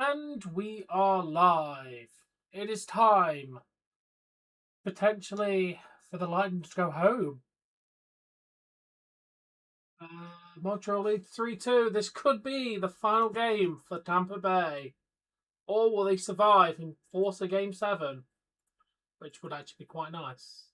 And we are live. It is time, potentially, for the Lightning to go home. Montreal lead 3-2. This could be the final game for Tampa Bay. Or will they survive and force a game 7? Which would actually be quite nice.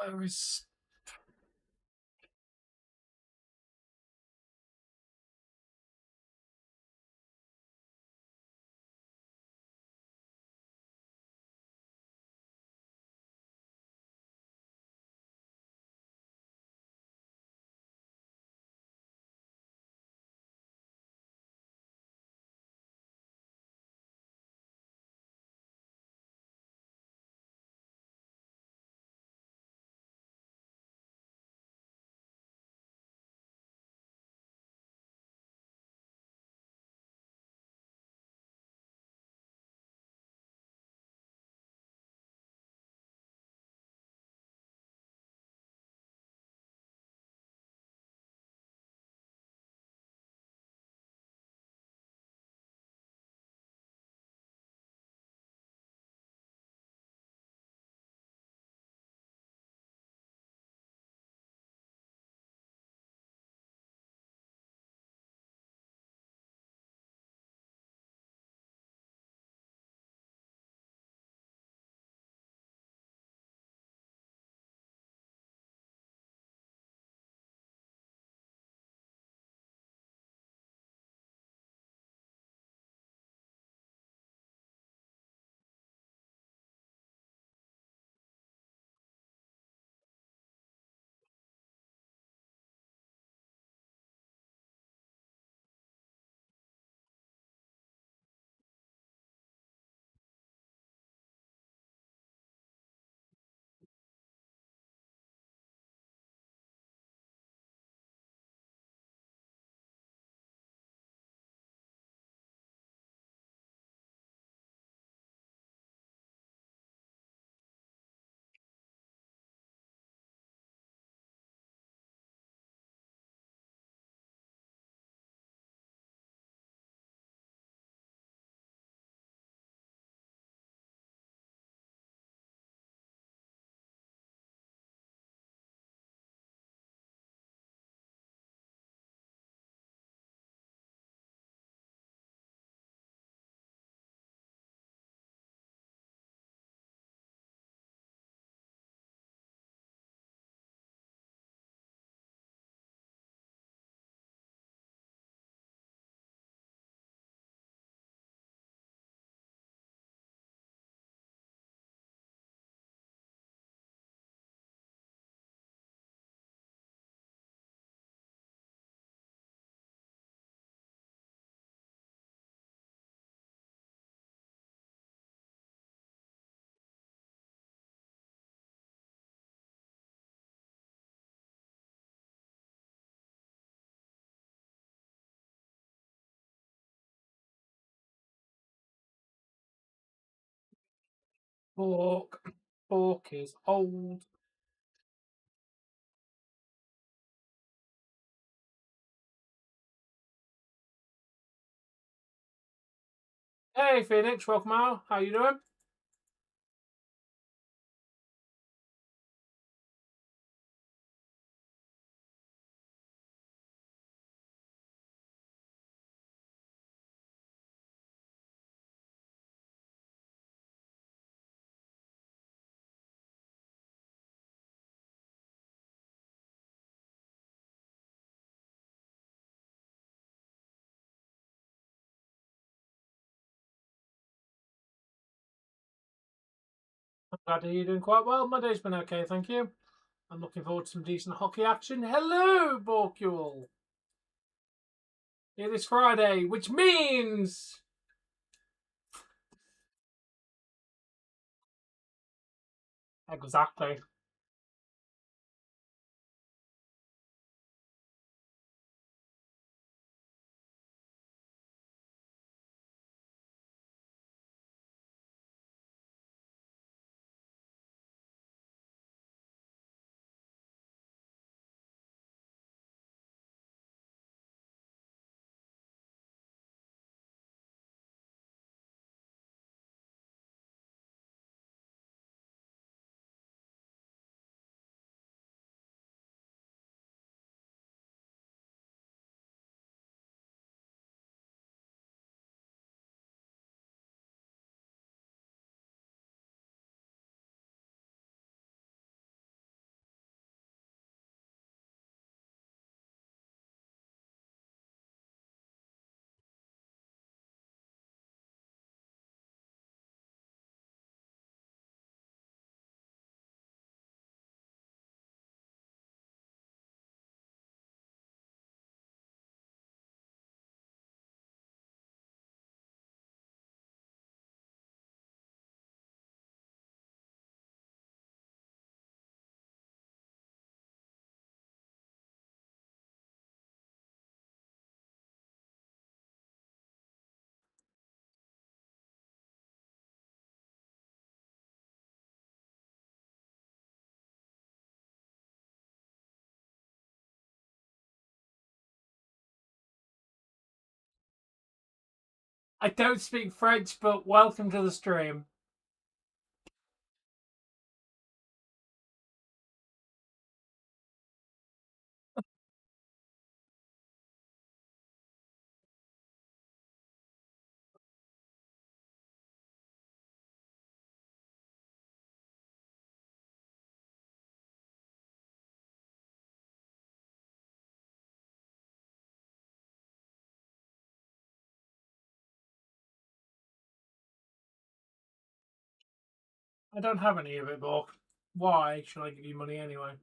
Where is Bork. Bork is old. Hey, Phoenix, welcome out. How you doing? I'm glad to hear you're doing quite well. My day's been okay, thank you. I'm looking forward to some decent hockey action. Hello, Borkuel. It is Friday, which means exactly. I don't speak French, but welcome to the stream. I don't have any of it, Bork. Why should I give you money anyway?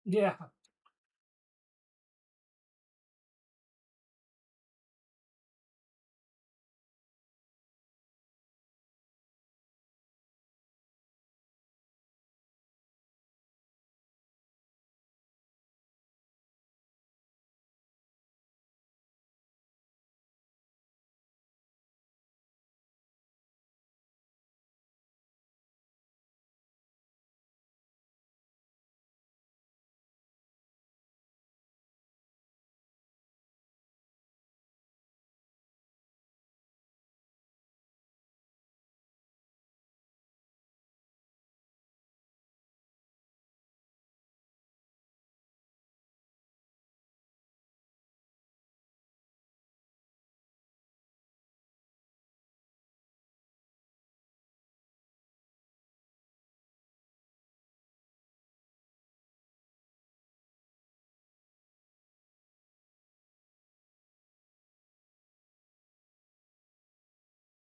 Yeah.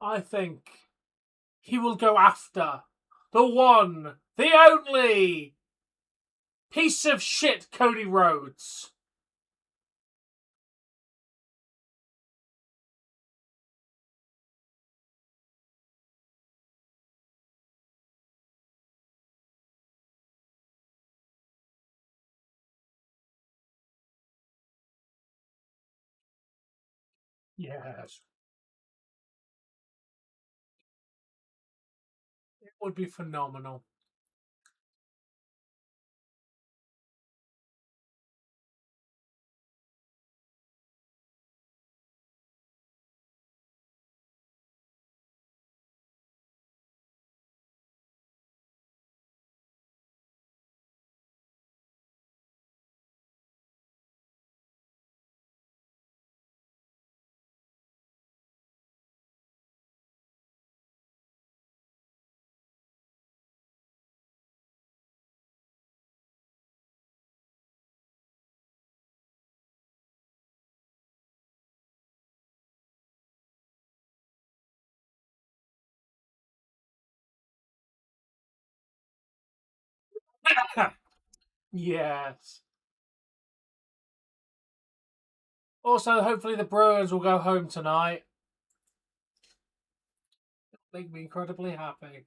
I think he will go after the one, the only piece of shit Cody Rhodes. Yes. It would be phenomenal. Yes. Also, hopefully the Bruins will go home tonight. Make me incredibly happy.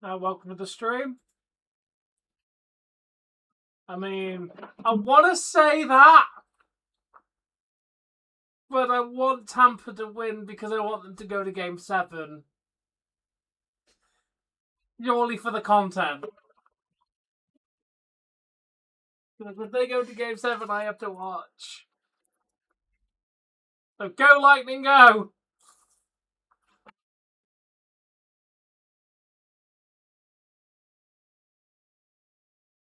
Welcome to the stream. I mean, I want to say that, but I want Tampa to win because I want them to go to Game 7. Purely for the content. Because if they go to Game 7, I have to watch. So go, Lightning, go!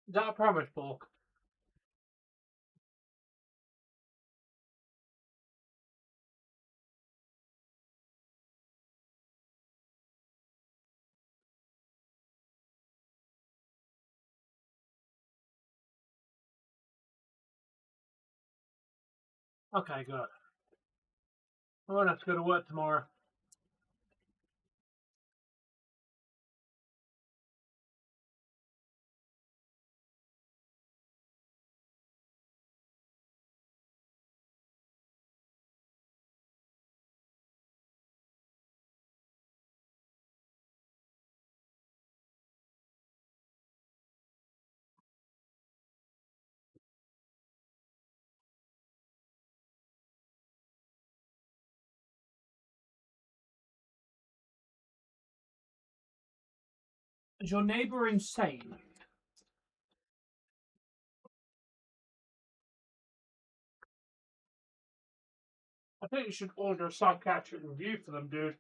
Is that a promise, Bork? Okay, good. I won't have to go to work tomorrow. Is your neighbour insane? I think you should order a psychiatric review for them, dude.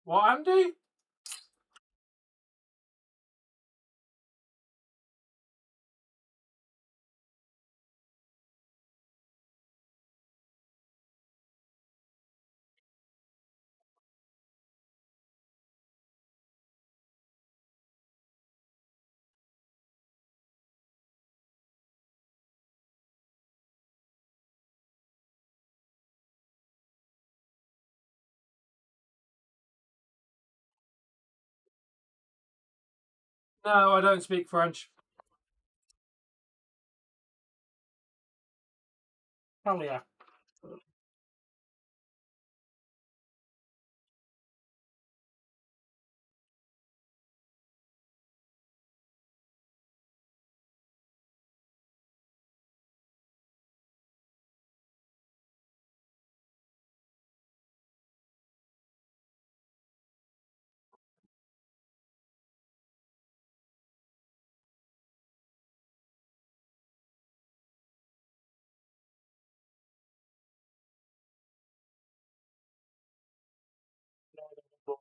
What, Andy? No, I don't speak French. Hell yeah.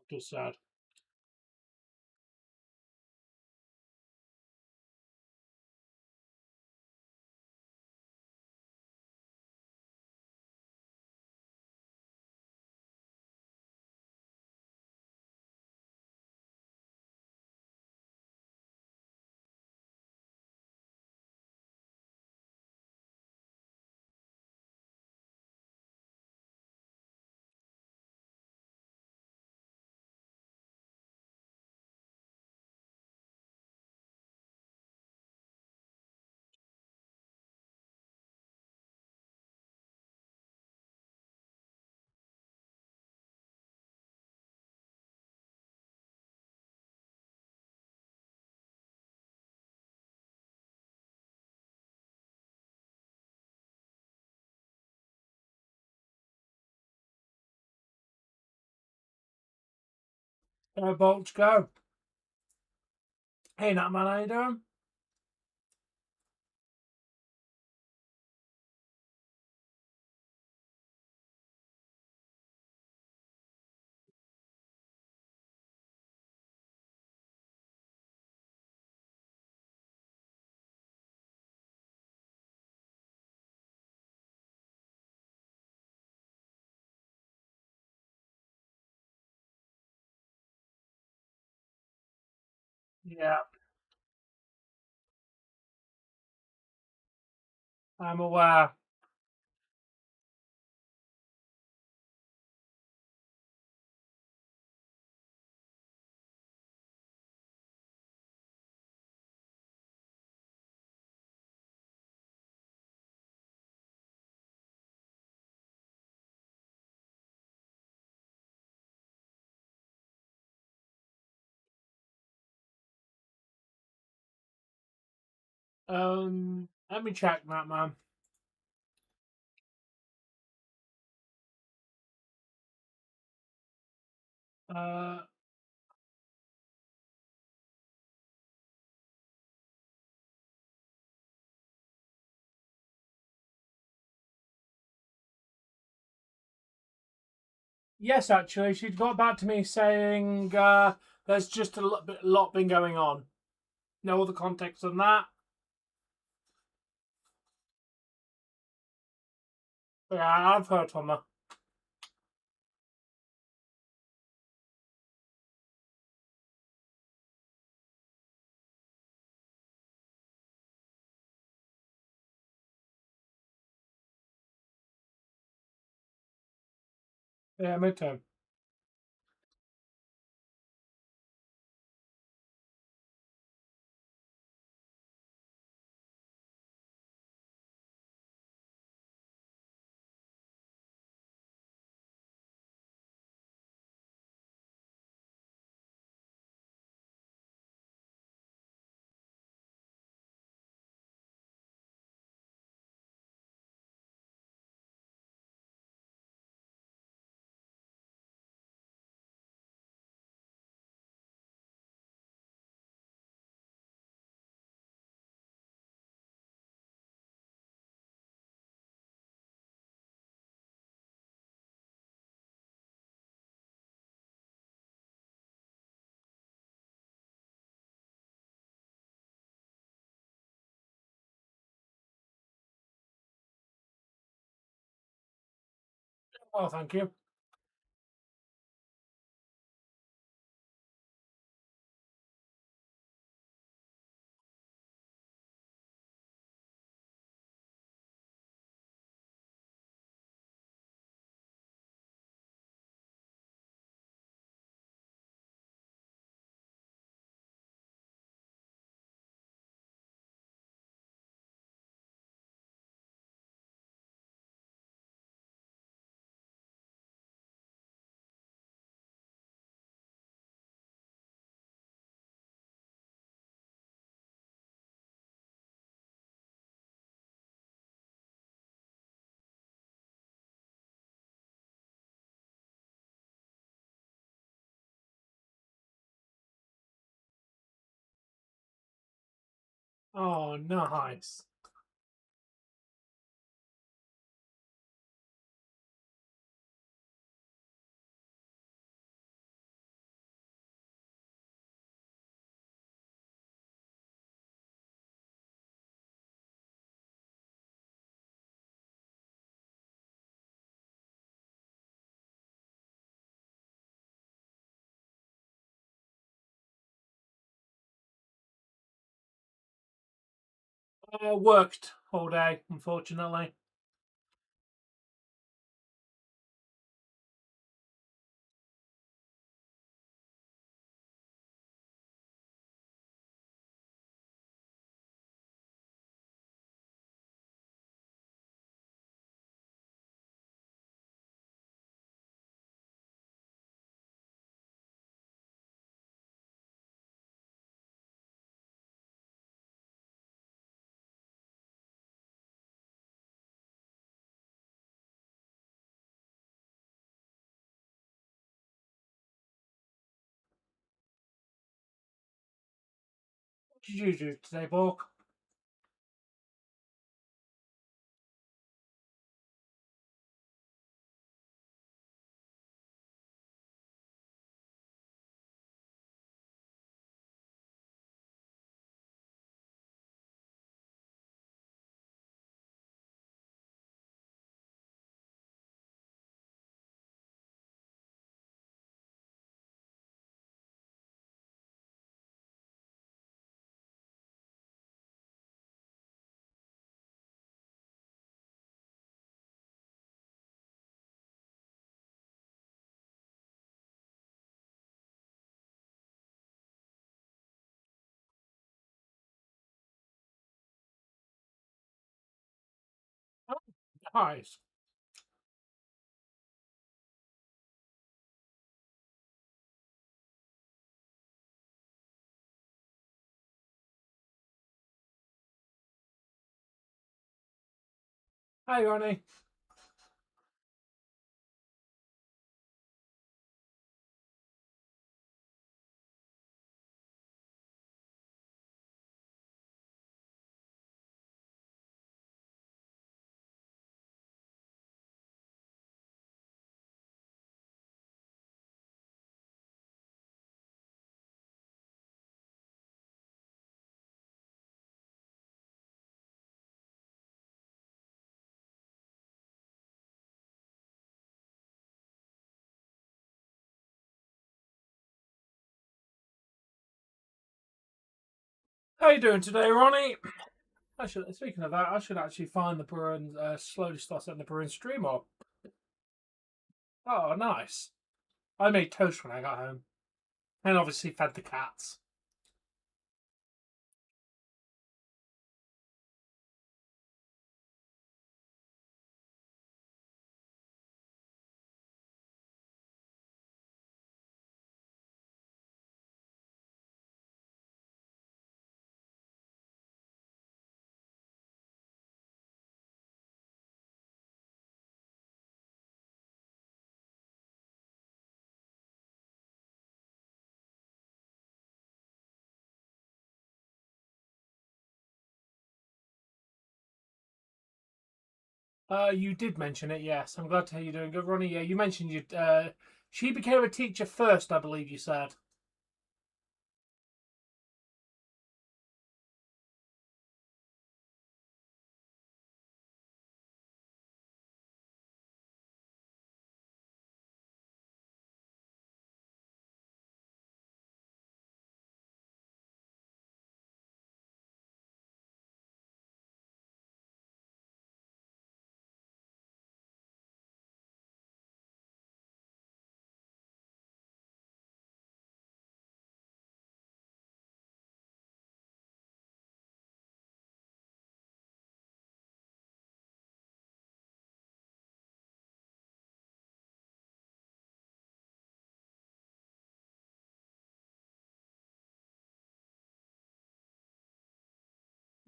Just sad. Bolts, go. Hey, Nat man, how you doing? Yeah, I'm aware. Let me check that, man. Uh, yes, actually, she got back to me saying there's just a lot been going on. No other context than that. But yeah, I've heard from her. Yeah, me too. Well, thank you. Oh, nice. Worked all day, unfortunately. What did you do today, Bork? Oh, nice. Hi, Ronnie. How you doing today, Ronnie? Speaking of that, I should actually find the Bruin. Slowly start setting the Bruin stream up. Oh, nice. I made toast when I got home, and obviously fed the cats. You did mention it, yes. I'm glad to hear you're doing good, Ronnie. Yeah, you mentioned you. She became a teacher first, I believe you said.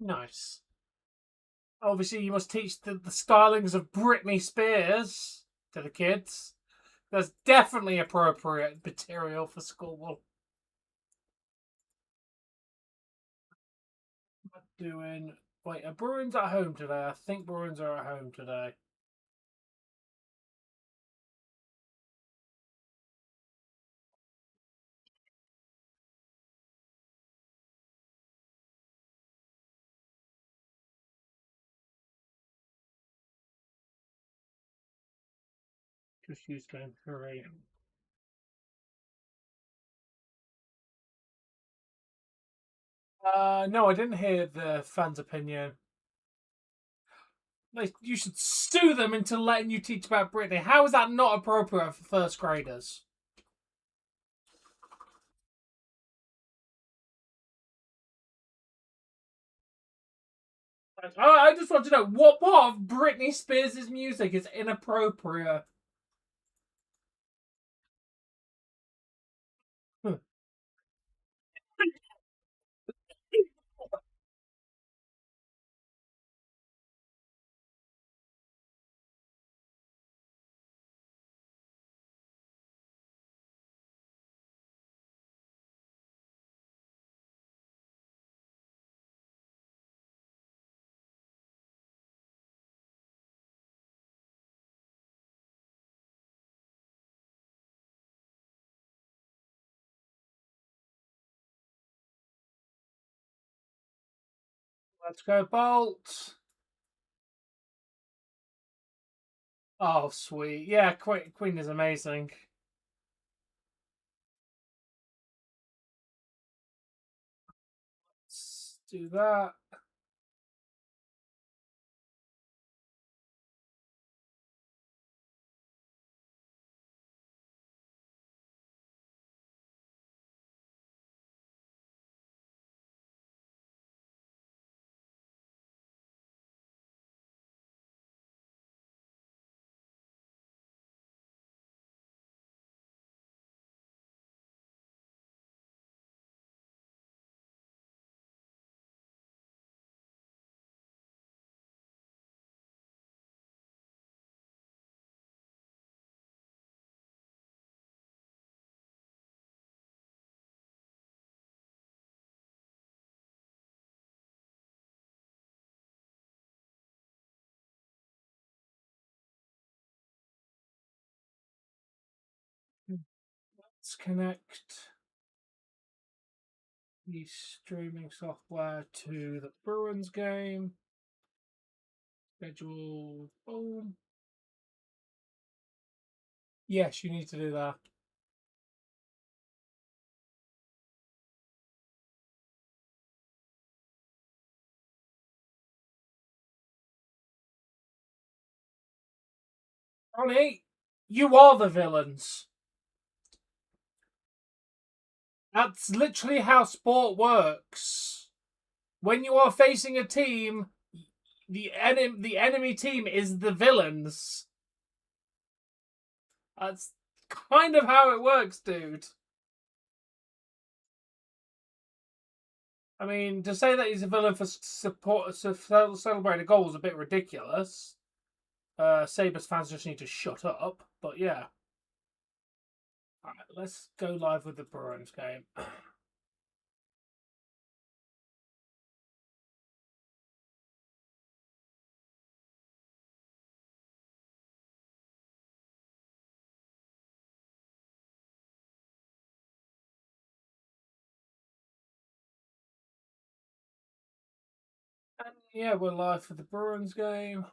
Nice. Obviously, you must teach the stylings of Britney Spears to the kids. That's definitely appropriate material for school. doing... Wait, are Bruins at home today? I think Bruins are at home today. Just use game 3. No, I didn't hear the fans' opinion. Like, you should sue them into letting you teach about Britney. How is that not appropriate for first graders? I just want to know what part of Britney Spears' music is inappropriate. Let's go, Bolt. Oh, sweet. Yeah, Queen is amazing. Let's do that. Let's connect the streaming software to the Bruins game. Schedule. Boom. Yes, you need to do that. Ronnie, you are the villains. That's literally how sport works. When you are facing a team, the enemy team is the villains. That's kind of how it works, dude. I mean, to say that he's a villain for celebrate a goal is a bit ridiculous. Sabres fans just need to shut up. But yeah. Alright, let's go live with the Bruins game. And yeah, we're live for the Bruins game.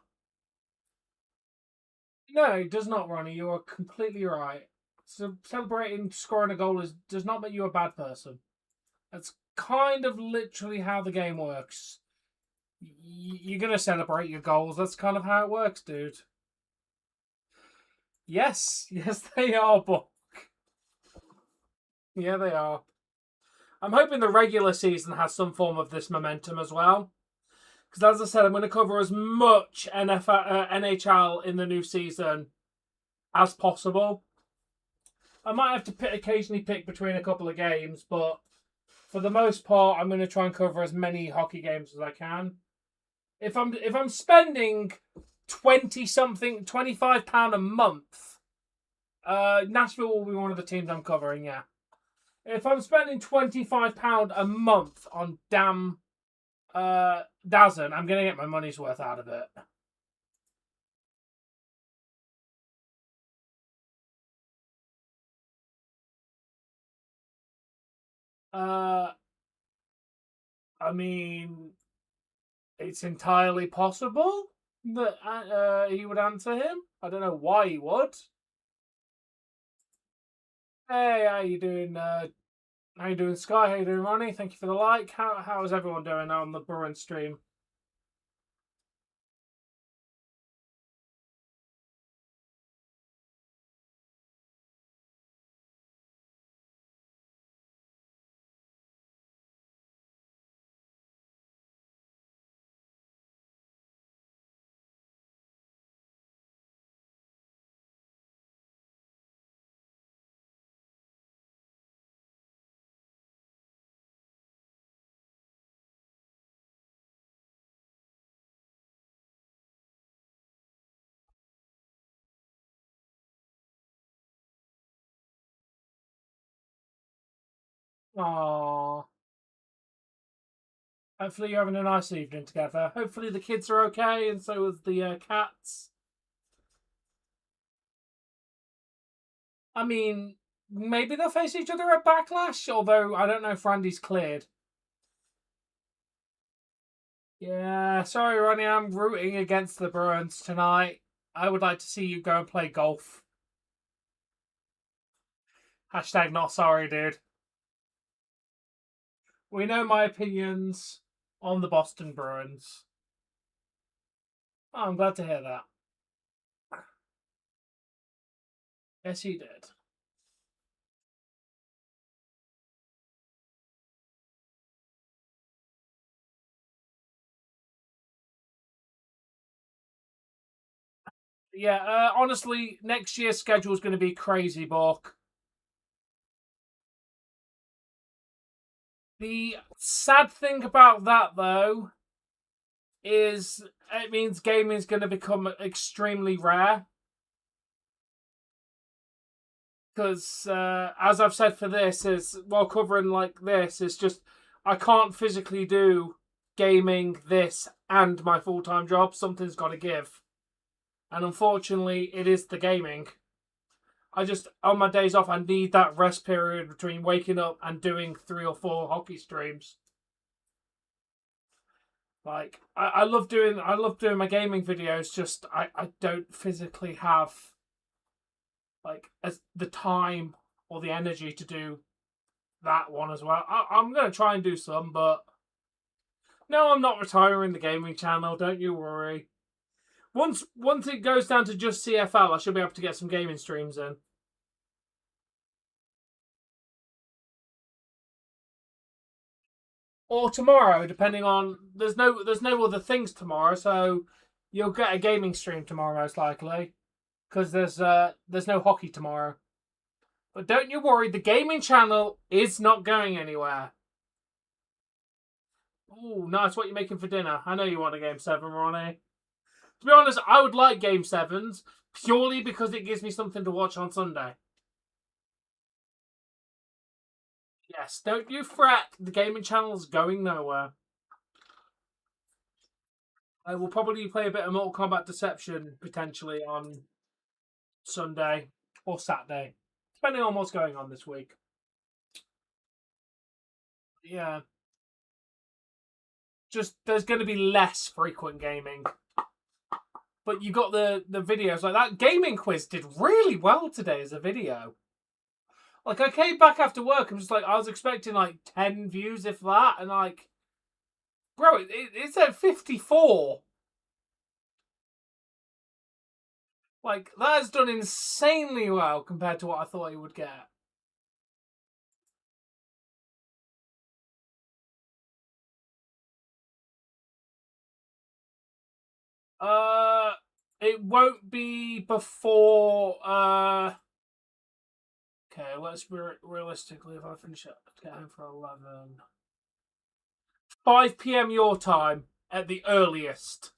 No, it does not, Ronnie. You are completely right. So celebrating scoring a goal does not make you a bad person. That's kind of literally how the game works. You're going to celebrate your goals. That's kind of how it works, dude. Yes, they are, Bork. Yeah, they are. I'm hoping the regular season has some form of this momentum as well. Because as I said, I'm going to cover as much NHL in the new season as possible. I might have to occasionally pick between a couple of games, but for the most part, I'm going to try and cover as many hockey games as I can. If I'm spending £25 a month, Nashville will be one of the teams I'm covering. Yeah, if I'm spending £25 a month on damn Doesn't. I'm going to get my money's worth out of it. I mean, it's entirely possible that he would answer him. I don't know why he would. Hey, how you doing? How you doing, Sky? How you doing, Ronnie? Thank you for the like. How is everyone doing on the Bruin stream? Aww. Hopefully you're having a nice evening together. Hopefully the kids are okay, and so is the cats. I mean, maybe they'll face each other at Backlash, although I don't know if Randy's cleared. Yeah, sorry, Ronnie, I'm rooting against the Bruins tonight. I would like to see you go and play golf. Hashtag not sorry, dude. We know my opinions on the Boston Bruins. Oh, I'm glad to hear that. Yes, he did. Yeah, honestly, next year's schedule is going to be crazy, Bork. The sad thing about that, though, is it means gaming is going to become extremely rare. Because, as I've said for this, is while covering like this, it's just I can't physically do gaming, this, and my full time job. Something's got to give. And unfortunately, it is the gaming. I just, on my days off, I need that rest period between waking up and doing 3 or 4 hockey streams. Like, I love doing my gaming videos. Just I don't physically have like as the time or the energy to do that one as well. I'm gonna try and do some, but no, I'm not retiring the gaming channel. Don't you worry. Once it goes down to just CFL, I should be able to get some gaming streams in. Or tomorrow, depending on there's no other things tomorrow, so you'll get a gaming stream tomorrow most likely because there's no hockey tomorrow. But don't you worry, the gaming channel is not going anywhere. Oh, nice! What you making for dinner? I know you want a game 7, Ronnie. To be honest, I would like game 7s purely because it gives me something to watch on Sunday. Yes, don't you fret. The gaming channel's going nowhere. I will probably play a bit of Mortal Kombat Deception potentially on Sunday or Saturday, depending on what's going on this week. Yeah. Just there's going to be less frequent gaming. But you got the videos like that gaming quiz did really well today as a video. Like I came back after work and was like I was expecting like 10 views if that, and like, bro, it's at 54. Like that has done insanely well compared to what I thought it would get. It won't be before. Okay, let's be realistically. If I finish it, get home for 11, 5 p.m. your time at the earliest.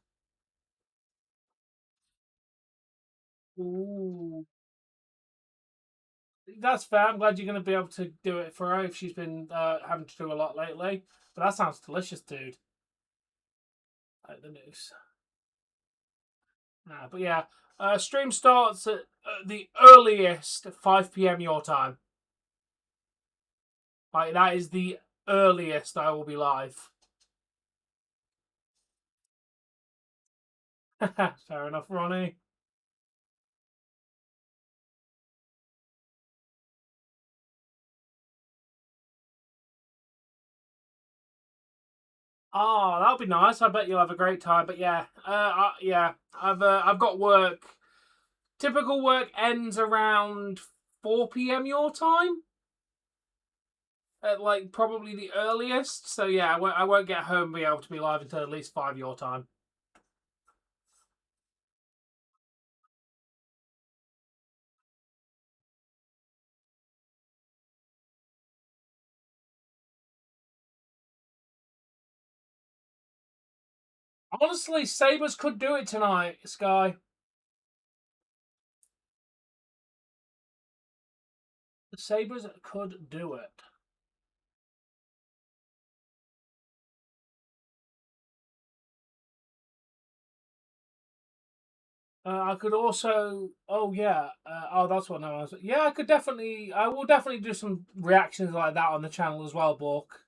Ooh, that's fair. I'm glad you're going to be able to do it for her if she's been having to do a lot lately. But that sounds delicious, dude. the news. But yeah, stream starts at the earliest 5 p.m. your time. Like, that is the earliest I will be live. Fair enough, Ronnie. Oh, that'll be nice. I bet you'll have a great time. But yeah, I've got work. Typical work ends around 4 p.m. your time. At like probably the earliest. So yeah, I won't get home and be able to be live until at least 5 your time. Honestly, Sabres could do it tonight, Sky. The Sabres could do it. I could also. Oh yeah. That's what I was. Yeah, I could definitely. I will definitely do some reactions like that on the channel as well, Bork.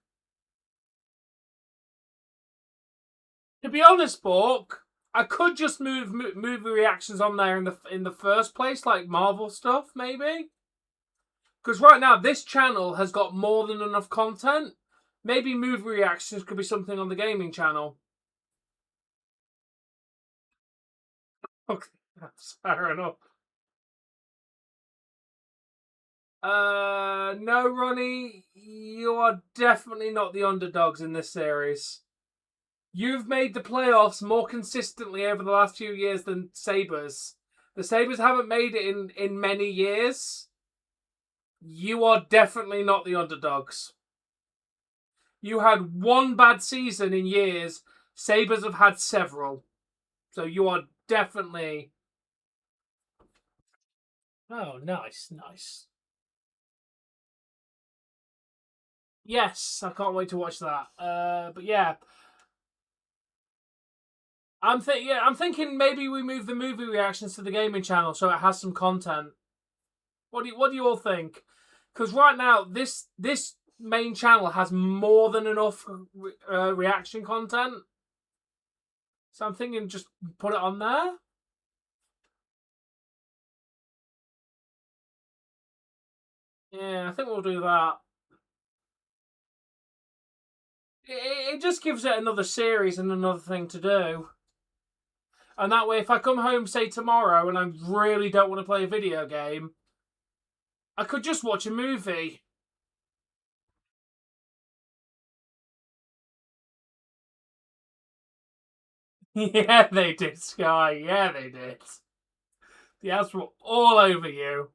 To be honest, Bork, I could just move movie reactions on there in the first place, like Marvel stuff, maybe. Because right now this channel has got more than enough content. Maybe movie reactions could be something on the gaming channel. Okay, that's fair enough. No, Ronnie, you are definitely not the underdogs in this series. You've made the playoffs more consistently over the last few years than Sabres. The Sabres haven't made it in many years. You are definitely not the underdogs. You had one bad season in years. Sabres have had several. So you are definitely... Oh, nice. Yes, I can't wait to watch that. But yeah, I'm thinking maybe we move the movie reactions to the gaming channel so it has some content. What do you all think? Because right now this main channel has more than enough reaction content. So I'm thinking just put it on there. Yeah, I think we'll do that. It just gives it another series and another thing to do. And that way, if I come home, say, tomorrow, and I really don't want to play a video game, I could just watch a movie. Yeah, they did, Sky. Yeah, they did. The ads were all over you.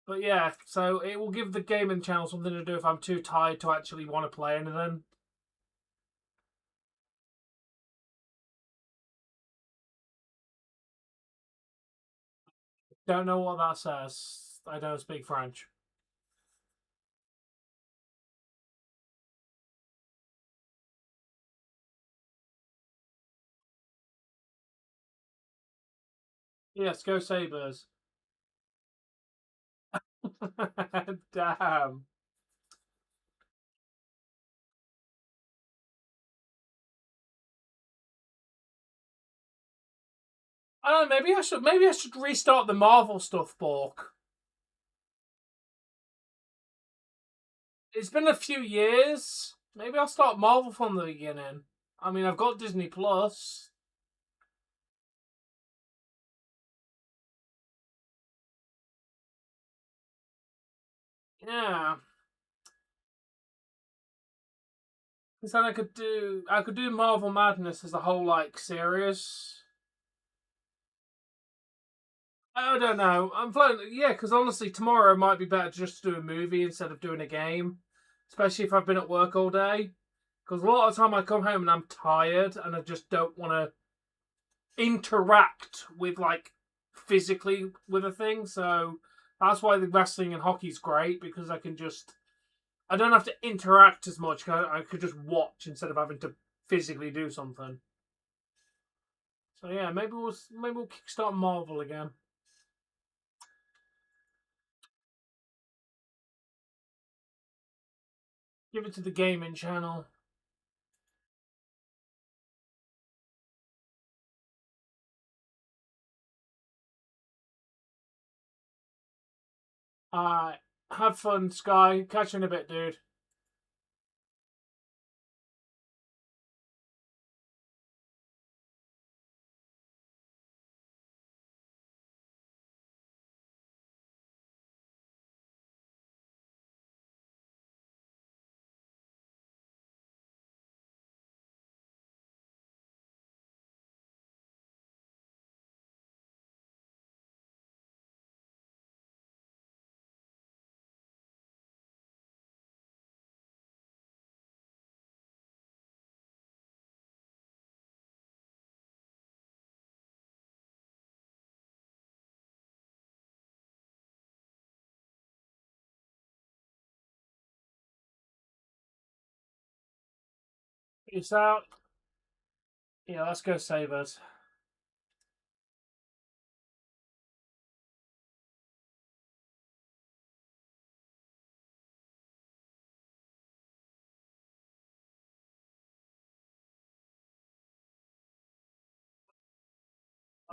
But yeah, so it will give the gaming channel something to do if I'm too tired to actually want to play anything. Don't know what that says. I don't speak French. Yes, go Sabres. Damn. I don't know, maybe I should restart the Marvel stuff, Bork. It's been a few years. Maybe I'll start Marvel from the beginning. I mean, I've got Disney Plus. Yeah. Because then I could do Marvel Madness as a whole like series. I don't know. I'm floating. Yeah, because honestly, tomorrow might be better just to do a movie instead of doing a game, especially if I've been at work all day. Because a lot of the time I come home and I'm tired and I just don't want to interact with like physically with a thing. So that's why the wrestling and hockey's great because I can just I don't have to interact as much. I could just watch instead of having to physically do something. So yeah, maybe we'll kickstart Marvel again. Give it to the gaming channel. Have fun, Sky. Catch you in a bit, dude. Peace out. Yeah, let's go Sabres.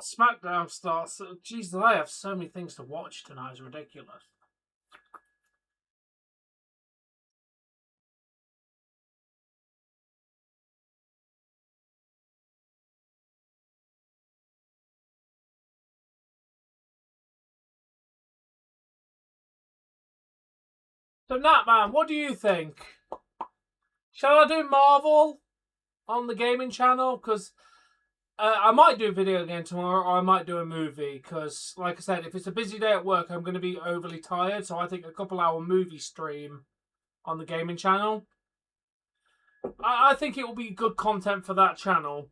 SmackDown starts. Jesus, I have so many things to watch tonight. It's ridiculous. So, Nat, man, what do you think? Shall I do Marvel on the gaming channel? Because I might do a video again tomorrow, or I might do a movie. Because, like I said, if it's a busy day at work, I'm going to be overly tired. So I think a couple-hour movie stream on the gaming channel. I think it will be good content for that channel.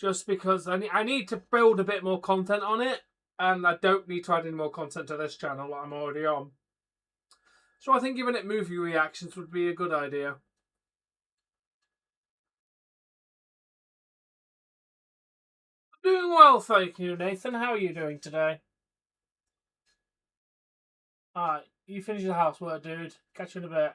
Just because I need to build a bit more content on it. And I don't need to add any more content to this channel that I'm already on. So I think giving it movie reactions would be a good idea. Doing well, thank you, Nathan. How are you doing today? Alright, you finish the housework, dude. Catch you in a bit.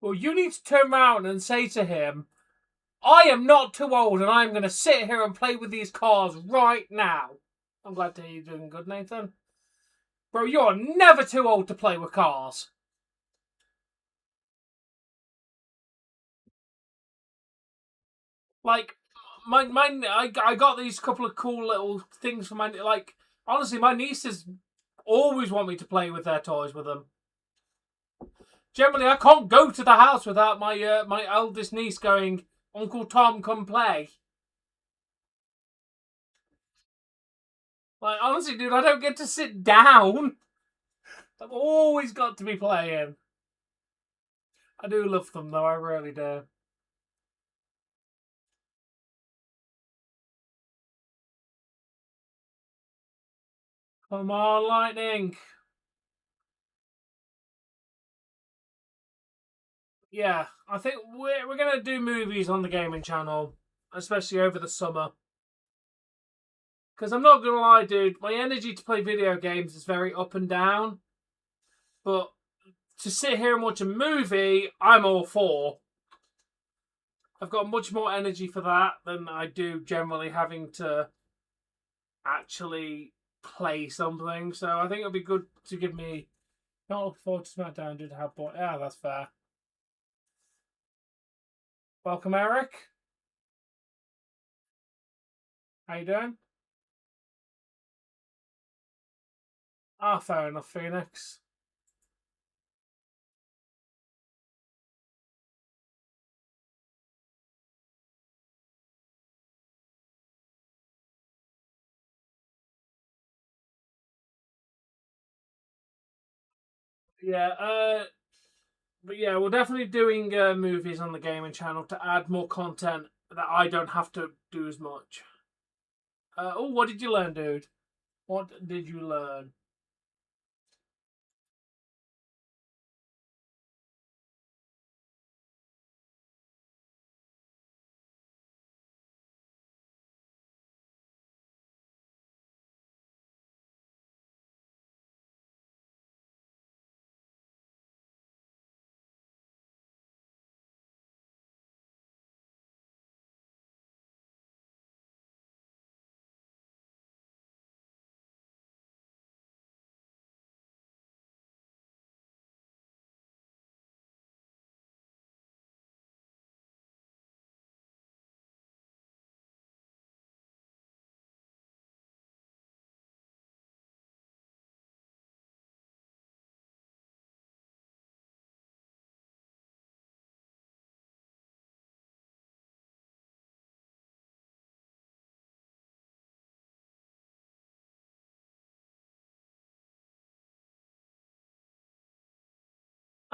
Well, you need to turn around and say to him, I am not too old and I'm going to sit here and play with these cars right now. I'm glad to hear you're doing good, Nathan. Bro, you're never too old to play with cars. Like, I got these couple of cool little things for my, like, honestly, my nieces always want me to play with their toys with them. Generally, I can't go to the house without my my eldest niece going, Uncle Tom, come play. Like, honestly, dude, I don't get to sit down. I've always got to be playing. I do love them, though. I really do. Come on, Lightning. Yeah, I think we're going to do movies on the gaming channel, especially over the summer. Because I'm not going to lie, dude, my energy to play video games is very up and down. But to sit here and watch a movie, I'm all for. I've got much more energy for that than I do generally having to actually play something. So I think it'll be good to give me. Not look forward to SmackDown due to how boring. Yeah, that's fair. Welcome, Eric. How you doing? Ah, fair enough, Phoenix. Yeah, but yeah, we're definitely doing movies on the gaming channel to add more content that I don't have to do as much. Oh, what did you learn, dude? What did you learn?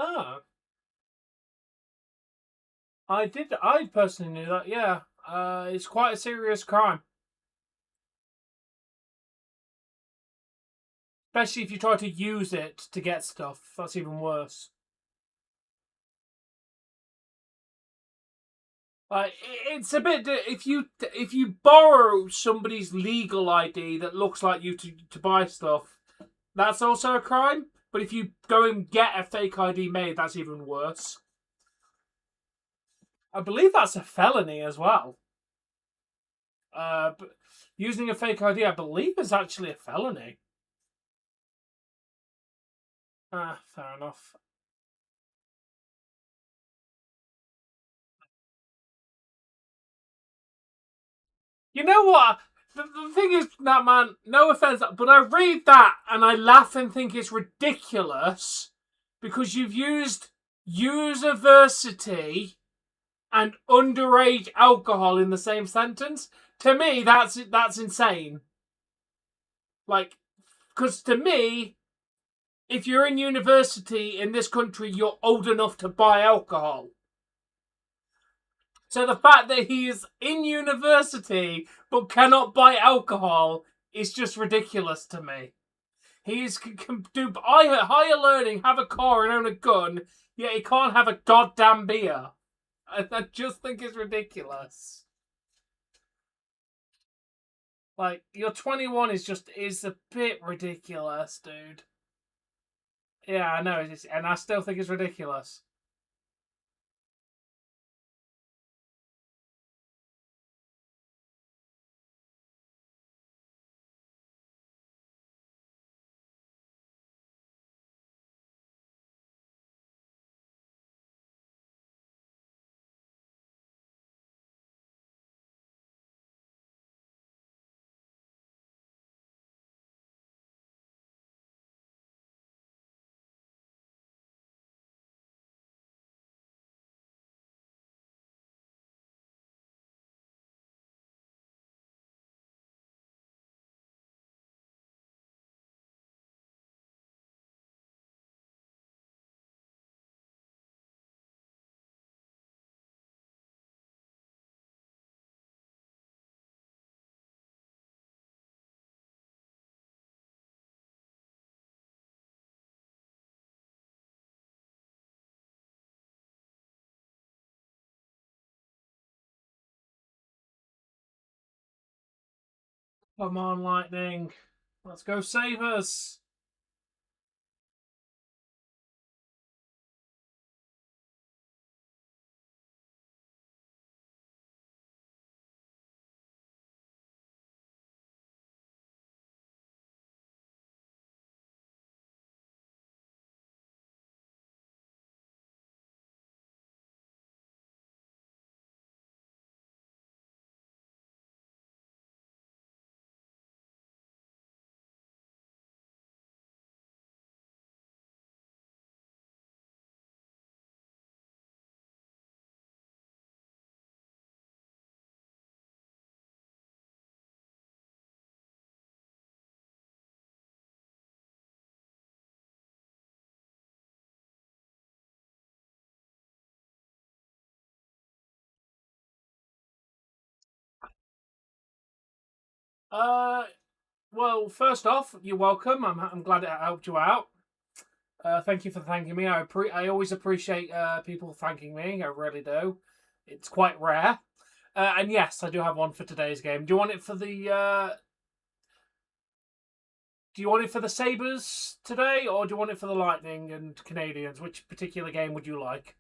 Ah, I did. I personally knew that. Yeah, it's quite a serious crime, especially if you try to use it to get stuff. That's even worse. It's a bit if you borrow somebody's legal ID that looks like you to buy stuff, that's also a crime. But if you go and get a fake ID made, that's even worse. I believe that's a felony as well. But using a fake ID, I believe, is actually a felony. Ah, fair enough. You know what? The thing is, that man, no offense, but I read that and I laugh and think it's ridiculous because you've used university and underage alcohol in the same sentence. To me, that's insane. Like, because to me, if you're in university in this country, you're old enough to buy alcohol. So the fact that he is in university but cannot buy alcohol is just ridiculous to me. He can do higher learning, have a car and own a gun, yet he can't have a goddamn beer. I just think it's ridiculous. Like, your 21 is a bit ridiculous, dude. Yeah, I know, and I still think it's ridiculous. Come on, Lightning. Let's go save us. Well, first off, you're welcome. I'm glad it helped you out. Thank you for thanking me. I always appreciate people thanking me. I really do. It's quite rare. And yes, I do have one for today's game. Do you want it for the? Do you want it for the Sabres today, or do you want it for the Lightning and Canadiens? Which particular game would you like?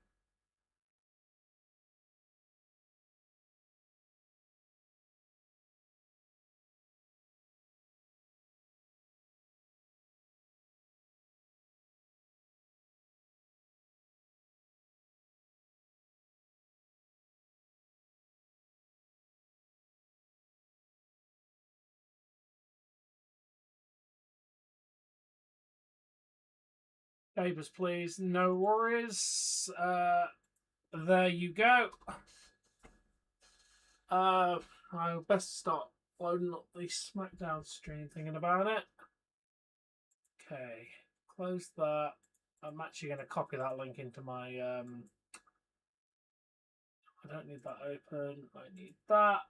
Sabres, please. No worries. There you go. I'll best start loading up the SmackDown stream, thinking about it. Okay, close that. I'm actually going to copy that link into my. I don't need that open. I need that.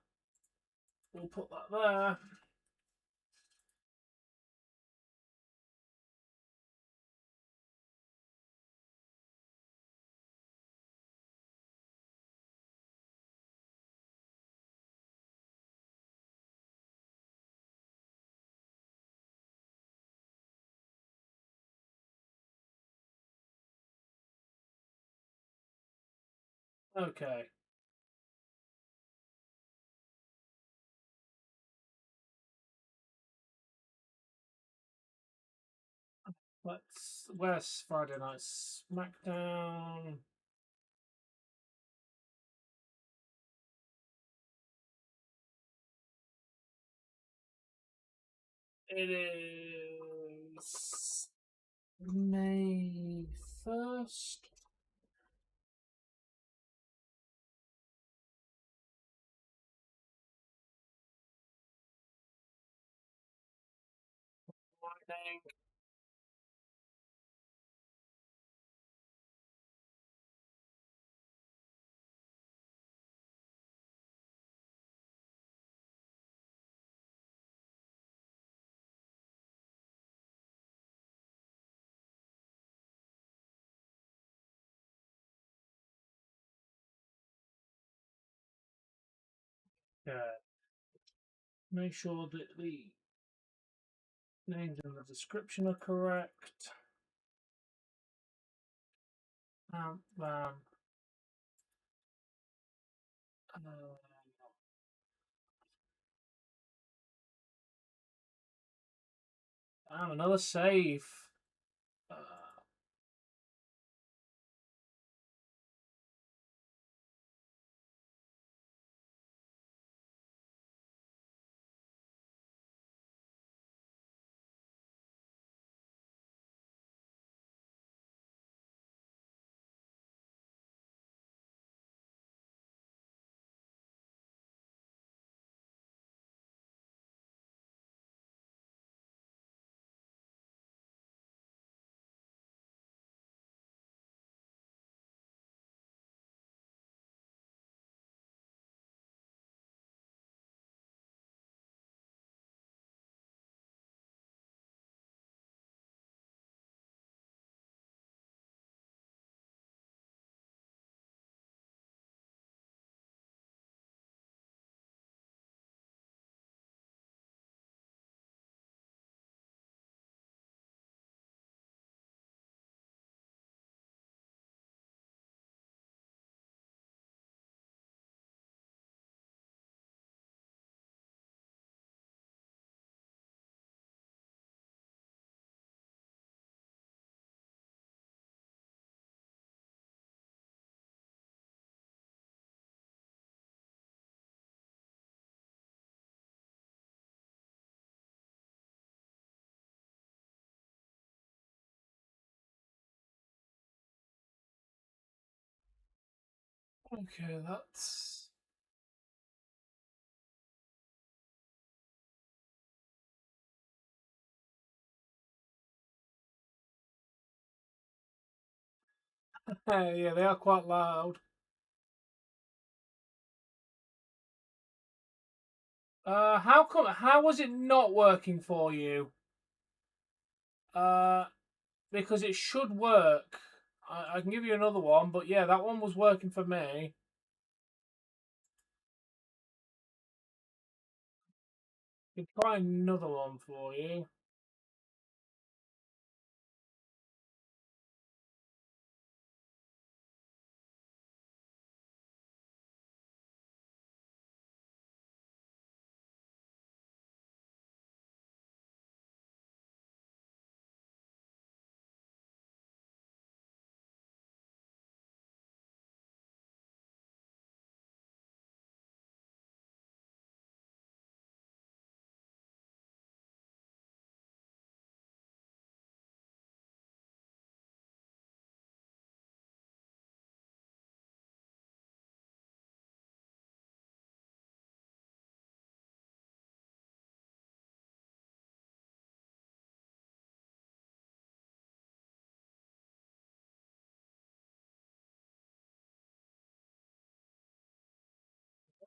We'll put that there. Okay. Where's Friday Night SmackDown? It is May 1st. Morning. Make sure that the names in the description are correct. Uh, another save. Uh, okay, that's. Yeah, they are quite loud. How come? How was it not working for you? Because it should work. I can give you another one, but yeah, that one was working for me. I can try another one for you.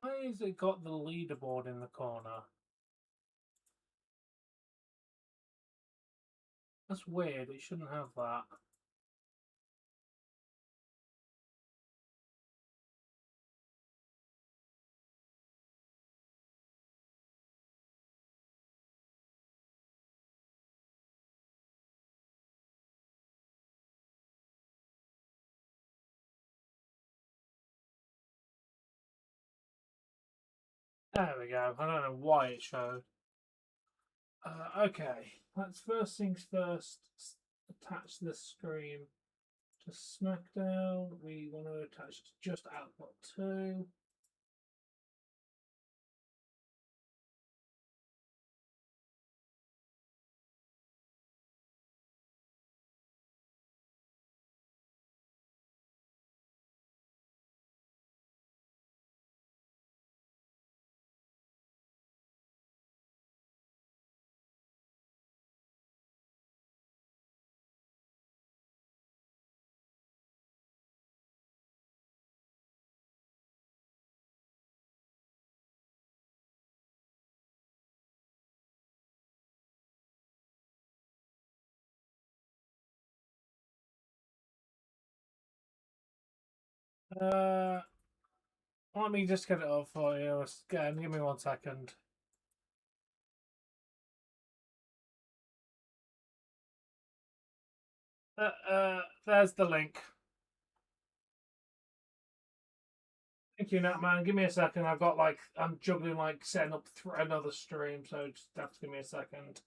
Why has it got the leaderboard in the corner? That's weird. It shouldn't have that. There we go. I don't know why it showed. Okay, let's first things first. Attach the stream to SmackDown. We want to attach just output 2. Let me just get it up for you again. Give me 1 second. There's the link. Thank you, Natman. Give me a second. I've got I'm juggling setting up another stream, so just have to give me a second.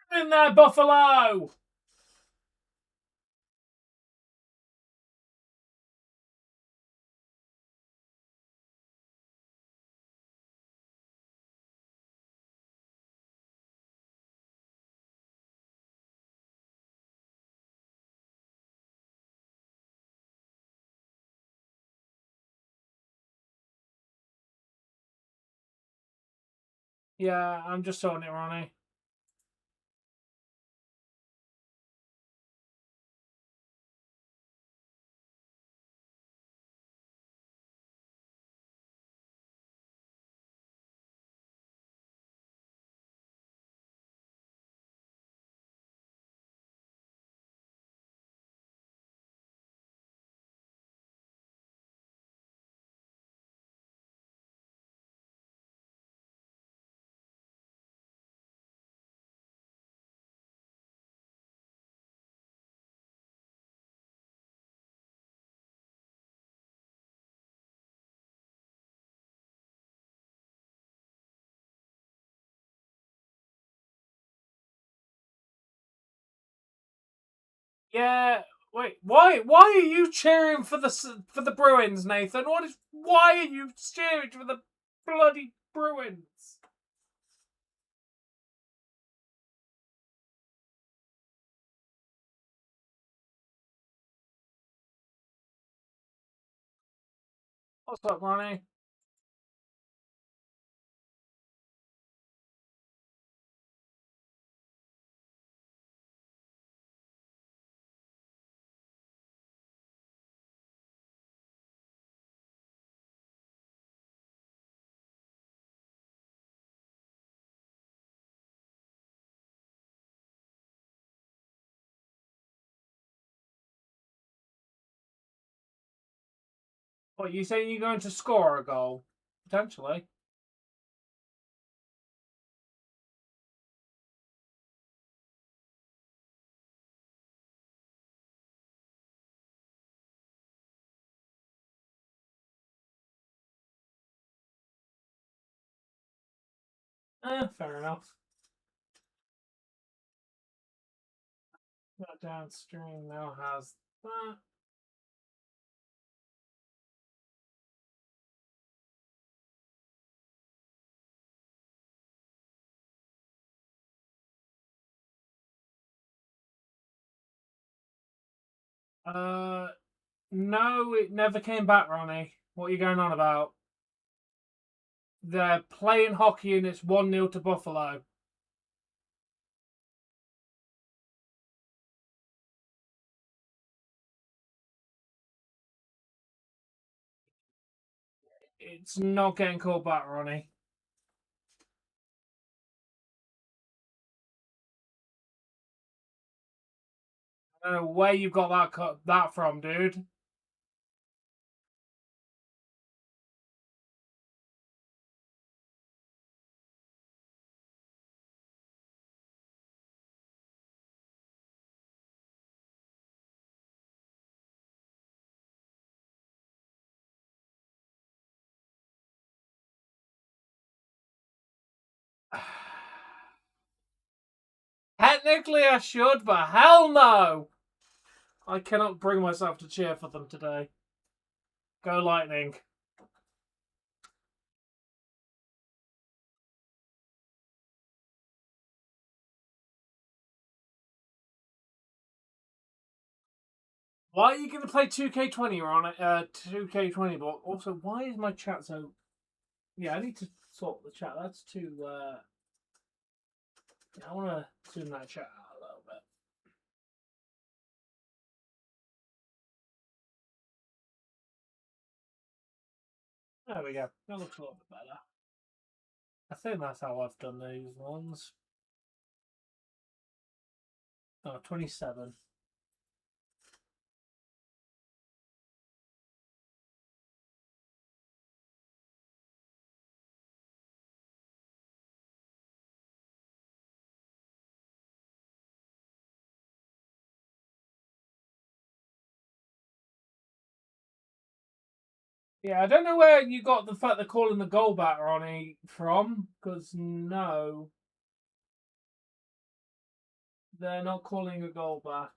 Get in there, Buffalo! Yeah, I'm just sorting it, Ronnie. Yeah. Wait. Why? Why are you cheering for the Bruins, Nathan? Why are you cheering for the bloody Bruins? What's up, Ronnie? What, you saying you're going to score a goal? Potentially. Fair enough. That downstream now has that. No, it never came back, Ronnie. What are you going on about? They're playing hockey and it's 1-0 to Buffalo. It's not getting called back, Ronnie. I don't know where you got that from, dude. Technically, I should, but hell no! I cannot bring myself to cheer for them today. Go Lightning. Why are you going to play 2K20 or on it? 2K20, but also, why is my chat so... Yeah, I need to sort the chat. That's too... I want to zoom that chat out a little bit. There we go. That looks a little bit better. I think that's how I've done these ones. Oh, 27. Yeah, I don't know where you got the fact they're calling the goal back, Ronnie, from, because no, they're not calling a goal back.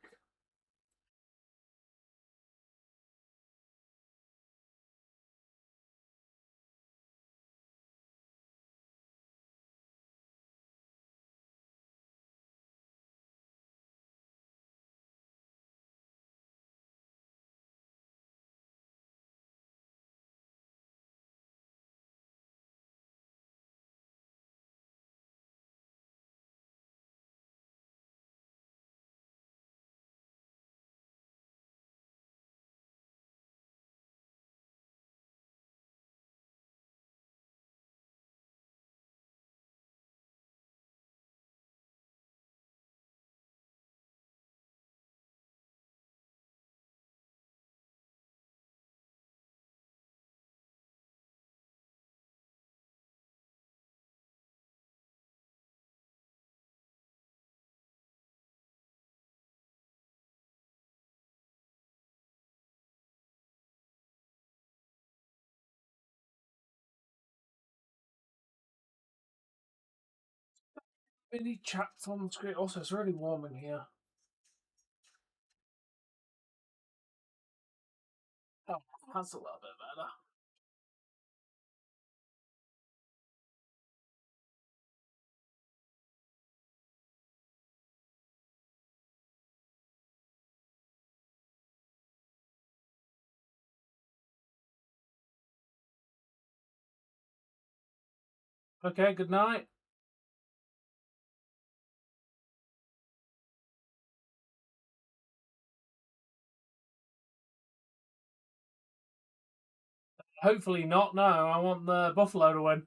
Many chats on the screen. Also, it's really warm in here. Oh, that's a little bit better. Okay, good night. Hopefully not. No, I want the Buffalo to win.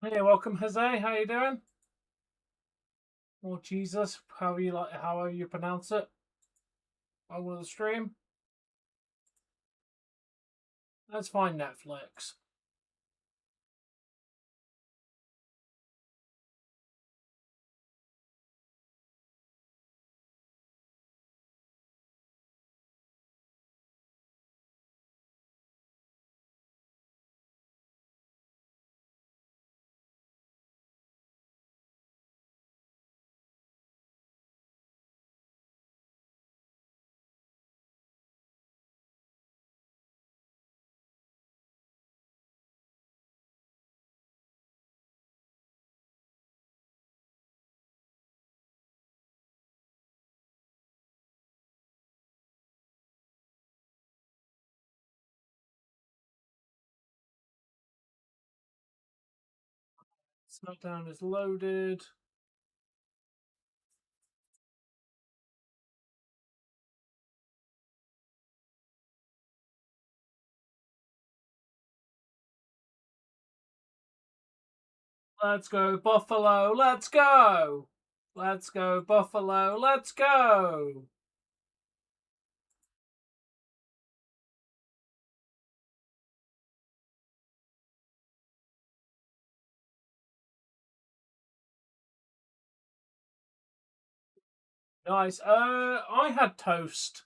Hey, welcome, Jose. How you doing? Oh Jesus, how you pronounce it? Over the stream. Let's find Netflix. SmackDown is loaded. Let's go, Buffalo. Let's go. Let's go, Buffalo. Let's go. Nice. I had toast.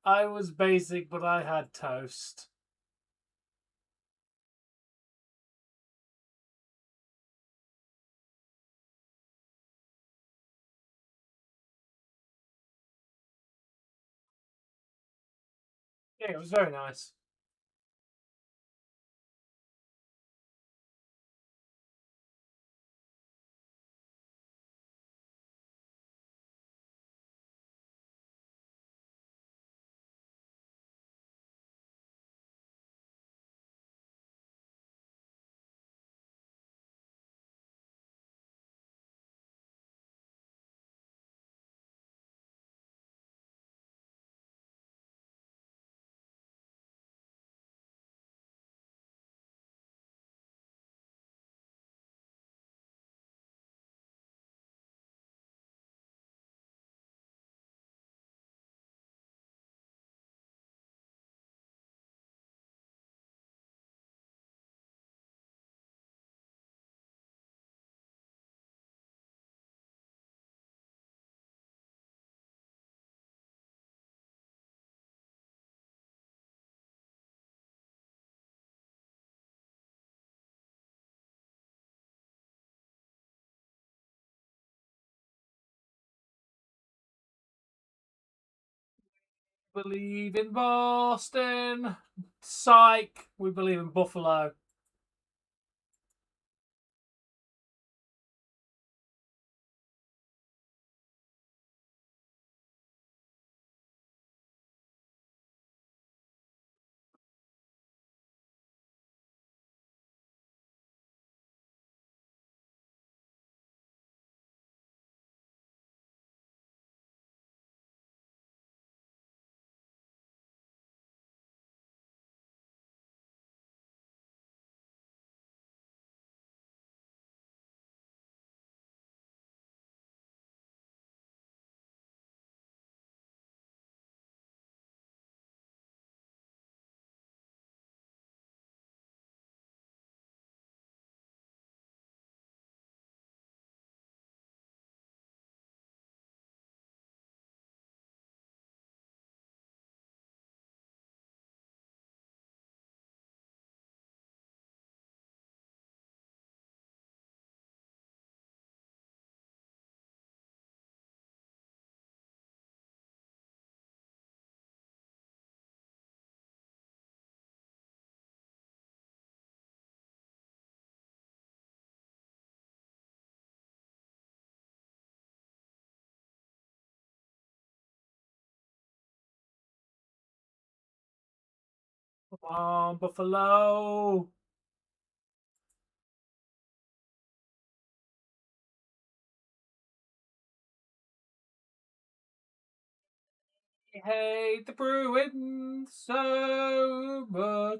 I was basic, but I had toast. Yeah, it was very nice. Believe in Boston. Psych. We believe in Buffalo. Come on, Buffalo. I hate the Bruins so much.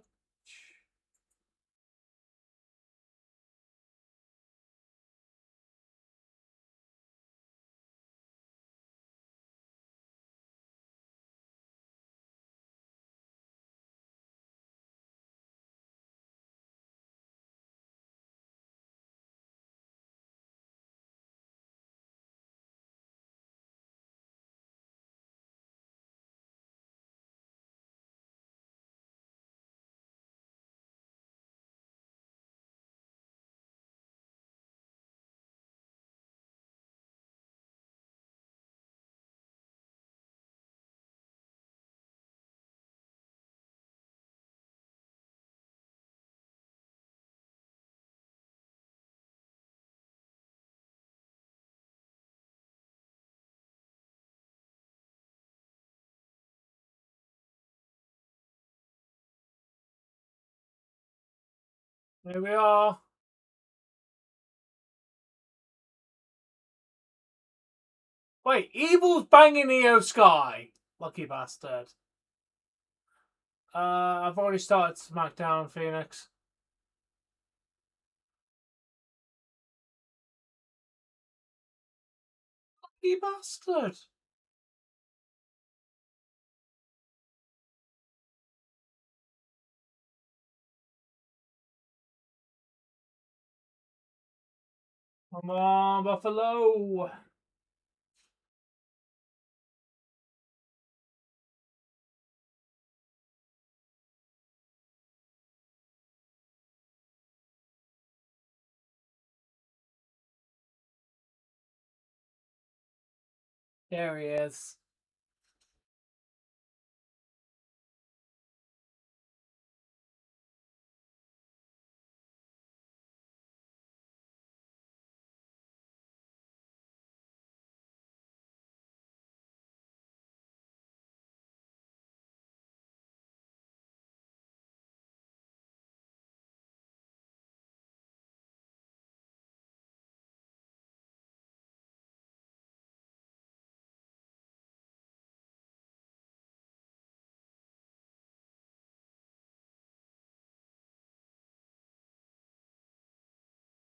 Here we are. Wait, Evil's banging Io Sky. Lucky bastard. I've already started SmackDown, Phoenix. Lucky bastard. Come on, Buffalo. There he is.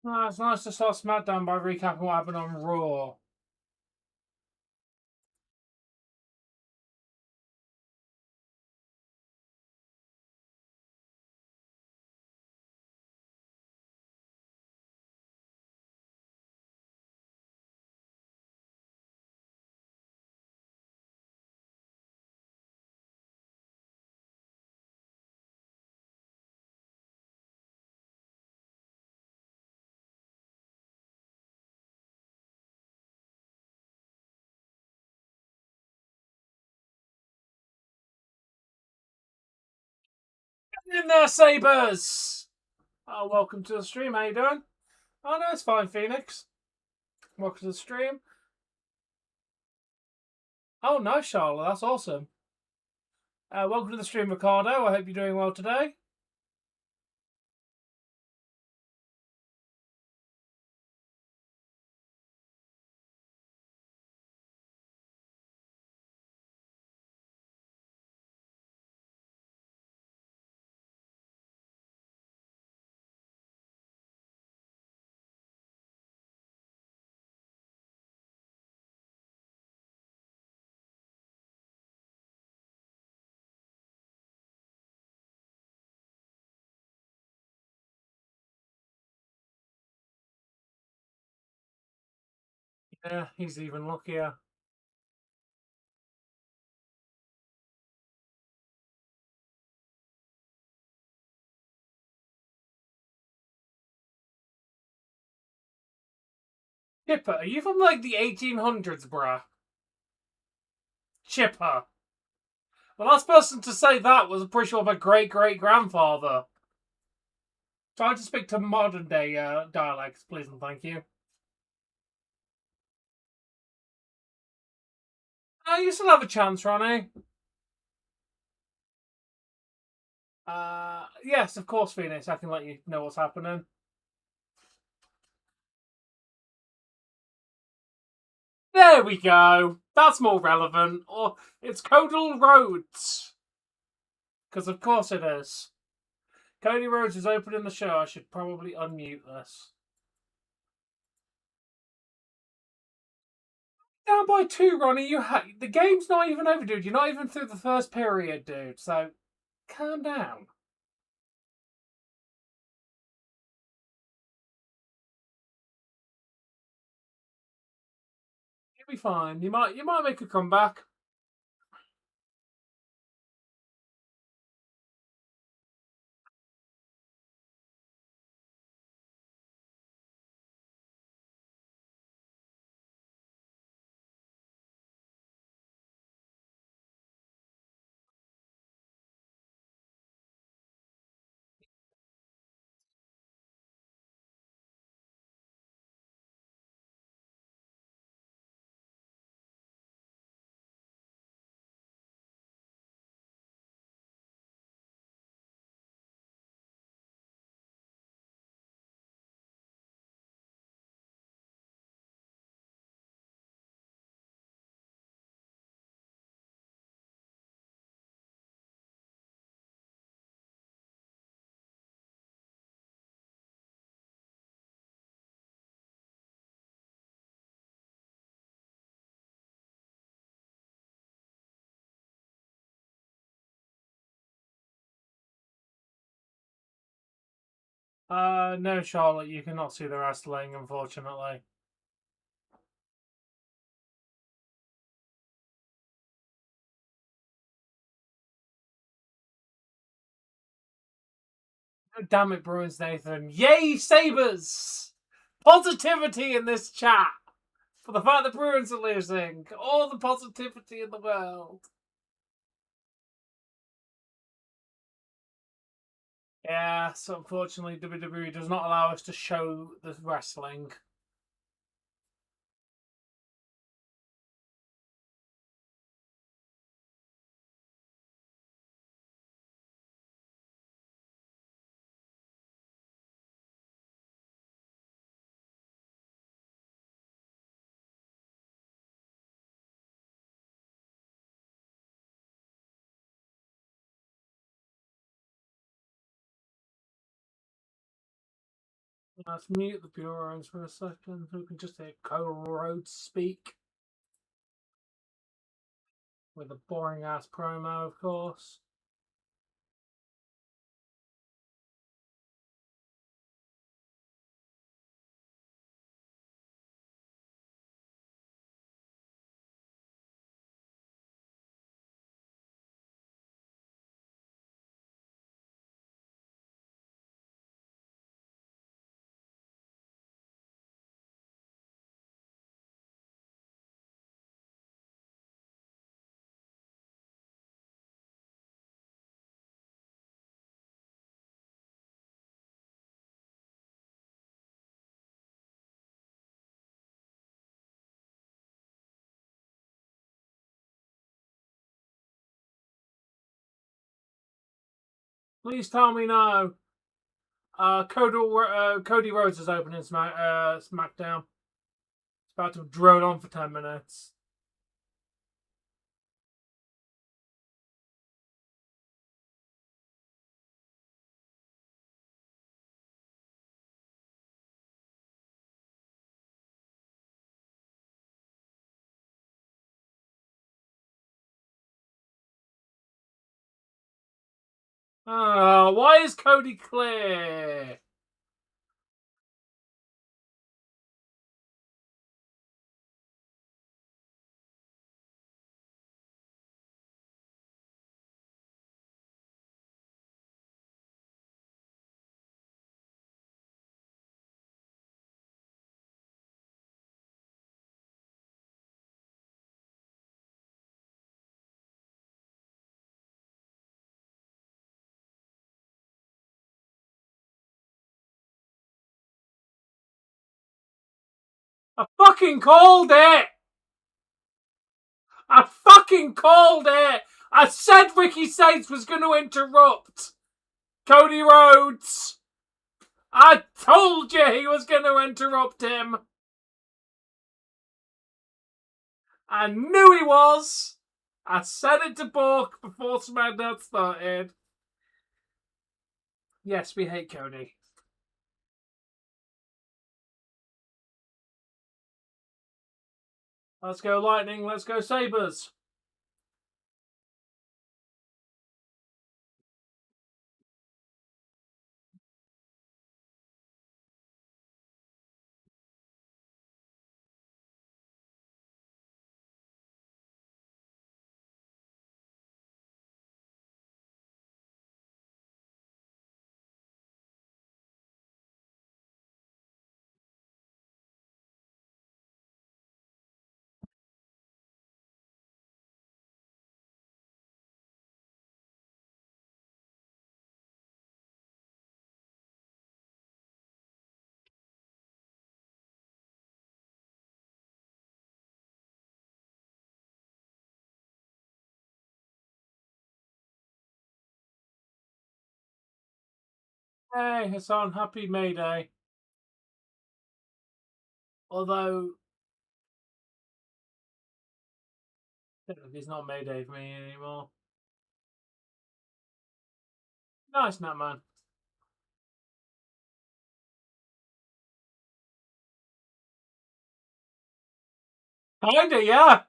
Oh, it's nice to start SmackDown by recapping what happened on Raw. In there, Sabres! Oh, welcome to the stream. How you doing? Oh, no, it's fine, Phoenix. Welcome to the stream. Oh, nice, Charlotte. That's awesome. Welcome to the stream, Ricardo. I hope you're doing well today. Yeah, he's even luckier. Chipper, are you from like the 1800s, bruh? Chipper. The last person to say that was, I'm pretty sure, my great-great-grandfather. Try to speak to modern day dialects, please and thank you. You still have a chance, Ronnie. Yes, of course, Phoenix. I can let you know what's happening. There we go. That's more relevant. Or it's Codal Roads. Because of course it is. Cody Rhodes is opening the show. I should probably unmute this. Down by 2, Ronnie. The game's not even over, dude. You're not even through the first period, dude. So, calm down. You'll be fine. You might make a comeback. No, Charlotte, you cannot see the wrestling, unfortunately. Damn it, Bruins Nathan. Yay, Sabres! Positivity in this chat! For the fact the Bruins are losing. All the positivity in the world. Yeah, so unfortunately WWE does not allow us to show the wrestling. Let's mute the bureaus for a second so we can just hear Cole Rhodes speak. With a boring ass promo, of course. Please tell me no. Cody Rhodes is opening SmackDown. It's about to drone on for 10 minutes. Why is Cody clear? I fucking called it! I fucking called it! I said Vickie Stills was going to interrupt! Cody Rhodes! I told you he was going to interrupt him! I knew he was! I said it to Bork before SmackDown started. Yes, we hate Cody. Let's go Lightning, let's go Sabres. Hey, Hassan, happy May Day. Although, he's not May Day for me anymore. Nice, Nat Man. Kinda, yeah.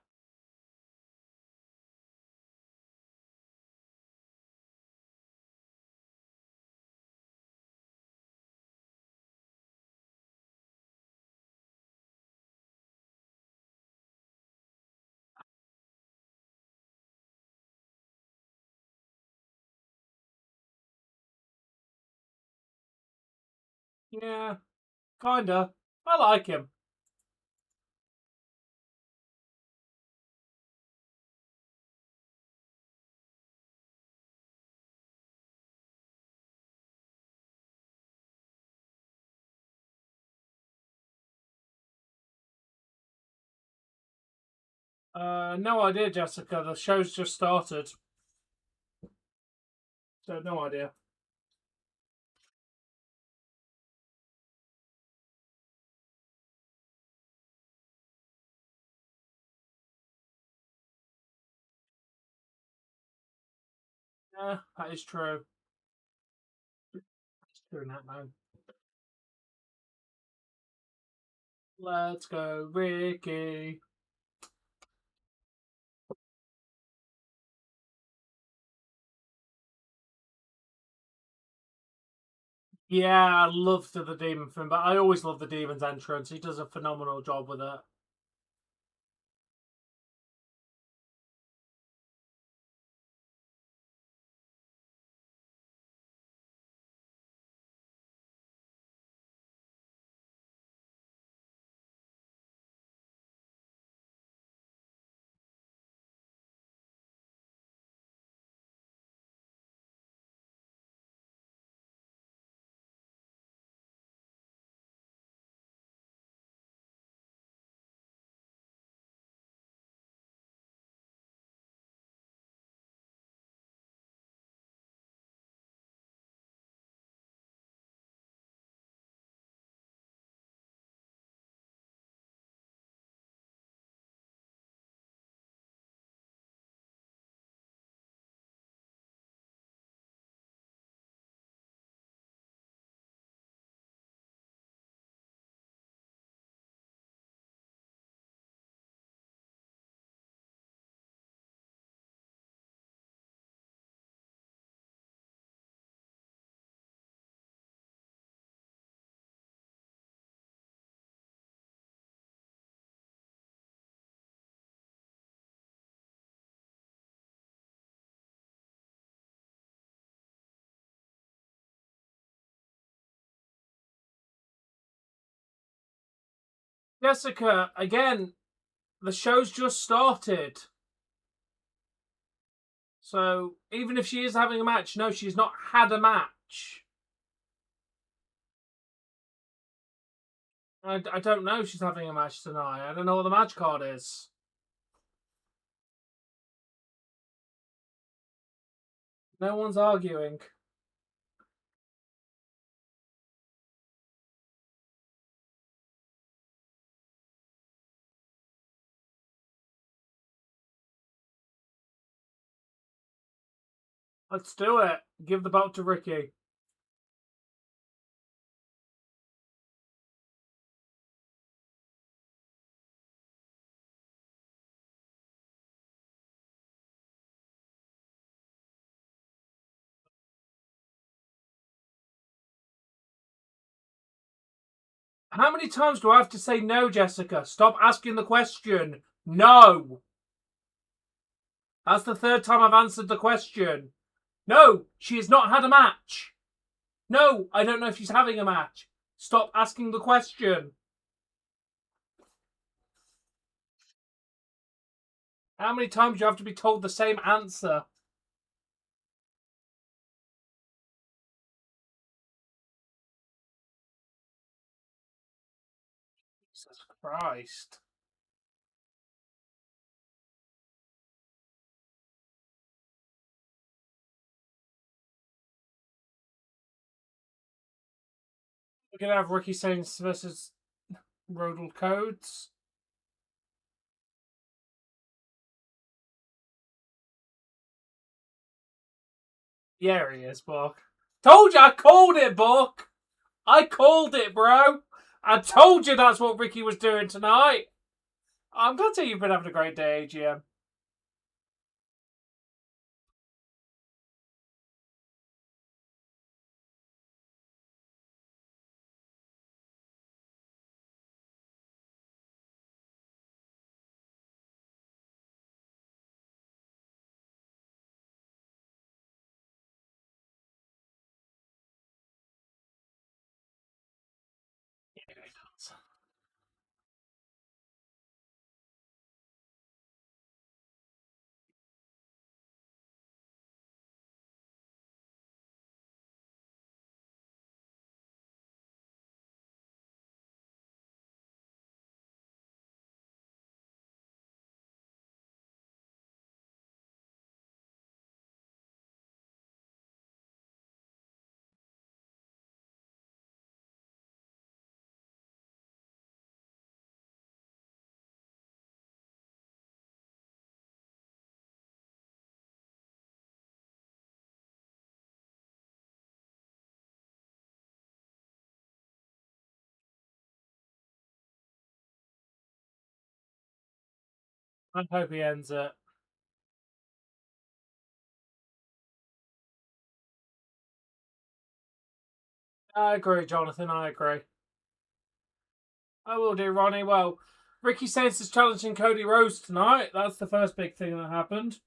Yeah, kinda. I like him. No idea, Jessica. The show's just started. So, no idea. Yeah, that is true. It's true, Nat Man. Let's go, Ricky. Yeah, I loved the Demon film, but I always love the Demon's entrance. He does a phenomenal job with it. Jessica, again, the show's just started. So, even if she is having a match, no, she's not had a match. I don't know if she's having a match tonight. I don't know what the match card is. No one's arguing. Let's do it. Give the belt to Ricky. How many times do I have to say no, Jessica? Stop asking the question. No. That's the third time I've answered the question. No, she has not had a match. No, I don't know if she's having a match. Stop asking the question. How many times do you have to be told the same answer? Jesus Christ. We're going to have Ricky Saints versus Rodal Codes. Yeah, he is, Bork. Told you I called it, Bork. I called it, bro. I told you that's what Ricky was doing tonight. I'm glad to say you've been having a great day, AGM. I hope he ends it. I agree, Jonathan. I agree. I will do, Ronnie. Well, Ricky Saints is challenging Cody Rhodes tonight. That's the first big thing that happened.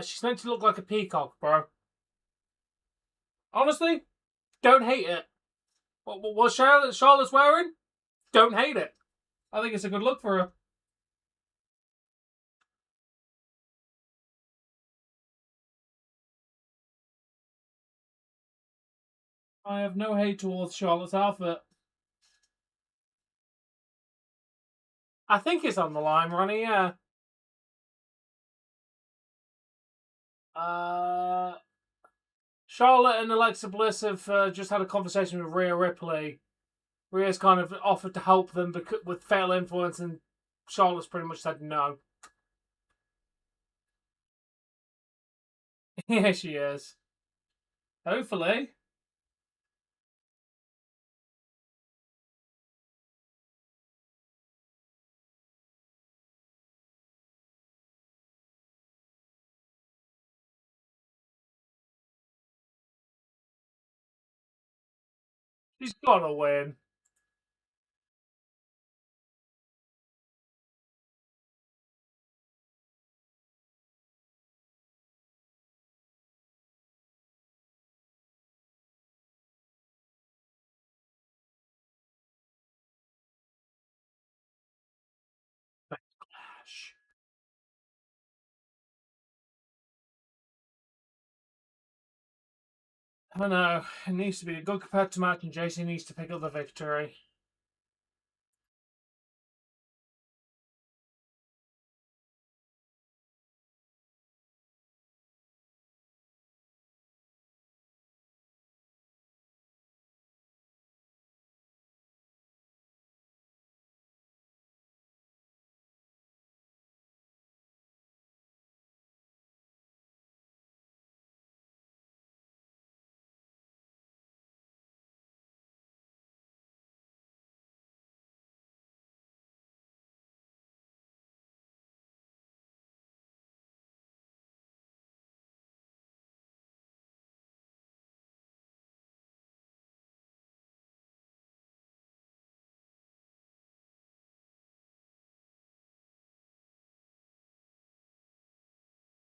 She's meant to look like a peacock, bro. Honestly, don't hate it. What Charlotte's wearing? Don't hate it. I think it's a good look for her. I have no hate towards Charlotte's outfit. I think it's on the line, Ronnie, yeah. Charlotte and Alexa Bliss have just had a conversation with Rhea Ripley. Rhea's kind of offered to help them with Fatal Influence, and Charlotte's pretty much said no. Yeah, she is. Hopefully. She's got to win. Backlash. I know. It needs to be a good compared to match, and JC needs to pick up the victory.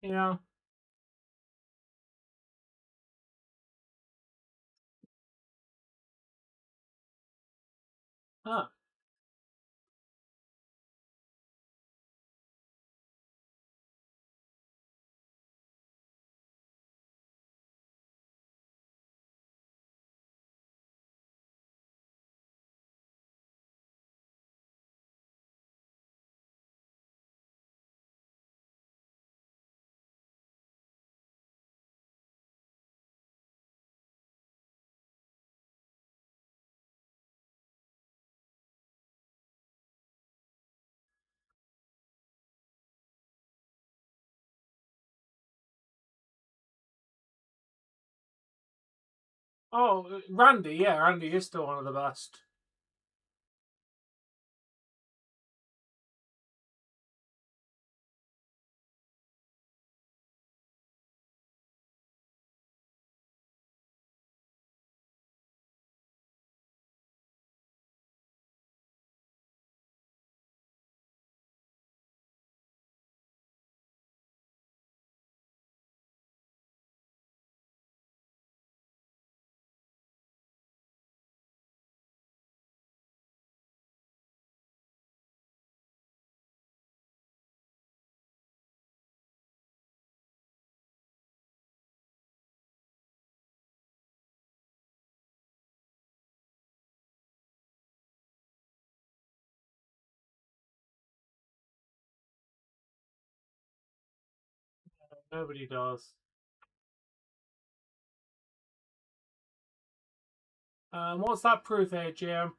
Yeah. Huh. Oh, Randy, yeah, Randy is still one of the best. Nobody does. What's that proof here, Jim?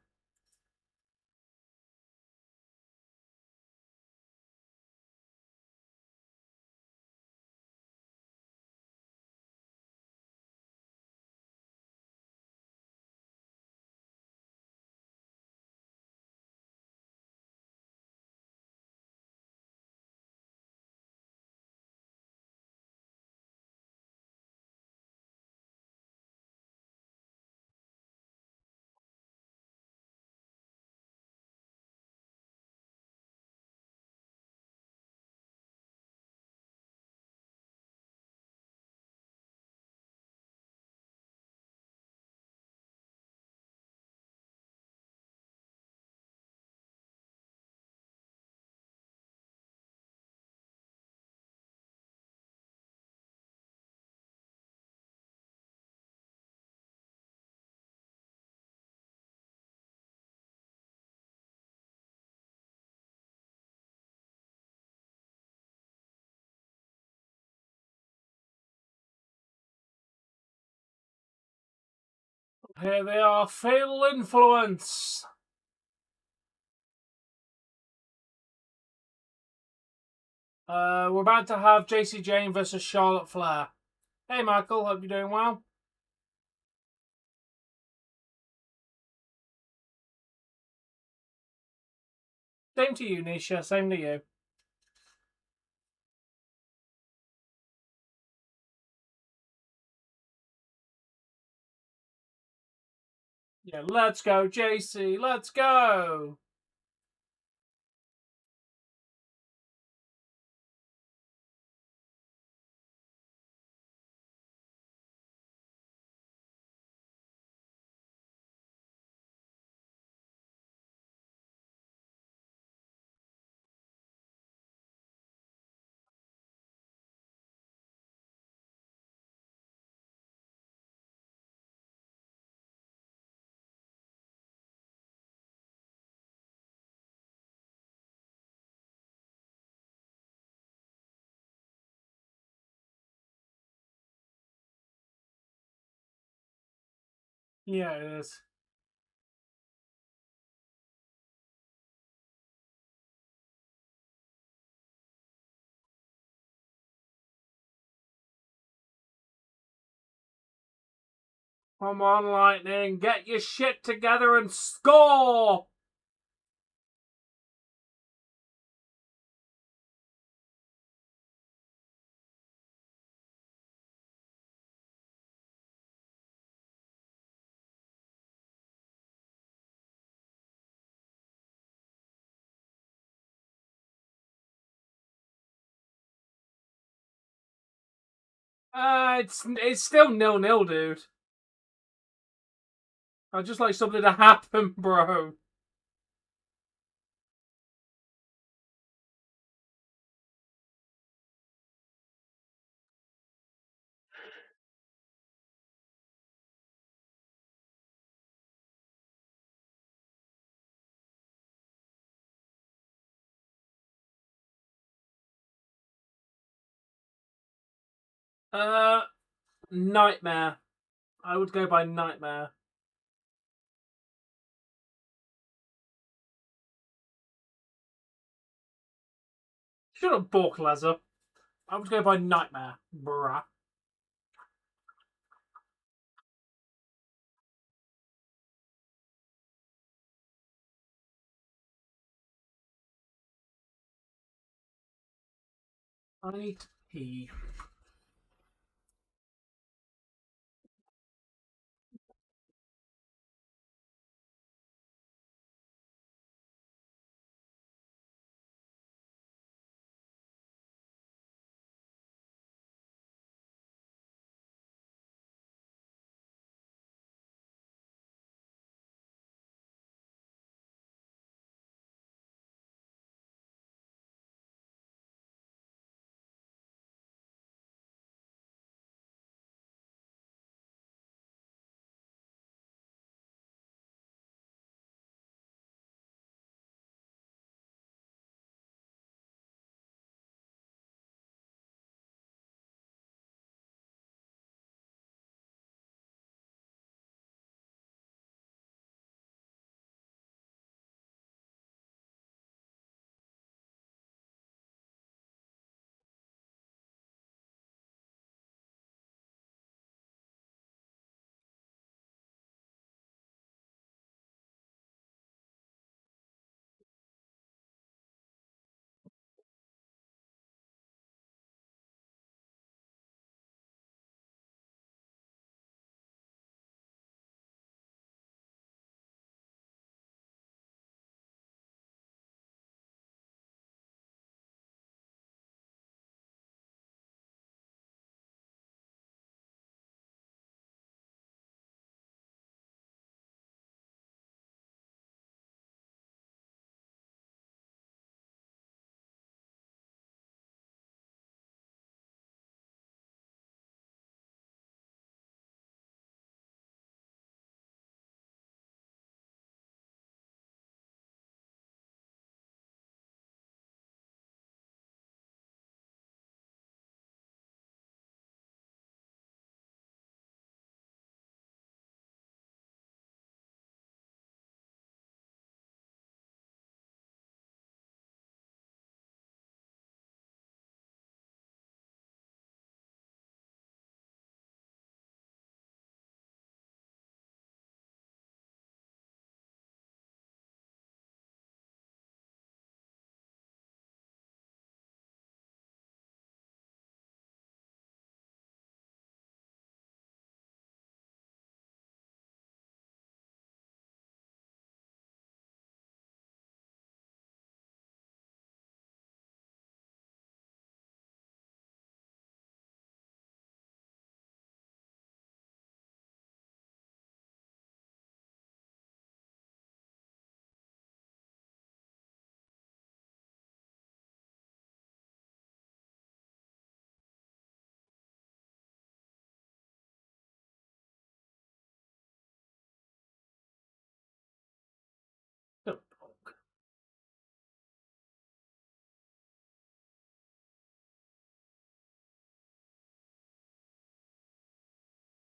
Here they are, Fatal Influence. We're about to have JC Jane versus Charlotte Flair. Hey, Michael, hope you're doing well. Same to you, Nisha. Same to you. Yeah, let's go, JC. Let's go. Yeah, it is. Come on, Lightning. Get your shit together and score! It's still 0-0, dude. I'd just like something to happen, bro. Nightmare. I would go by Nightmare. Shut up, Bork Lesser. I would go by Nightmare, bruh. I need to pee.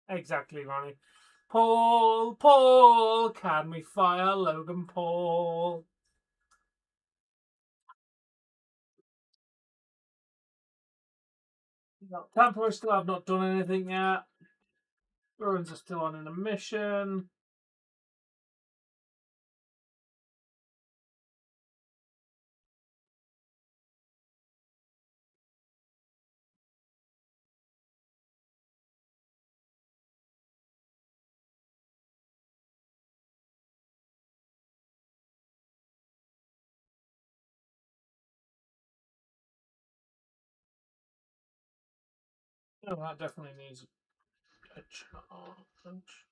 Exactly, Ronnie. Paul, can we fire Logan Paul? Tampa still have not done anything yet. Bruins are still on a mission. Oh, that definitely needs a charge.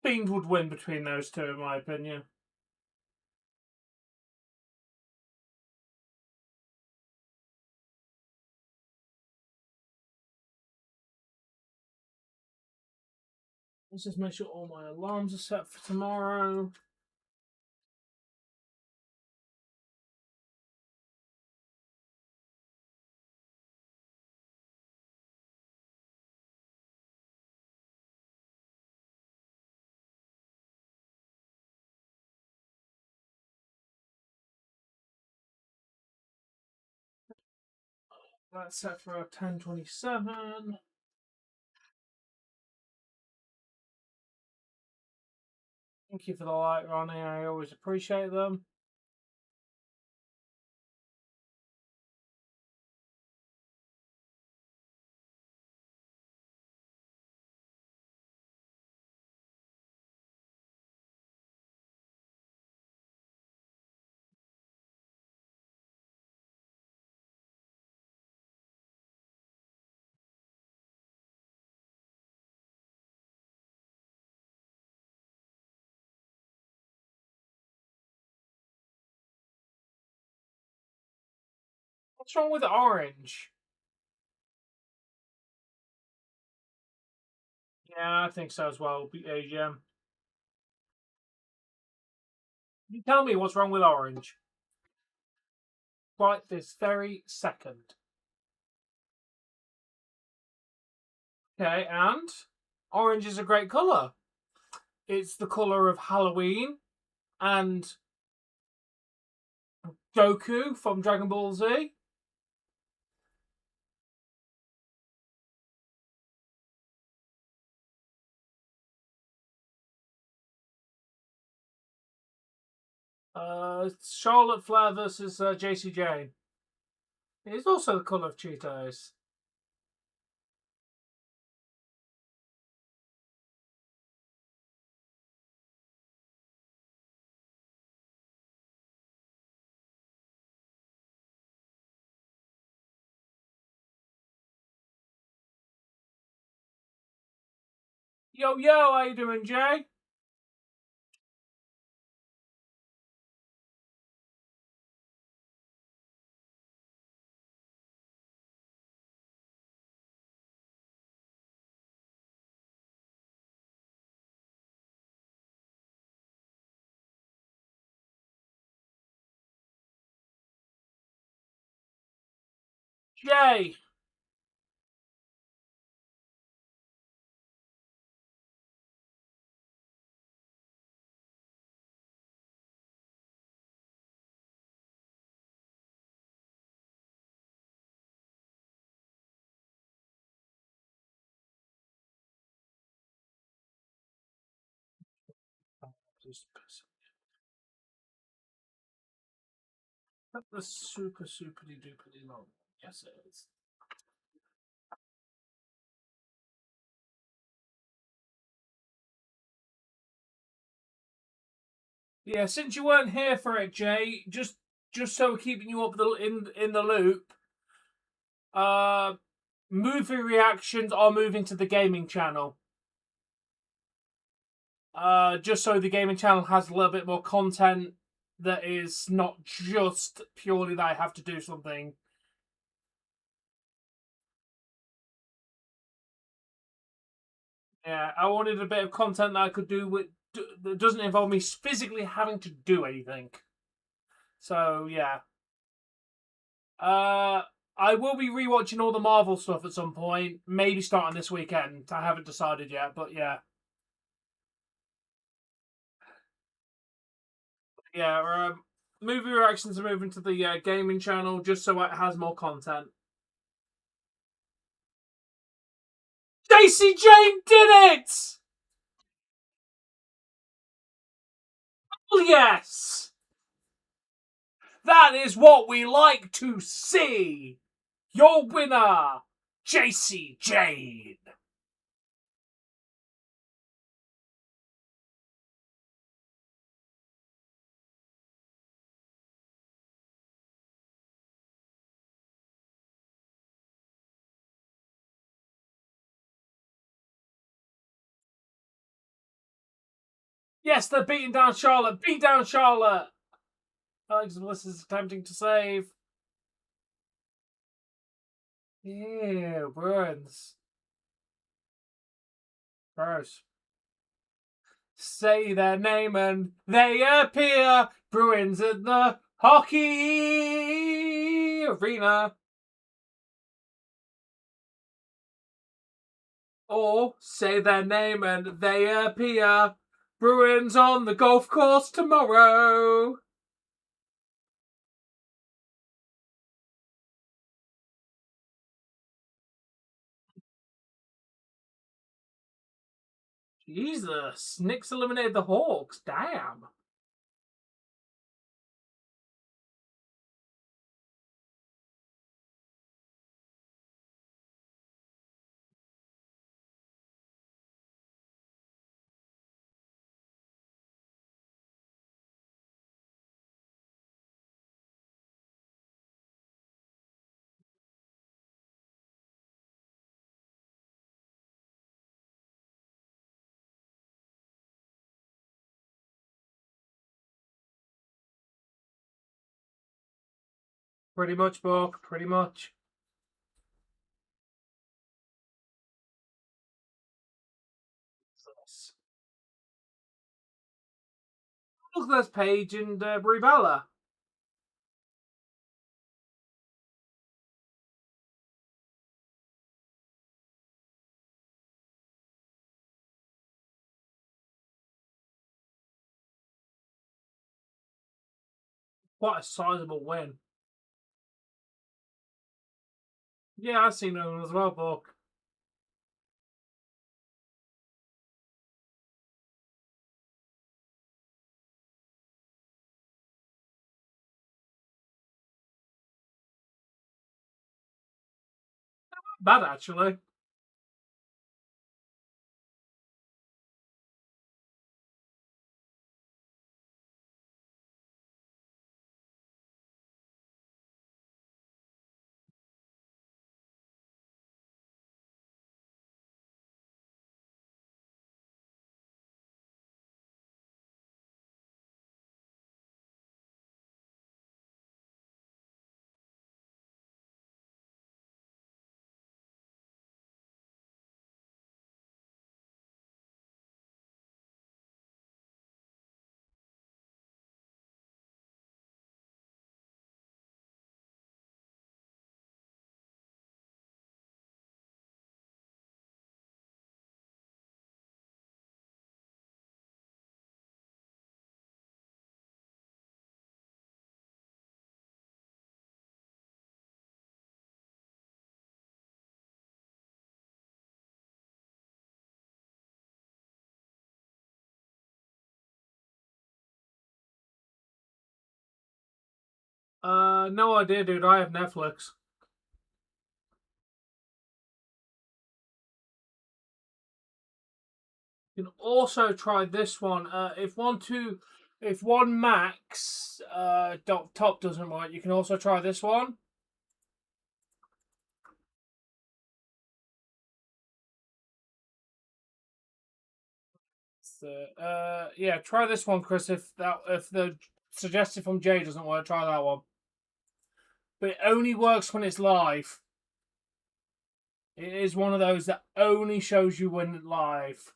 Fiend would win between those two, in my opinion. Let's just make sure all my alarms are set for tomorrow. That's set for 10:27. Thank you for the like, Ronnie. I always appreciate them. What's wrong with orange? Yeah, I think so as well, AGM. You tell me what's wrong with orange. Right this very second. Okay, and orange is a great colour. It's the colour of Halloween and Goku from Dragon Ball Z. Charlotte Flair versus JC Jane. It is also the colour of Cheetos. Yo, how you doing, Jay? Jay! That's super duperly long. Yes, it is. Yeah, since you weren't here for it, Jay, just so we're keeping you up in the loop, movie reactions are moving to the gaming channel. Just so the gaming channel has a little bit more content that is not just purely that I have to do something. Yeah, I wanted a bit of content that I could do that doesn't involve me physically having to do anything. So yeah. I will be rewatching all the Marvel stuff at some point. Maybe starting this weekend. I haven't decided yet, but yeah. Yeah, movie reactions are moving to the gaming channel just so it has more content. Daisy Jane did it! Yes! That is what we like to see! Your winner, JC Jane! Yes, they're beating down Charlotte! Beat down Charlotte! Alex Bliss is attempting to save. Yeah, Bruins. Gross. Say their name and they appear. Bruins in the hockey arena. Or say their name and they appear. Bruins on the golf course tomorrow. Jesus, Knicks eliminated the Hawks. Damn. Pretty much, Bork. Pretty much. Look, there's Paige and Brie Bella. Quite a sizable win. Yeah, I've seen them as well, Bork. Bad, actually. No idea, dude. I have Netflix. You can also try this one. If one max top doesn't work, you can also try this one. So, yeah, try this one, Chris. If the suggested from Jay doesn't work, try that one. But it only works when it's live. It is one of those that only shows you when live.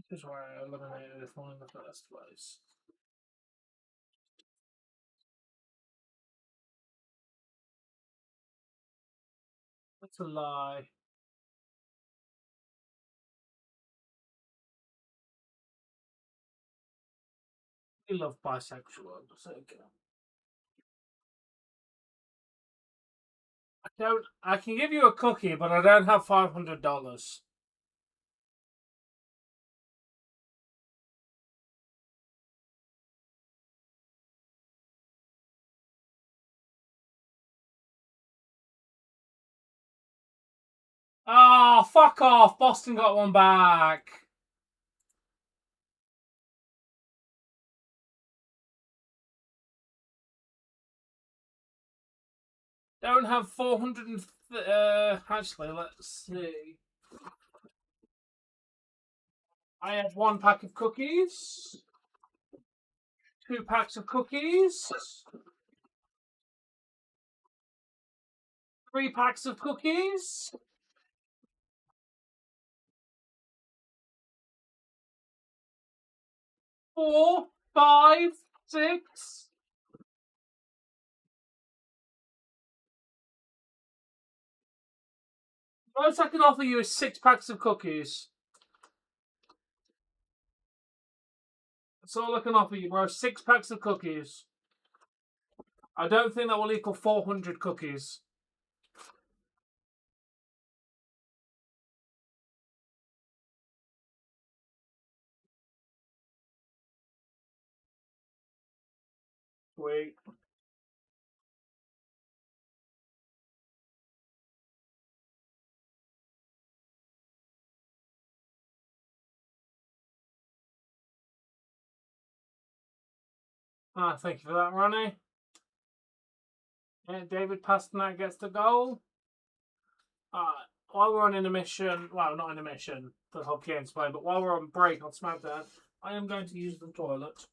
This is why I eliminated this one in the first place. That's a lie. We love bisexual. So I can give you a cookie, but I don't have $500. Oh, fuck off. Boston got one back. Don't have 400 and... actually, let's see. I have 1 pack of cookies. 2 packs of cookies. 3 packs of cookies. 4, 5, 6. Most I can offer you is 6 packs of cookies. That's all I can offer you, bro. 6 packs of cookies. I don't think that will equal 400 cookies. Wait. Ah, thank you for that, Ronnie. Yeah, David Pasternak gets the goal. Alright, while we're on intermission, well, not intermission, the hockey game's playing, but while we're on break on SmackDown, I am going to use the toilet.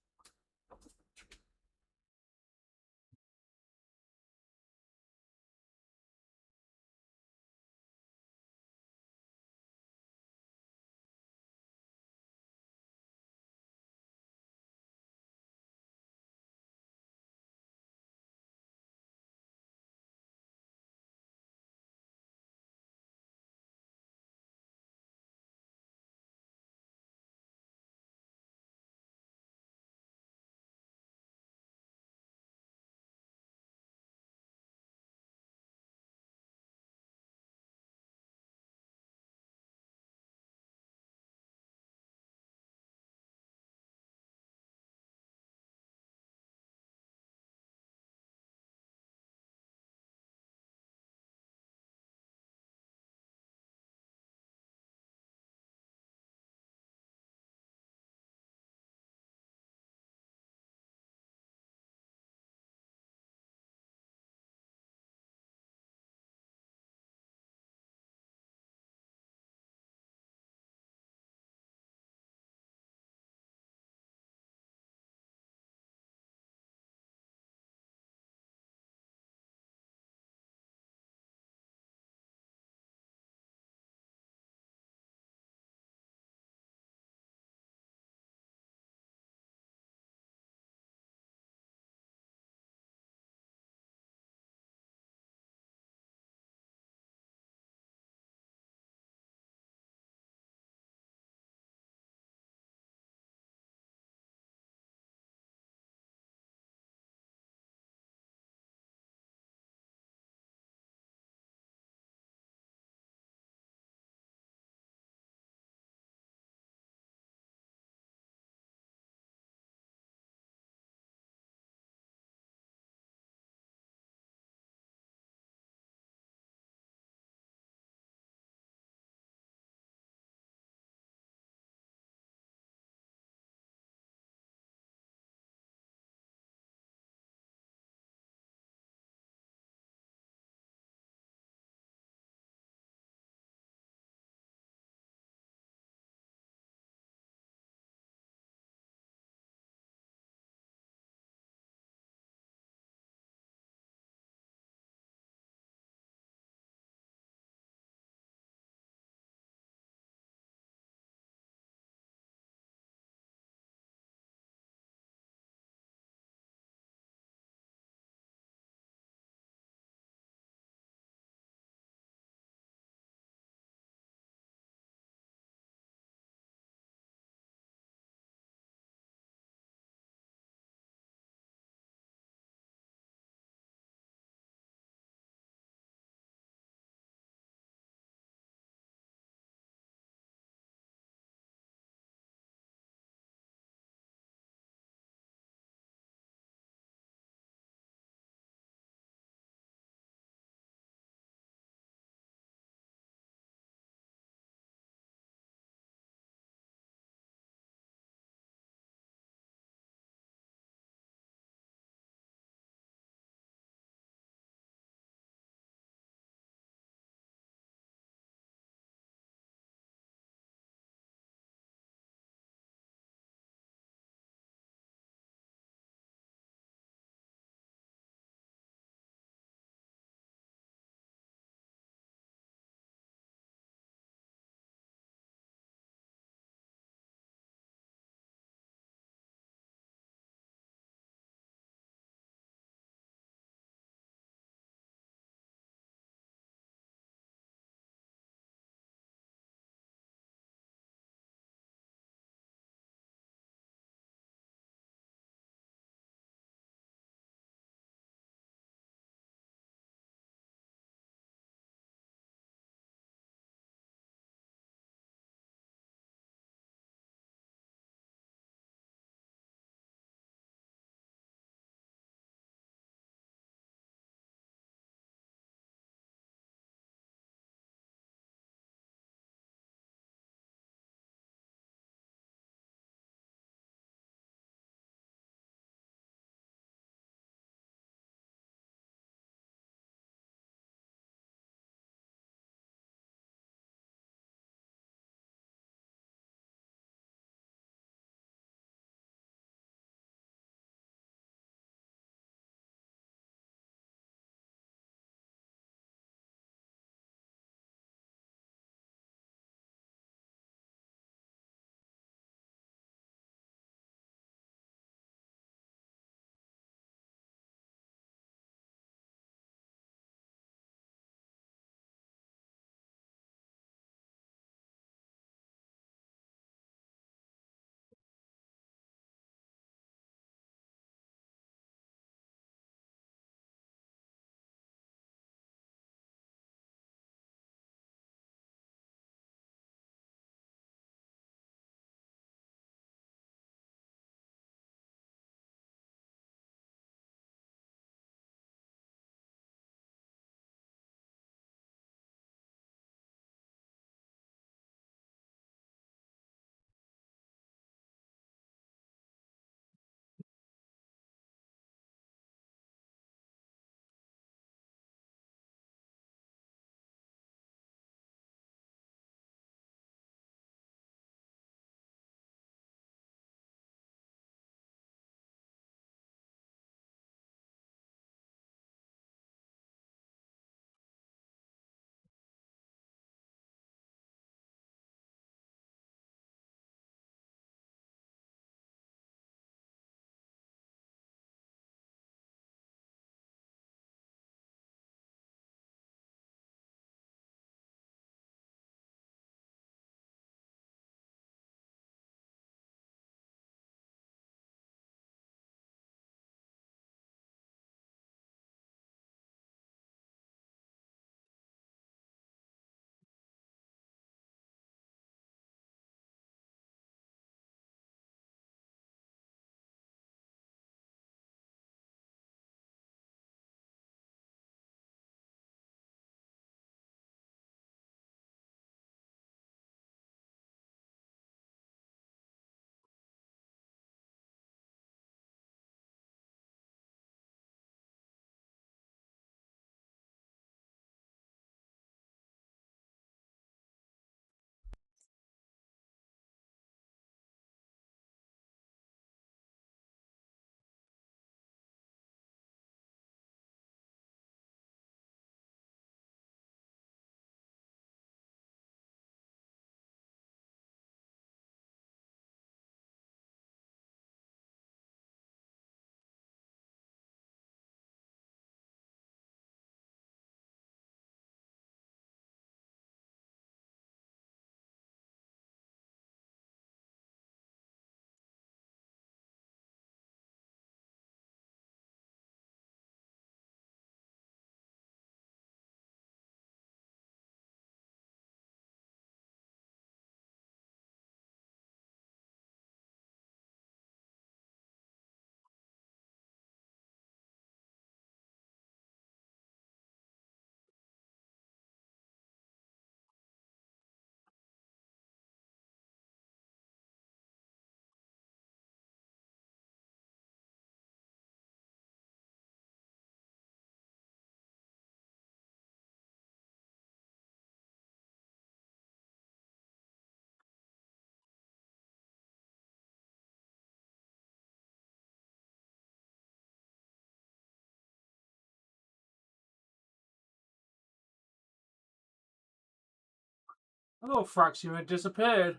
Oh, Fraxi had disappeared.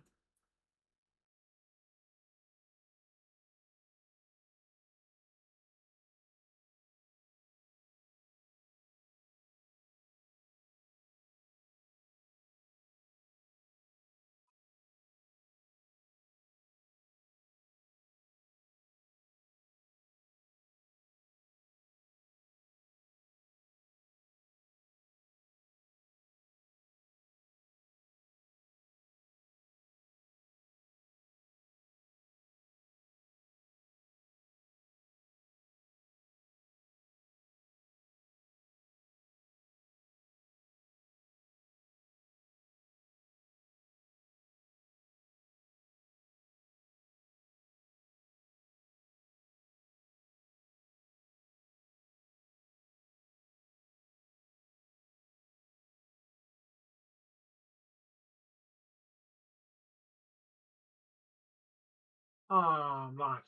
Oh, nice.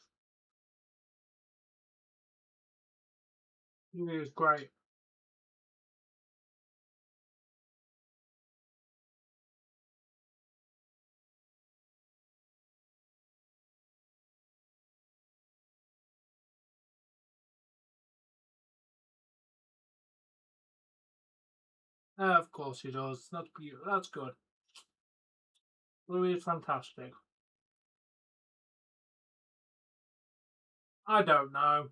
He was great. Of course he does. That's beautiful. That's good. Louis is fantastic. I don't know.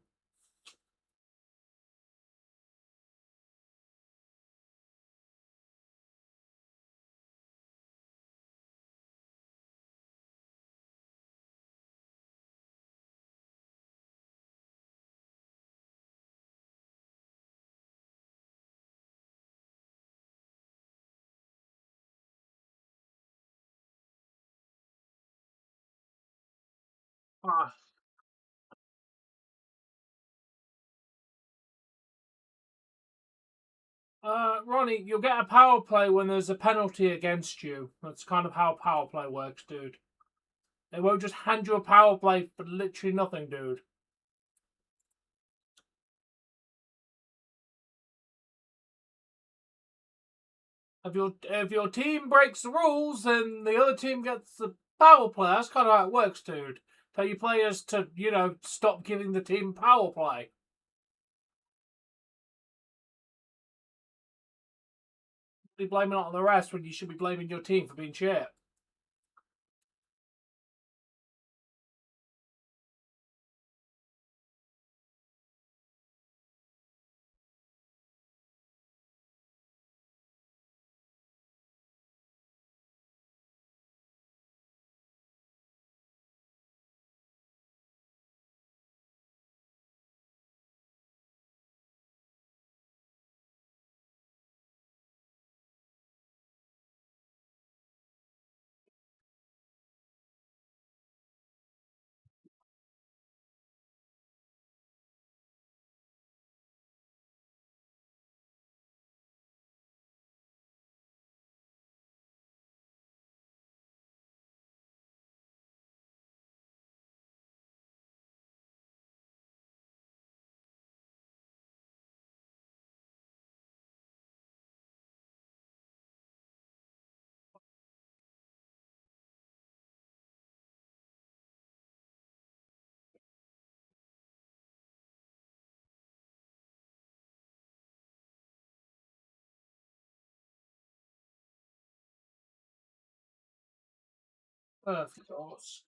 Ah, Ronnie, you'll get a power play when there's a penalty against you. That's kind of how power play works, dude. They won't just hand you a power play for literally nothing, dude. If your team breaks the rules, then the other team gets the power play. That's kind of how it works, dude. Tell your players to, stop giving the team power play. Be blaming it on the rest when you should be blaming your team for being shit. Of course.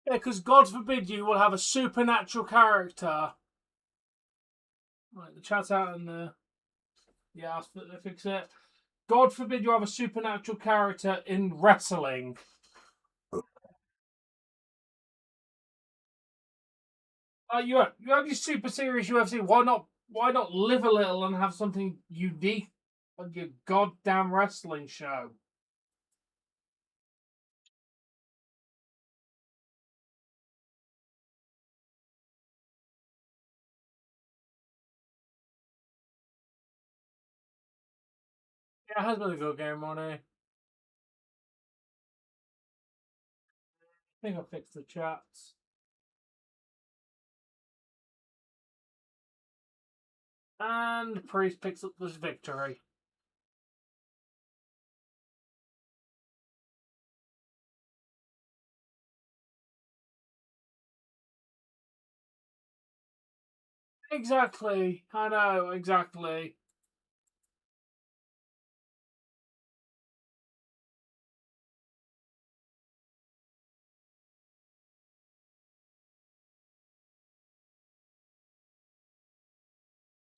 Yeah, because God forbid you will have a supernatural character. Right, the chat's out in the. Yeah, I'll fix it. God forbid you have a supernatural character in wrestling. You have your super serious UFC. Why not live a little and have something unique on your goddamn wrestling show? Yeah, it has been a good game, Ronnie. I think I fixed the chats. And Priest picks up this victory. Exactly. I know, exactly.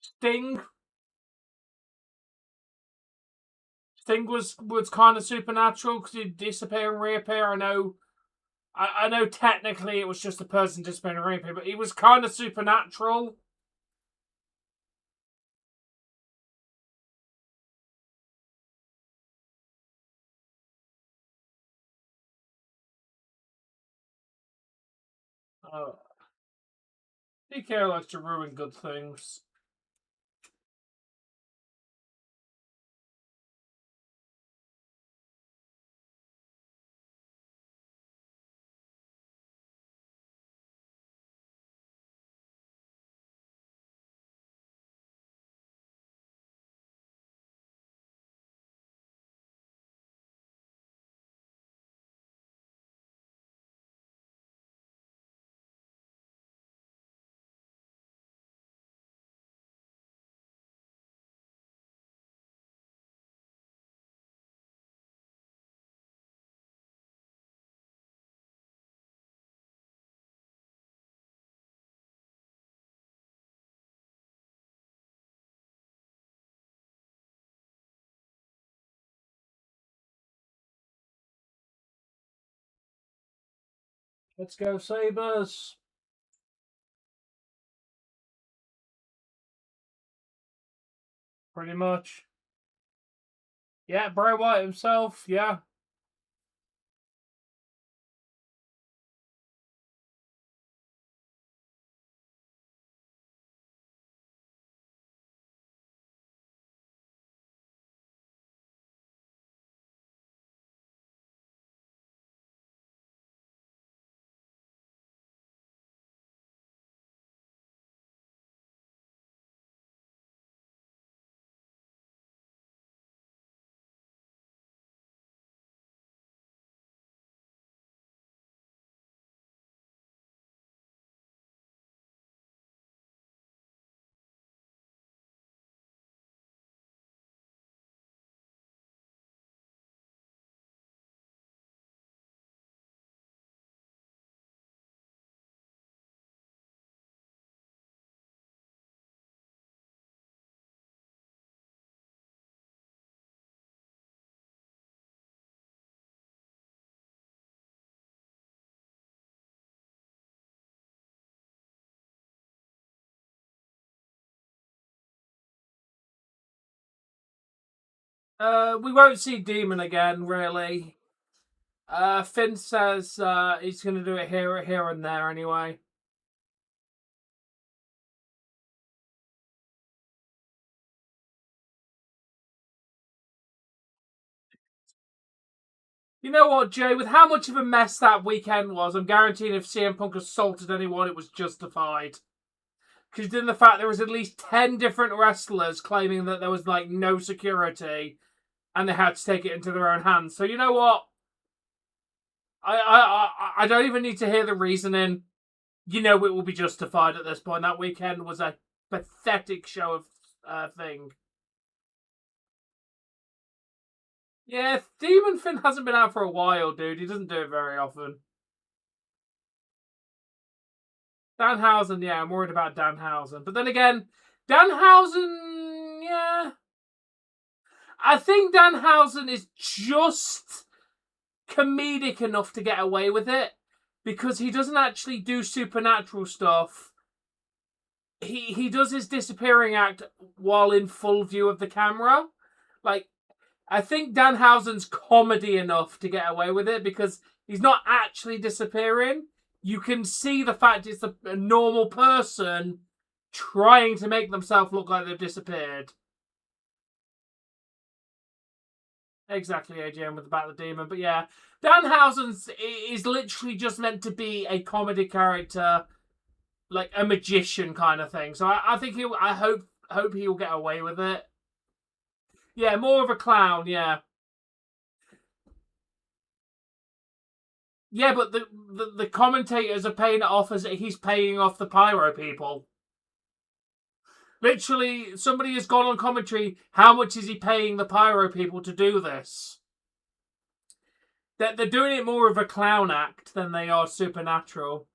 Sting. Sting was kind of supernatural because he'd disappear and reappear. I know technically it was just a person disappearing and reappear, but he was kind of supernatural. DK likes to ruin good things. Let's go, Sabres. Pretty much. Yeah, Bray Wyatt himself, yeah. We won't see Demon again, really. Finn says he's going to do it here and there anyway. You know what, Jay? With how much of a mess that weekend was, I'm guaranteeing if CM Punk assaulted anyone, it was justified. Considering the fact there was at least 10 different wrestlers claiming that there was no security and they had to take it into their own hands. So you know what? I don't even need to hear the reasoning. You know it will be justified at this point. That weekend was a pathetic show of thing. Yeah, Demon Finn hasn't been out for a while, dude. He doesn't do it very often. Danhausen, yeah, I'm worried about Danhausen. But then again, Danhausen, yeah. I think Danhausen is just comedic enough to get away with it because he doesn't actually do supernatural stuff. He does his disappearing act while in full view of the camera. Like, I think Danhausen's comedy enough to get away with it because he's not actually disappearing. You can see the fact it's a normal person trying to make themselves look like they've disappeared. Exactly, AGM with the Battle of the Demon. But yeah, Danhausen is literally just meant to be a comedy character, like a magician kind of thing. So I think I hope he'll get away with it. Yeah, more of a clown. Yeah. Yeah, but the commentators are paying it off as he's paying off the pyro people. Literally, somebody has gone on commentary. How much is he paying the pyro people to do this? They're doing it more of a clown act than they are supernatural.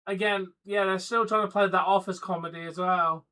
Again, yeah, they're still trying to play that off as comedy as well.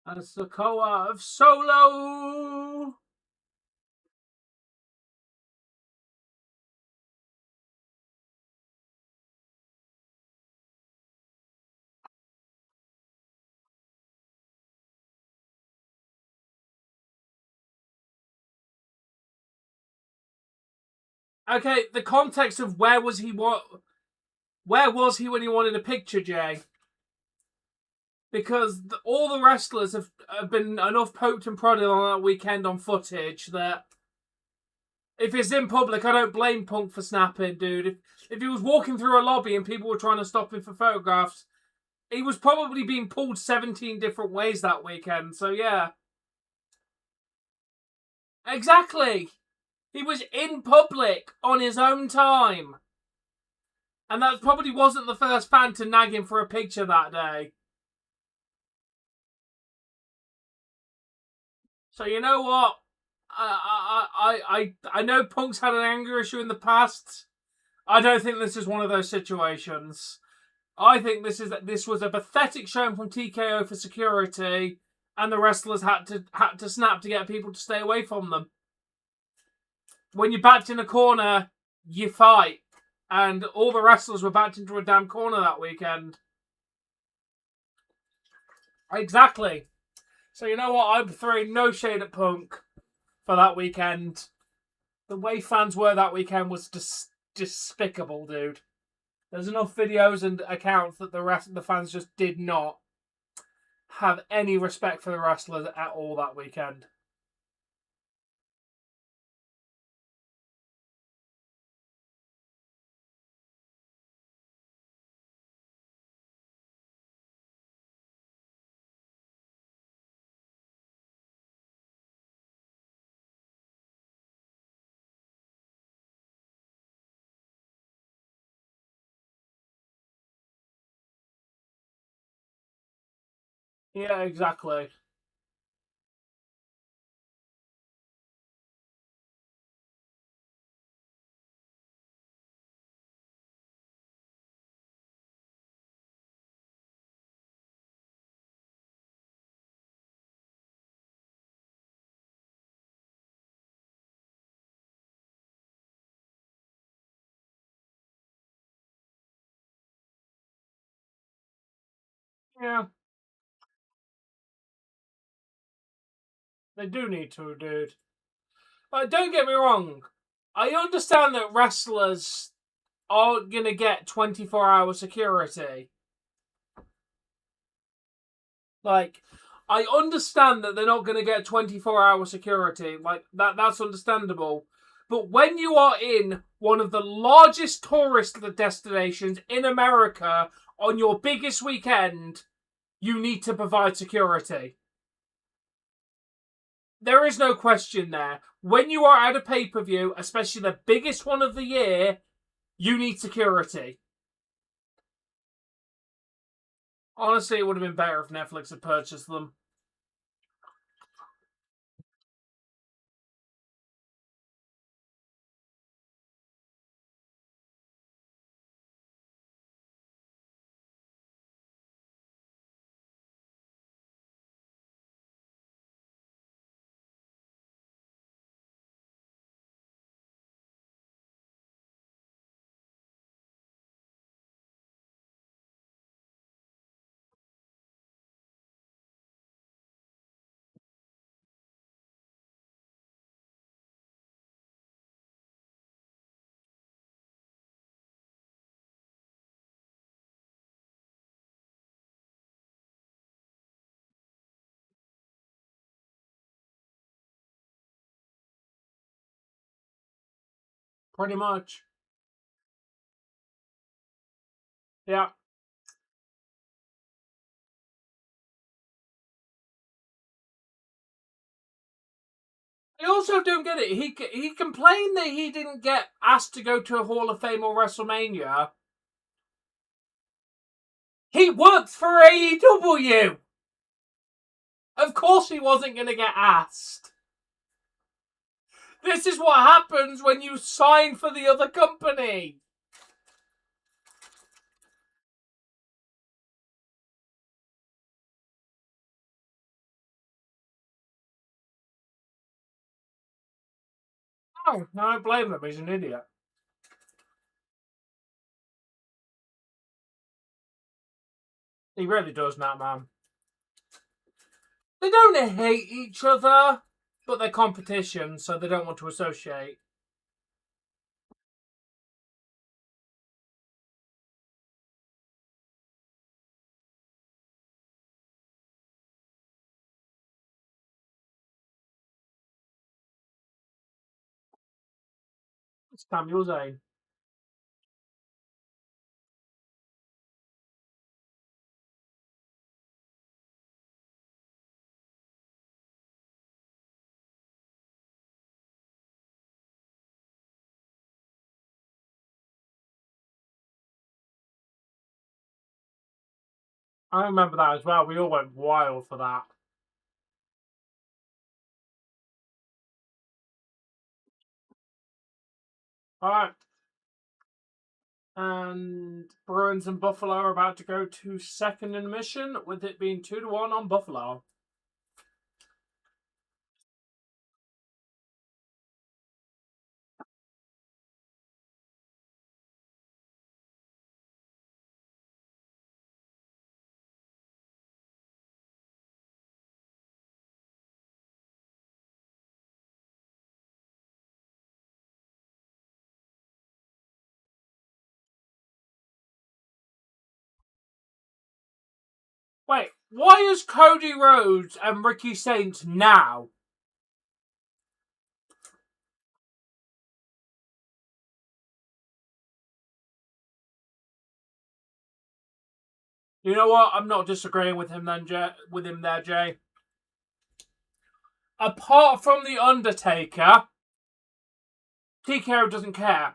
And Sokoa of Solo. Okay, the context of where was he when he wanted a picture, Jay? Because all the wrestlers have been enough poked and prodded on that weekend on footage that if it's in public, I don't blame Punk for snapping, dude. If he was walking through a lobby and people were trying to stop him for photographs, he was probably being pulled 17 different ways that weekend. So yeah. Exactly. He was in public on his own time. And that probably wasn't the first fan to nag him for a picture that day. So you know what? I know Punk's had an anger issue in the past. I don't think this is one of those situations. I think this was a pathetic showing from TKO for security, and the wrestlers had to snap to get people to stay away from them. When you're backed in a corner, you fight, and all the wrestlers were backed into a damn corner that weekend. Exactly. So you know what? I'm throwing no shade at Punk for that weekend. The way fans were that weekend was despicable, dude. There's enough videos and accounts that the fans just did not have any respect for the wrestlers at all that weekend. Yeah, exactly. Yeah, they do need to, dude. Don't get me wrong. I understand that wrestlers aren't going to get 24-hour security. Like, I understand that they're not going to get 24-hour security. Like, that's understandable. But when you are in one of the largest tourist destinations in America on your biggest weekend, you need to provide security. There is no question there. When you are at a pay-per-view, especially the biggest one of the year, you need security. Honestly, it would have been better if Netflix had purchased them. Pretty much. Yeah. I also don't get it. He complained that he didn't get asked to go to a Hall of Fame or WrestleMania. He worked for AEW. Of course he wasn't going to get asked. This is what happens when you sign for the other company. No, I don't blame him. He's an idiot. He really does that, man. They don't hate each other, but they're competition, so they don't want to associate. It's Samuel Zane. I remember that as well. We all went wild for that. All right. And Bruins and Buffalo are about to go to second intermission, with it being 2-1 on Buffalo. Wait, why is Cody Rhodes and Ricky Saints now? You know what? I'm not disagreeing with him then, Jay. Apart from the Undertaker, TKO doesn't care.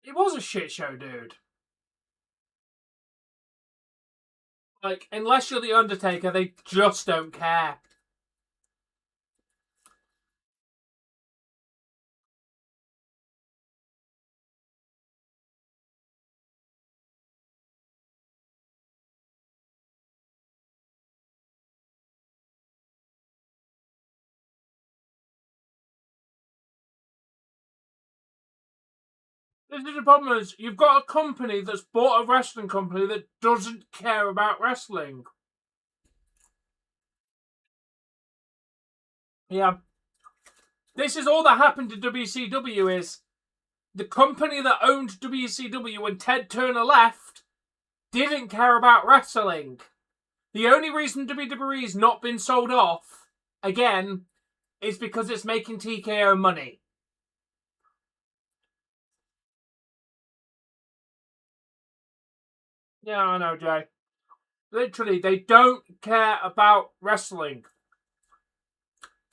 It was a shit show, dude. Like, unless you're the Undertaker, they just don't care. This is the problem is you've got a company that's bought a wrestling company that doesn't care about wrestling. Yeah. This is all that happened to WCW is the company that owned WCW when Ted Turner left didn't care about wrestling. The only reason WWE's not been sold off, again, is because it's making TKO money. Yeah, I know, Jay. Literally, they don't care about wrestling.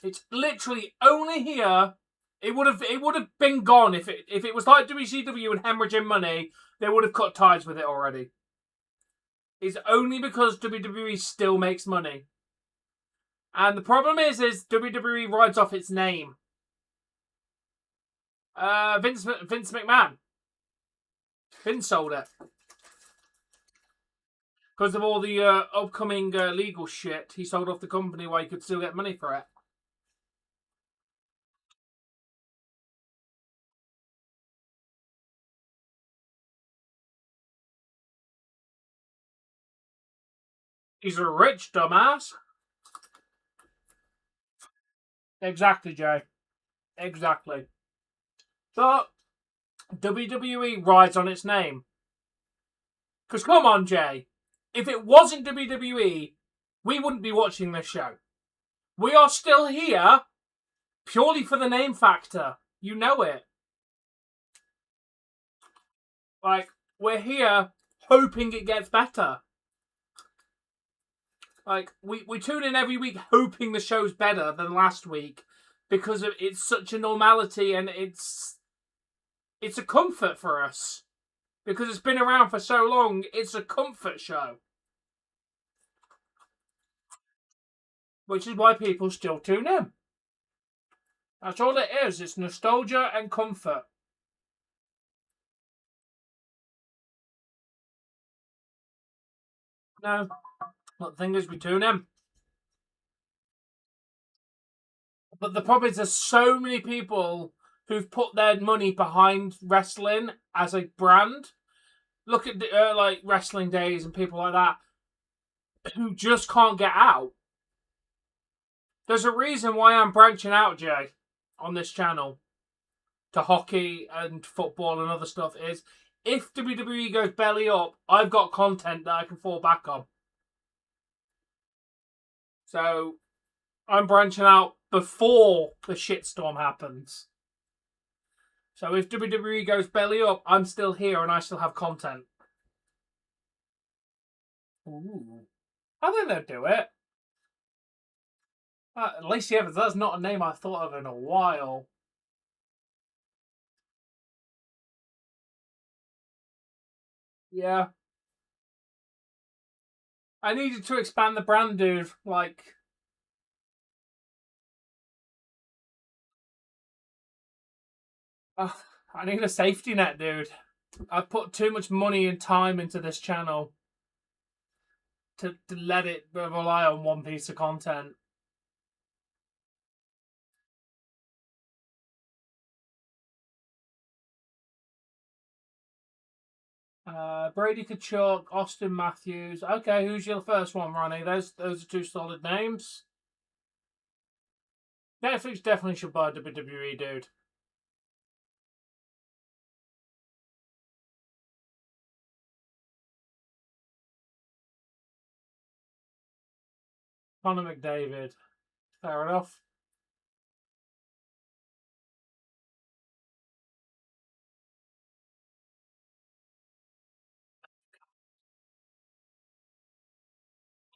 It's literally only here. It would have been gone if it was like WCW and hemorrhaging money. They would have cut ties with it already. It's only because WWE still makes money, and the problem is WWE rides off its name. Vince McMahon. Vince sold it because of all the upcoming legal shit. He sold off the company while he could still get money for it. He's a rich dumbass. Exactly, Jay. Exactly. But WWE rides on its name. Because come on, Jay. If it wasn't WWE, we wouldn't be watching this show. We are still here purely for the name factor. You know it. Like, we're here hoping it gets better. Like, we tune in every week hoping the show's better than last week because it's such a normality and it's a comfort for us. Because it's been around for so long, it's a comfort show. Which is why people still tune in. That's all it is. It's nostalgia and comfort. No. But the thing is, we tune in. But the problem is there's so many people who've put their money behind wrestling as a brand. Look at the, like Wrestling Days and people like that who just can't get out. There's a reason why I'm branching out, Jay, on this channel to hockey and football and other stuff is if WWE goes belly up, I've got content that I can fall back on. So I'm branching out before the shitstorm happens. So if WWE goes belly up, I'm still here and I still have content. Ooh. I think they'll do it. Lacey Evans, that's not a name I've thought of in a while. Yeah. I needed to expand the brand, dude. Like, I need a safety net, dude. I've put too much money and time into this channel to let it rely on one piece of content. Brady Kachuk, Austin Matthews. Okay, who's your first one, Ronnie? Those are two solid names. Netflix definitely should buy WWE, dude. Conor McDavid. Fair enough.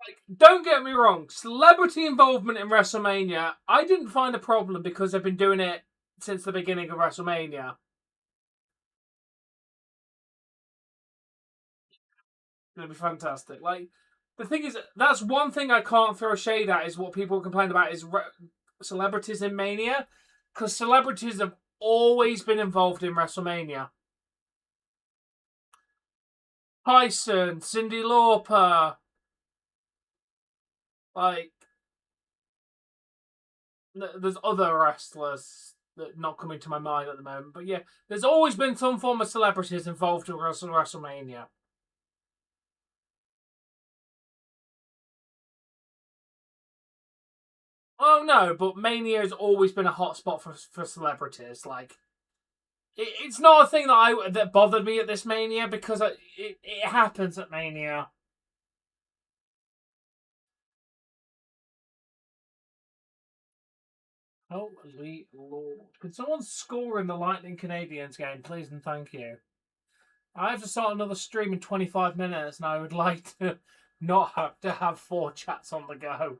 Like, don't get me wrong, celebrity involvement in WrestleMania, I didn't find a problem because they've been doing it since the beginning of WrestleMania. It'll be fantastic. Like, The thing is, that's one thing I can't throw shade at, is what people complain about is celebrities in Mania. Because celebrities have always been involved in WrestleMania. Tyson, Cyndi Lauper, like, there's other wrestlers that not coming to my mind at the moment. But yeah, there's always been some form of celebrities involved in WrestleMania. Oh no, but Mania has always been a hotspot for celebrities. Like, it's not a thing that bothered me at this Mania, because it happens at Mania. Holy Lord. Can someone score in the Lightning Canadiens game, please and thank you? I have to start another stream in 25 minutes, and I would like to not have to have 4 chats on the go.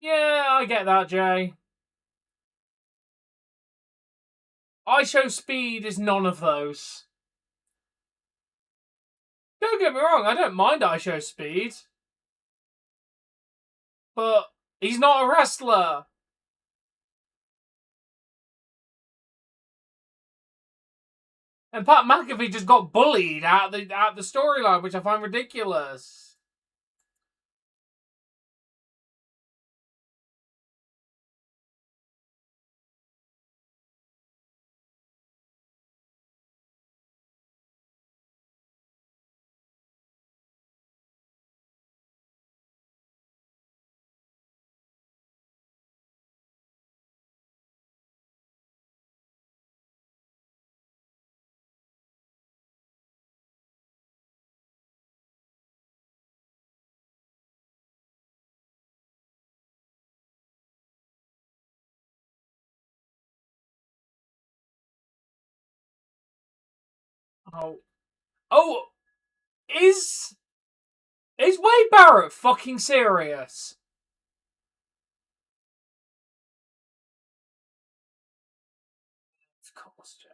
Yeah, I get that, Jay. I Show Speed is none of those. Don't get me wrong, I don't mind I Show Speed. But he's not a wrestler. And Pat McAfee just got bullied out the storyline, which I find ridiculous. Oh, is Wade Barrett fucking serious? Of course, Jay.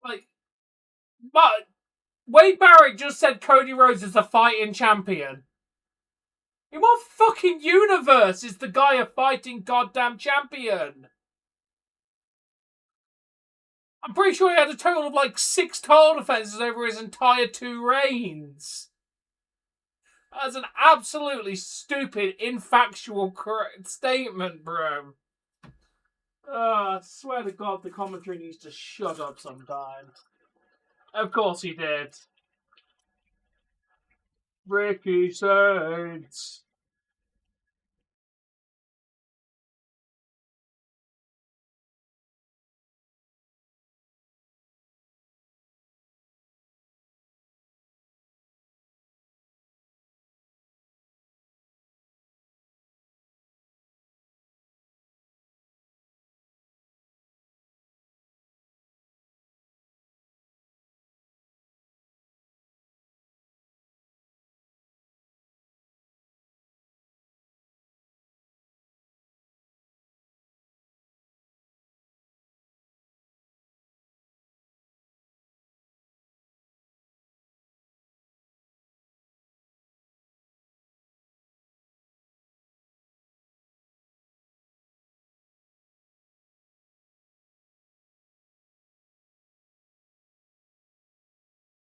Like, but Wade Barrett just said Cody Rhodes is the fighting champion. In what fucking universe is the guy a fighting goddamn champion? I'm pretty sure he had a total of like 6 title defenses over his entire 2 reigns. That's an absolutely stupid, infactual statement, bro. I swear to God, the commentary needs to shut up sometime. Of course he did. Vickie Stills.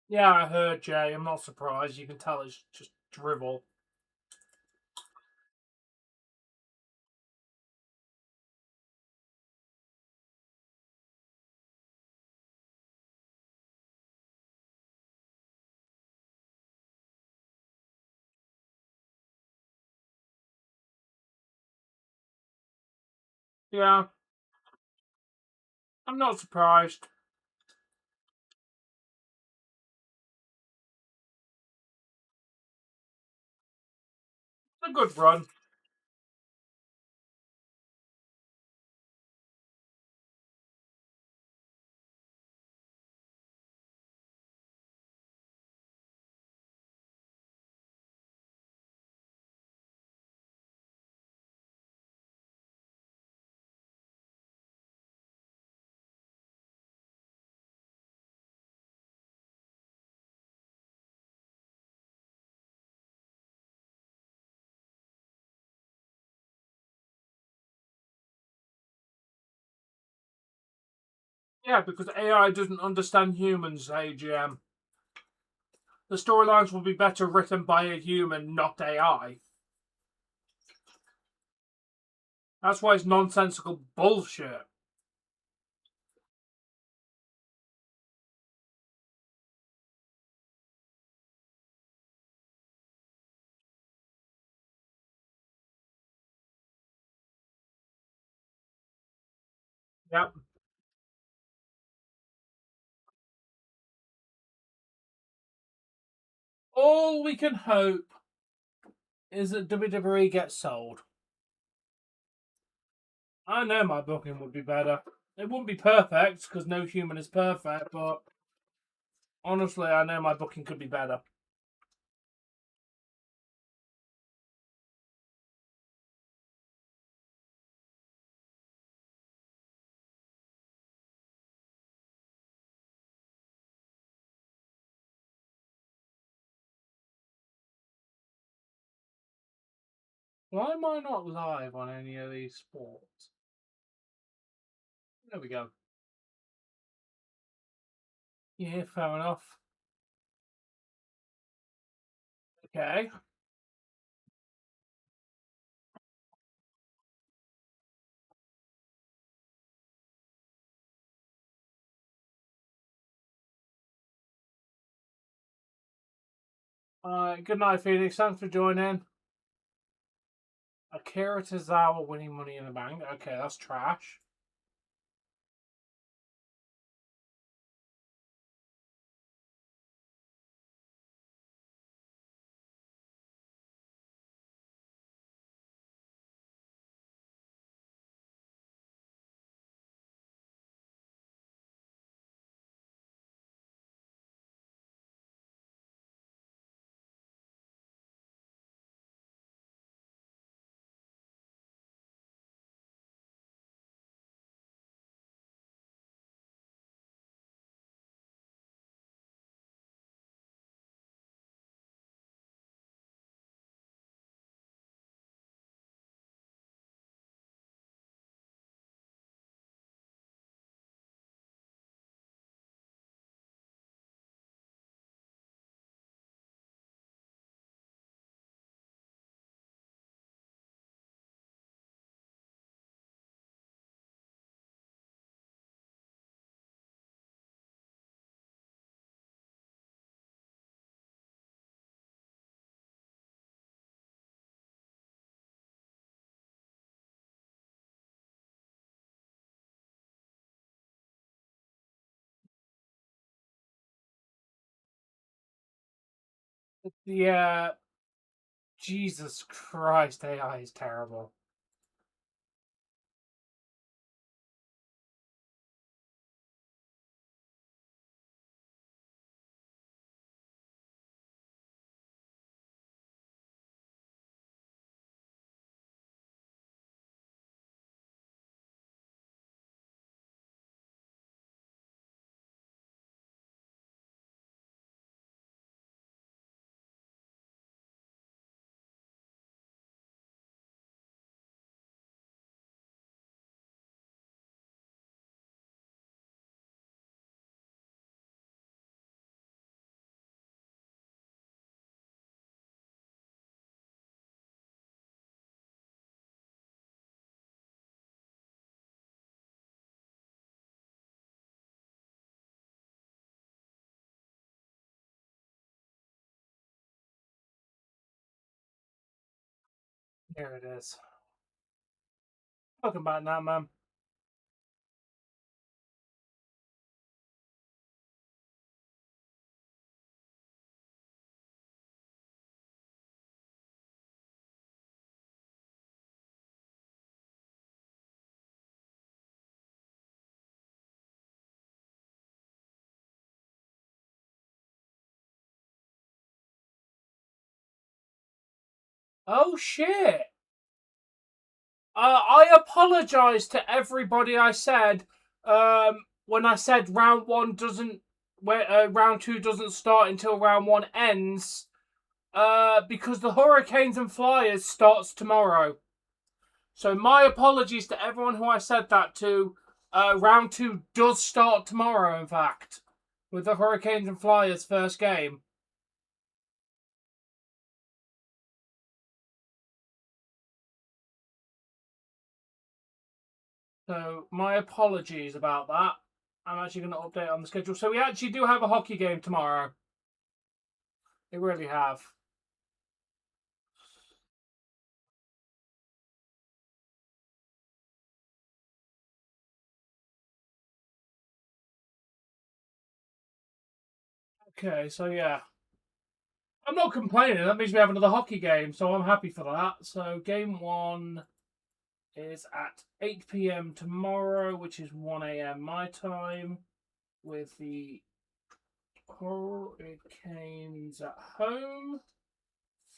Yeah, I heard, Jay. I'm not surprised. You can tell it's just drivel. Yeah, I'm not surprised. It's a good run. Yeah, because AI doesn't understand humans, AGM. The storylines will be better written by a human, not AI. That's why it's nonsensical bullshit. Yep. All we can hope is that WWE gets sold. I know my booking would be better. It wouldn't be perfect, because no human is perfect, but honestly, I know my booking could be better. Why am I not live on any of these sports? There we go. Yeah, fair enough. Okay. Good night, Phoenix. Thanks for joining. Akira Tozawa winning Money in the Bank. Okay, that's trash. Yeah. Jesus Christ, AI is terrible. Here it is. Welcome back now, man. Oh shit! I apologise to everybody. I said when I said round one doesn't, round two doesn't start until round one ends. Because the Hurricanes and Flyers starts tomorrow. So my apologies to everyone who I said that to. round 2 does start tomorrow, in fact, with the Hurricanes and Flyers first game. So, my apologies about that. I'm actually going to update on the schedule. So, we actually do have a hockey game tomorrow. We really have. Okay, so yeah. I'm not complaining. That means we have another hockey game, so I'm happy for that. So, game 1 is at 8 p.m. tomorrow, which is 1 a.m. my time, with the Hurricanes at home,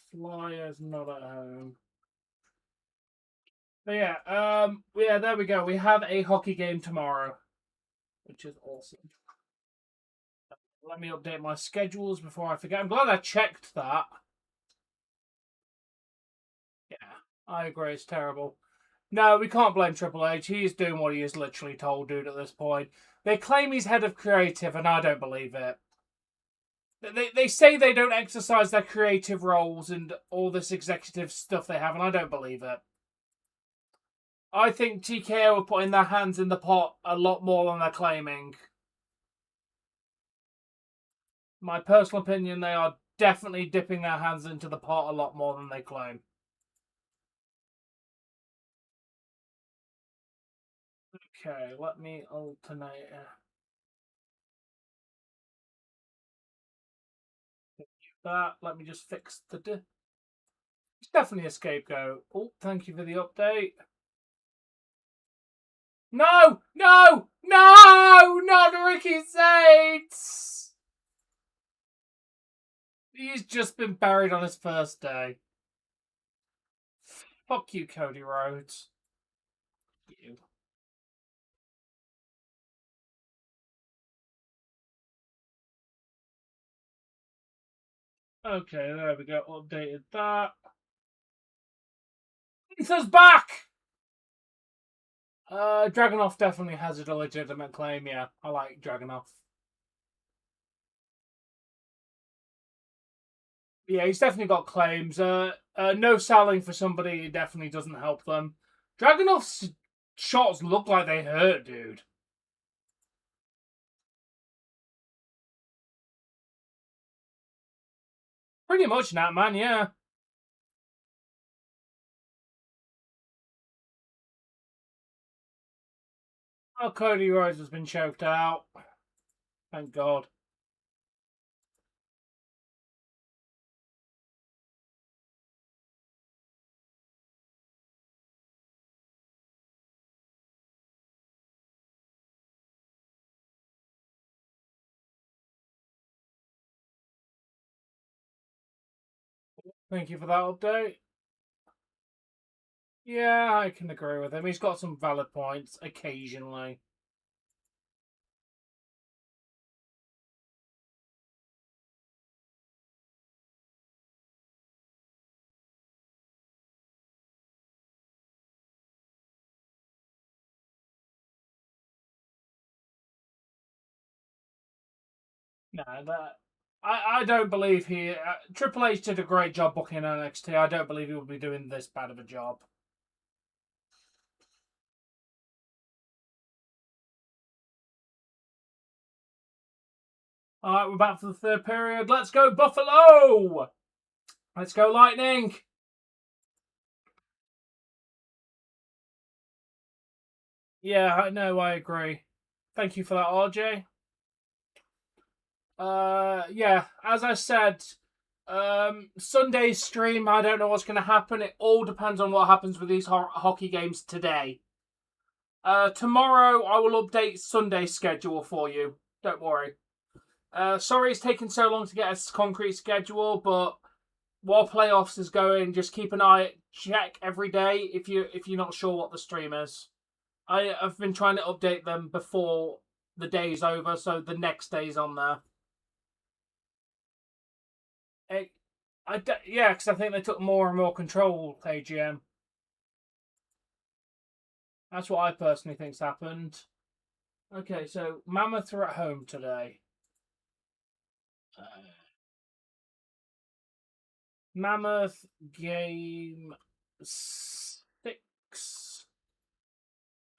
Flyers not at home. But yeah, there we go. We have a hockey game tomorrow, which is awesome. Let me update my schedules before I forget. I'm glad I checked that. Yeah, I agree. It's terrible. No, we can't blame Triple H. He's doing what he is literally told, dude, at this point. They claim he's head of creative, and I don't believe it. They say they don't exercise their creative roles and all this executive stuff they have, and I don't believe it. I think TKO are putting their hands in the pot a lot more than they're claiming. My personal opinion, they are definitely dipping their hands into the pot a lot more than they claim. Okay, let me alternate. That. Let me just fix the. It's definitely a scapegoat. Oh, thank you for the update. No! No! No! Not Ricky Saints! He's just been buried on his first day. Fuck you, Cody Rhodes. You. Okay, there we go. Updated that. Ethan's back! Dragunov definitely has a legitimate claim, yeah. I like Dragunov. Yeah, he's definitely got claims. No selling for somebody definitely doesn't help them. Dragunov's shots look like they hurt, dude. Pretty much that, man, yeah. Oh, Cody Rhodes has been choked out. Thank God. Thank you for that update. Yeah, I can agree with him. He's got some valid points occasionally. No, that I don't believe he. Triple H did a great job booking NXT. I don't believe he would be doing this bad of a job. All right, we're back for the third period. Let's go Buffalo! Let's go Lightning! Yeah, I know. I agree. Thank you for that, RJ. Yeah, as I said, Sunday's stream, I don't know what's going to happen. It all depends on what happens with these hockey games today. Tomorrow, I will update Sunday's schedule for you. Don't worry. Sorry it's taken so long to get a concrete schedule, but while playoffs is going, just keep an eye, check every day if you're not sure what the stream is. I've been trying to update them before the day's over, so the next day's on there. Yeah, because I think they took more and more control, AGM. That's what I personally think's happened. Okay, so Mammoth are at home today. Mammoth game 6.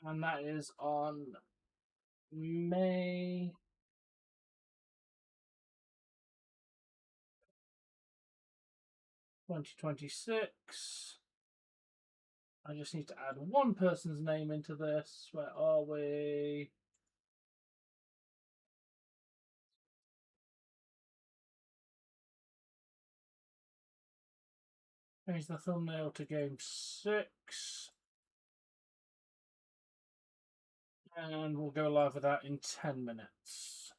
And that is on May 2026. I just need to add one person's name into this. Where are we? Change the thumbnail to game 6. And we'll go live with that in 10 minutes.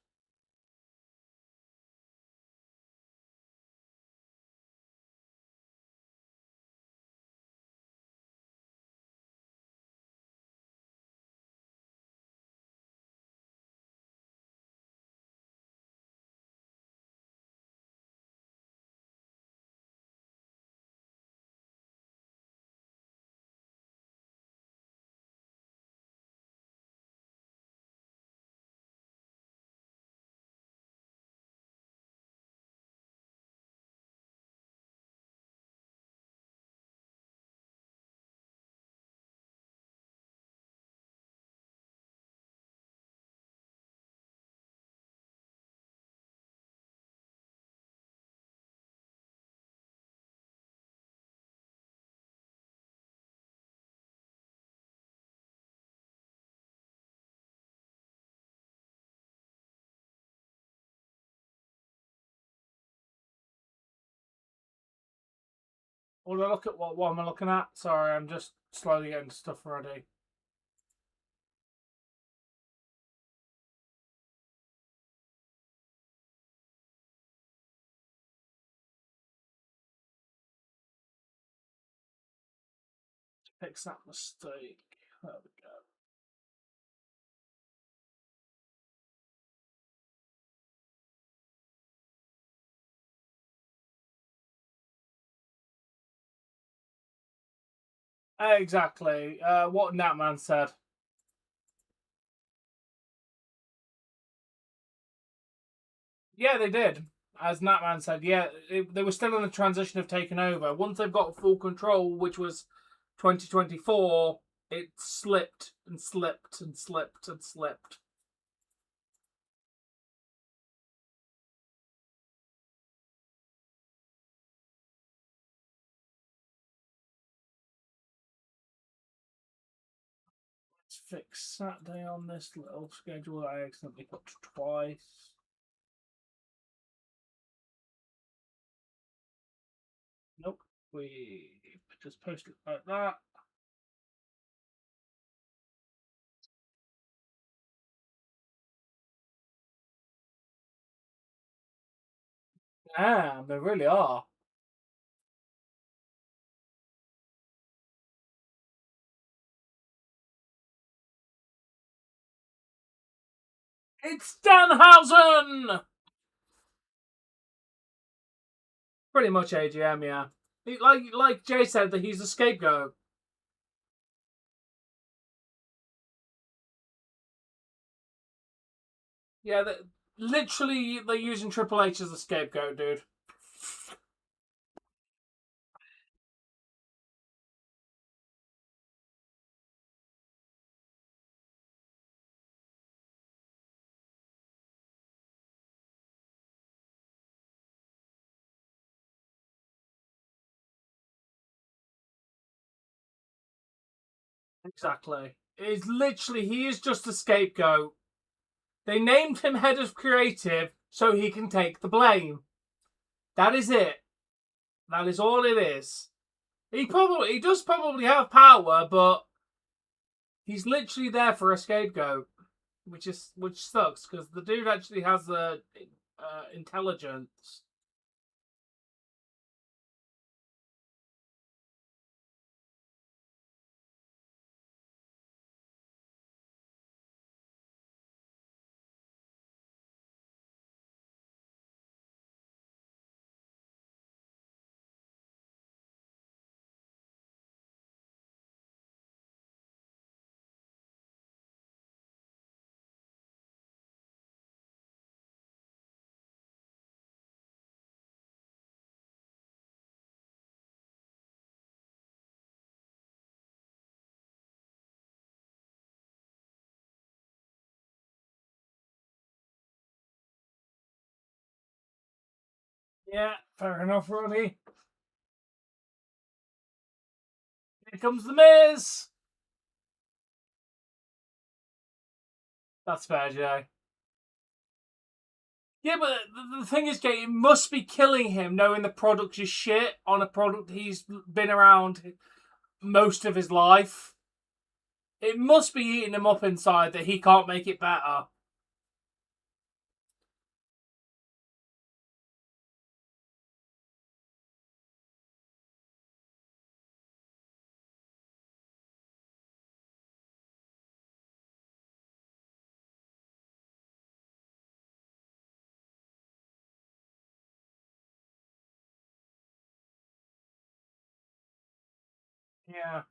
What do I look at? What am I looking at? Sorry, I'm just slowly getting stuff ready. Fix that mistake. There we go. Exactly. What Natman said. Yeah, they did. As Natman said, yeah, they were still in the transition of taking over. Once they've got full control, which was 2024, it slipped and slipped and slipped and slipped. Let's fix Saturday on this little schedule that I accidentally put twice. Nope, we just post it like that. Damn, they really are. It's Danhausen! Pretty much AGM, yeah. Like Jay said, that he's a scapegoat. Yeah, literally, they're using Triple H as a scapegoat, dude. Exactly. It's literally, he is just a scapegoat. They named him head of creative so he can take the blame. That is it. That is all it is. He does probably have power, but he's literally there for a scapegoat, which sucks because the dude actually has intelligence. Yeah, fair enough, Ronnie. Here comes the Miz. That's fair, Jay. Yeah, but the thing is, Jay, it must be killing him knowing the product is shit on a product he's been around most of his life. It must be eating him up inside that he can't make it better. Yeah,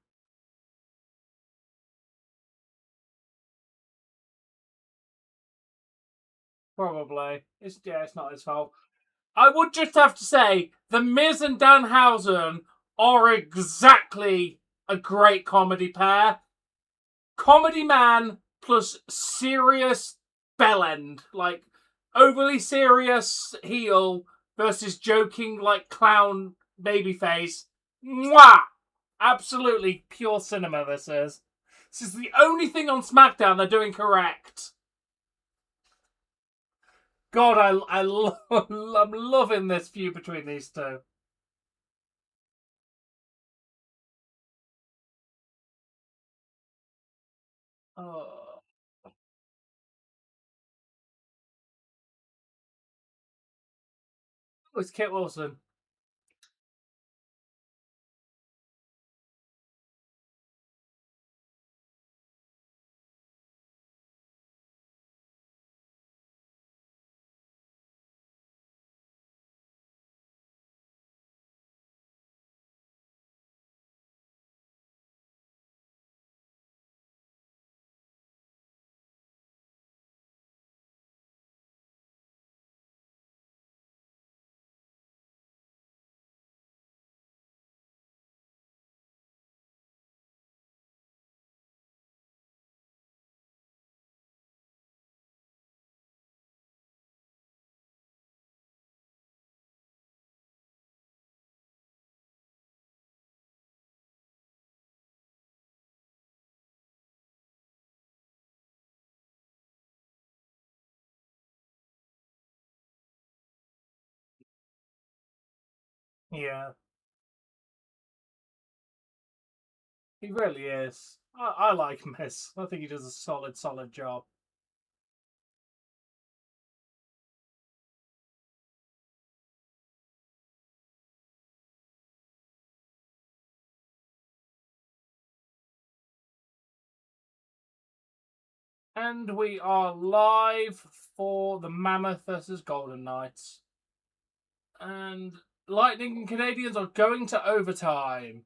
probably. It's not his fault. I would just have to say, The Miz and Danhausen are exactly a great comedy pair. Comedy man plus serious bellend. Like, overly serious heel versus joking, like, clown babyface. Mwah! Absolutely pure cinema, this is. This is the only thing on SmackDown they're doing correct. God, I'm loving this feud between these two. Oh, it's Kit Wilson. Yeah, he really is. I like Miss. I think he does a solid job. And we are live for the Mammoth versus Golden Knights. And Lightning and Canadiens are going to overtime.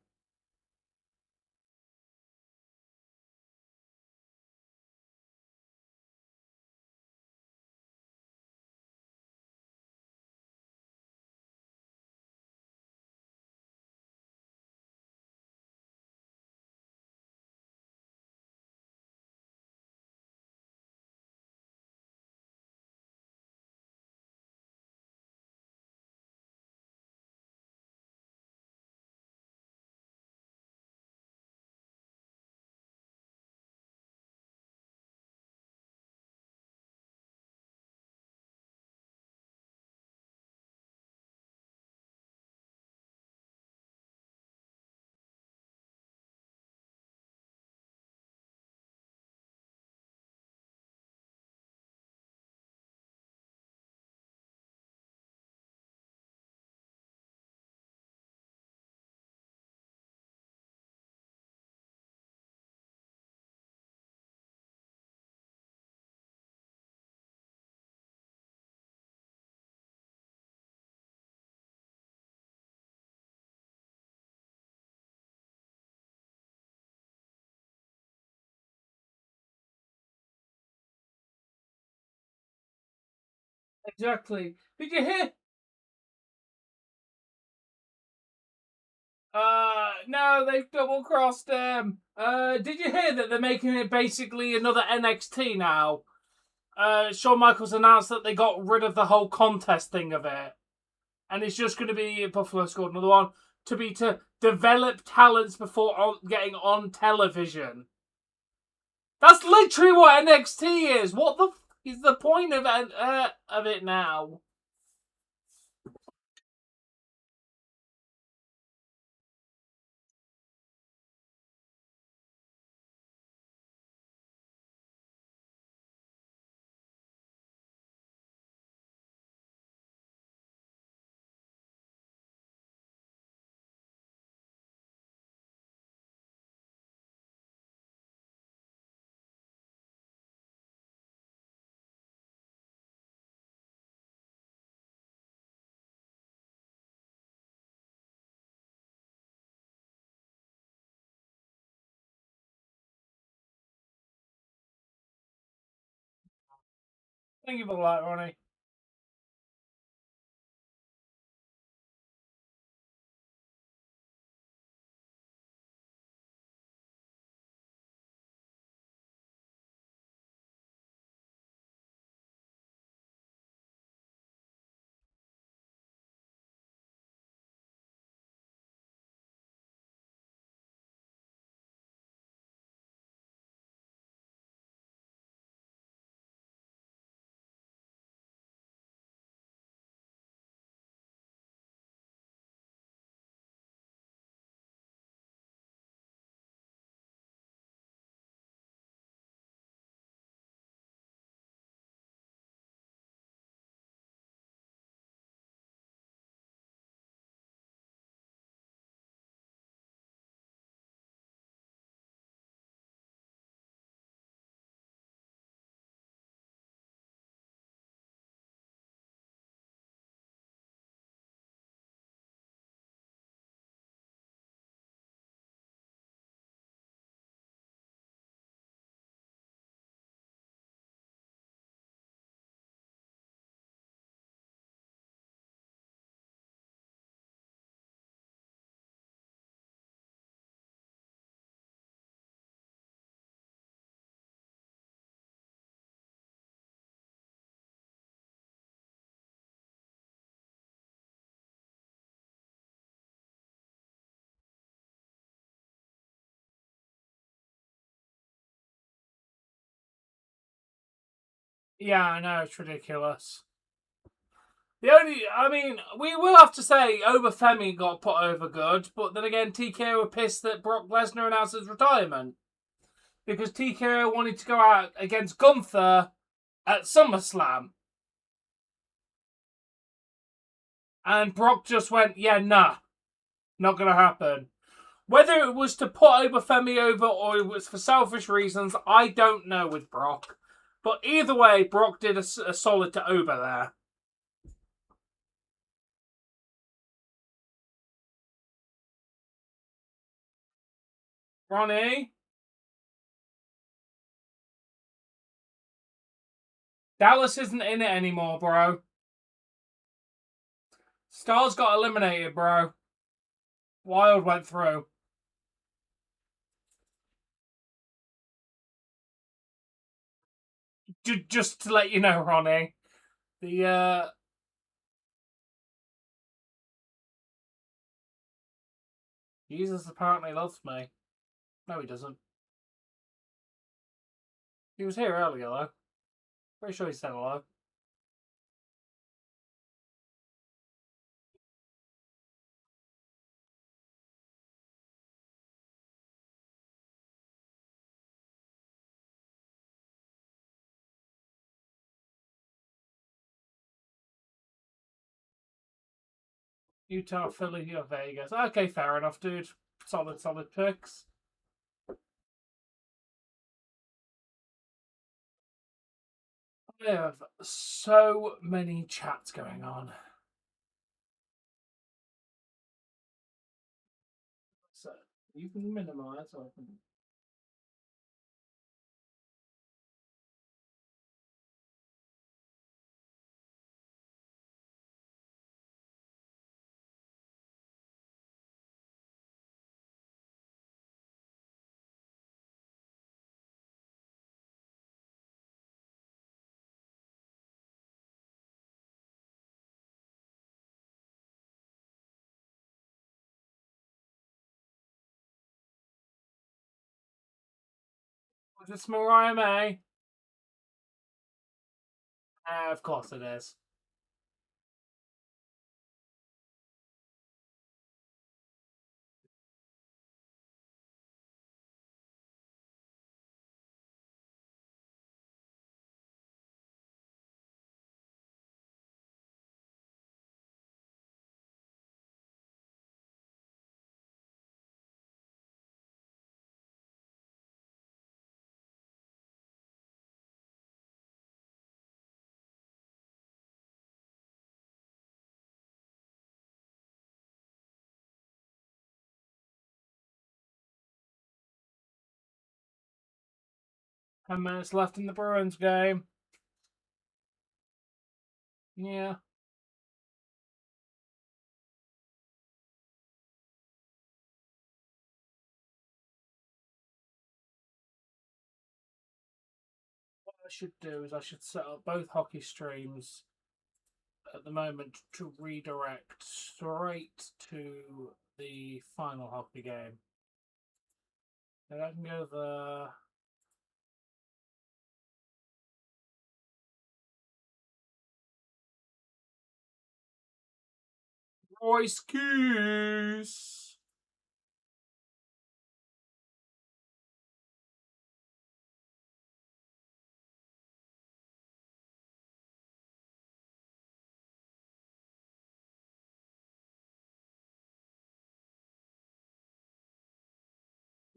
Exactly. Did you hear? No, they've double crossed him. Did you hear that they're making it basically another NXT now? Shawn Michaels announced that they got rid of the whole contest thing of it. And it's just going to be Buffalo scored another one to develop talents before getting on television. That's literally what NXT is. What the is the point of it now? Thank you for that, Ronnie. Yeah, I know, it's ridiculous. We will have to say Obafemi got put over good, but then again, TKO were pissed that Brock Lesnar announced his retirement. Because TKO wanted to go out against Gunther at SummerSlam. And Brock just went, yeah, nah, not going to happen. Whether it was to put Obafemi over or it was for selfish reasons, I don't know with Brock. But either way, Brock did a solid to Oba there. Ronnie? Dallas isn't in it anymore, bro. Stars got eliminated, bro. Wild went through. Just to let you know, Ronnie. Jesus apparently loves me. No, he doesn't. He was here earlier, though. Pretty sure he said hello. Utah, Philly, or Vegas. Okay, fair enough, dude. Solid picks. I have so many chats going on. So, you can minimize or I can... Is this Mariah May? Of course it is. Ten minutes left in the Bruins game. Yeah. What I should do is I should set up both hockey streams at the moment to redirect straight to the final hockey game. And I can go the Royce Keys.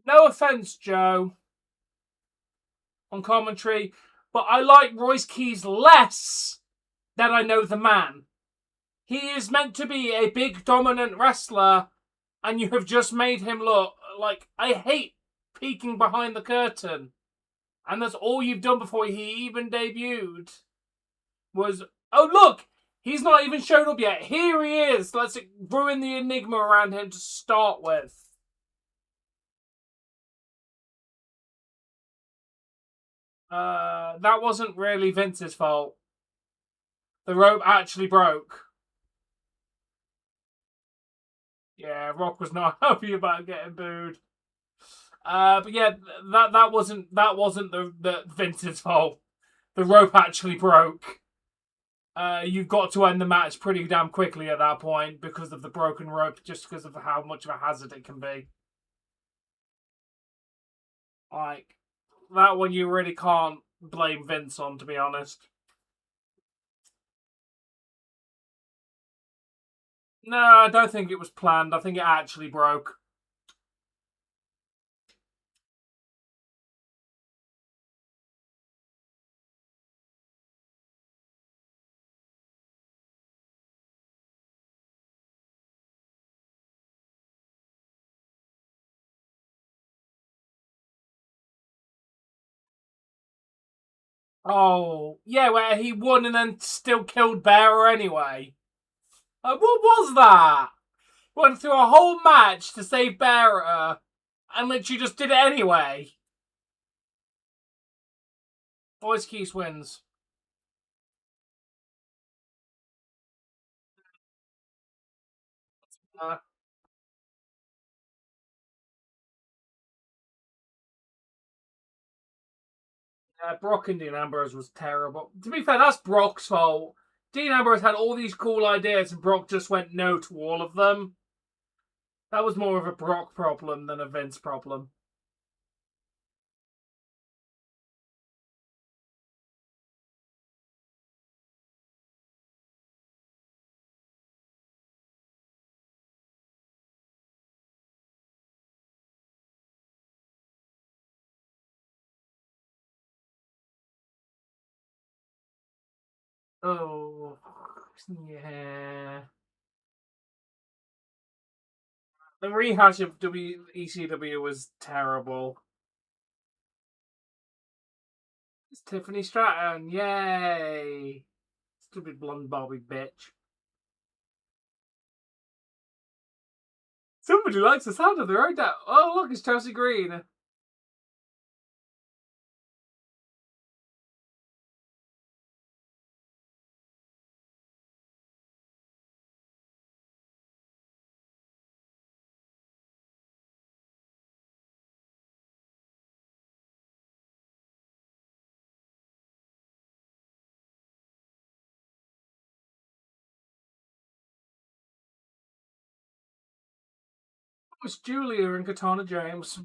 No offense, Joe, on commentary, but I like Royce Keys less than I know the man. He is meant to be a big, dominant wrestler, and you have just made him look like... I hate peeking behind the curtain. And that's all you've done before he even debuted. Was, oh look, he's not even showed up yet. Here he is. Let's ruin the enigma around him to start with. That wasn't really Vince's fault. The rope actually broke. Yeah, Rock was not happy about getting booed. But yeah, that wasn't the Vince's fault. The rope actually broke. You've got to end the match pretty damn quickly at that point because of the broken rope, just because of how much of a hazard it can be. Like, that one you really can't blame Vince on, to be honest. No, I don't think it was planned. I think it actually broke. Oh, yeah, where he won and then still killed Bearer anyway. What was that? Went through a whole match to save Bearer and literally just did it anyway. Voice Keys wins. Uh, Brock and Dean Ambrose was terrible. To be fair, that's Brock's fault. Dean Ambrose had all these cool ideas and Brock just went no to all of them. That was more of a Brock problem than a Vince problem. Oh, yeah. The rehash of ECW was terrible. It's Tiffany Stratton, yay! Stupid blonde Barbie bitch. Somebody likes the sound of their own doubt. Oh, look, it's Chelsea Green. was Julia and Katana James.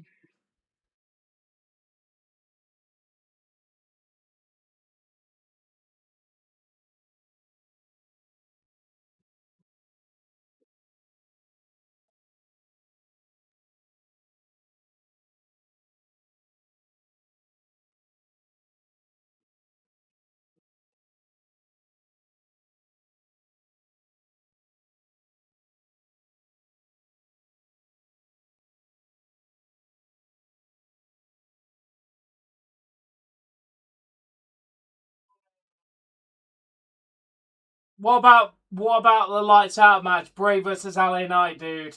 What about the lights out match, Bray versus LA Knight, dude?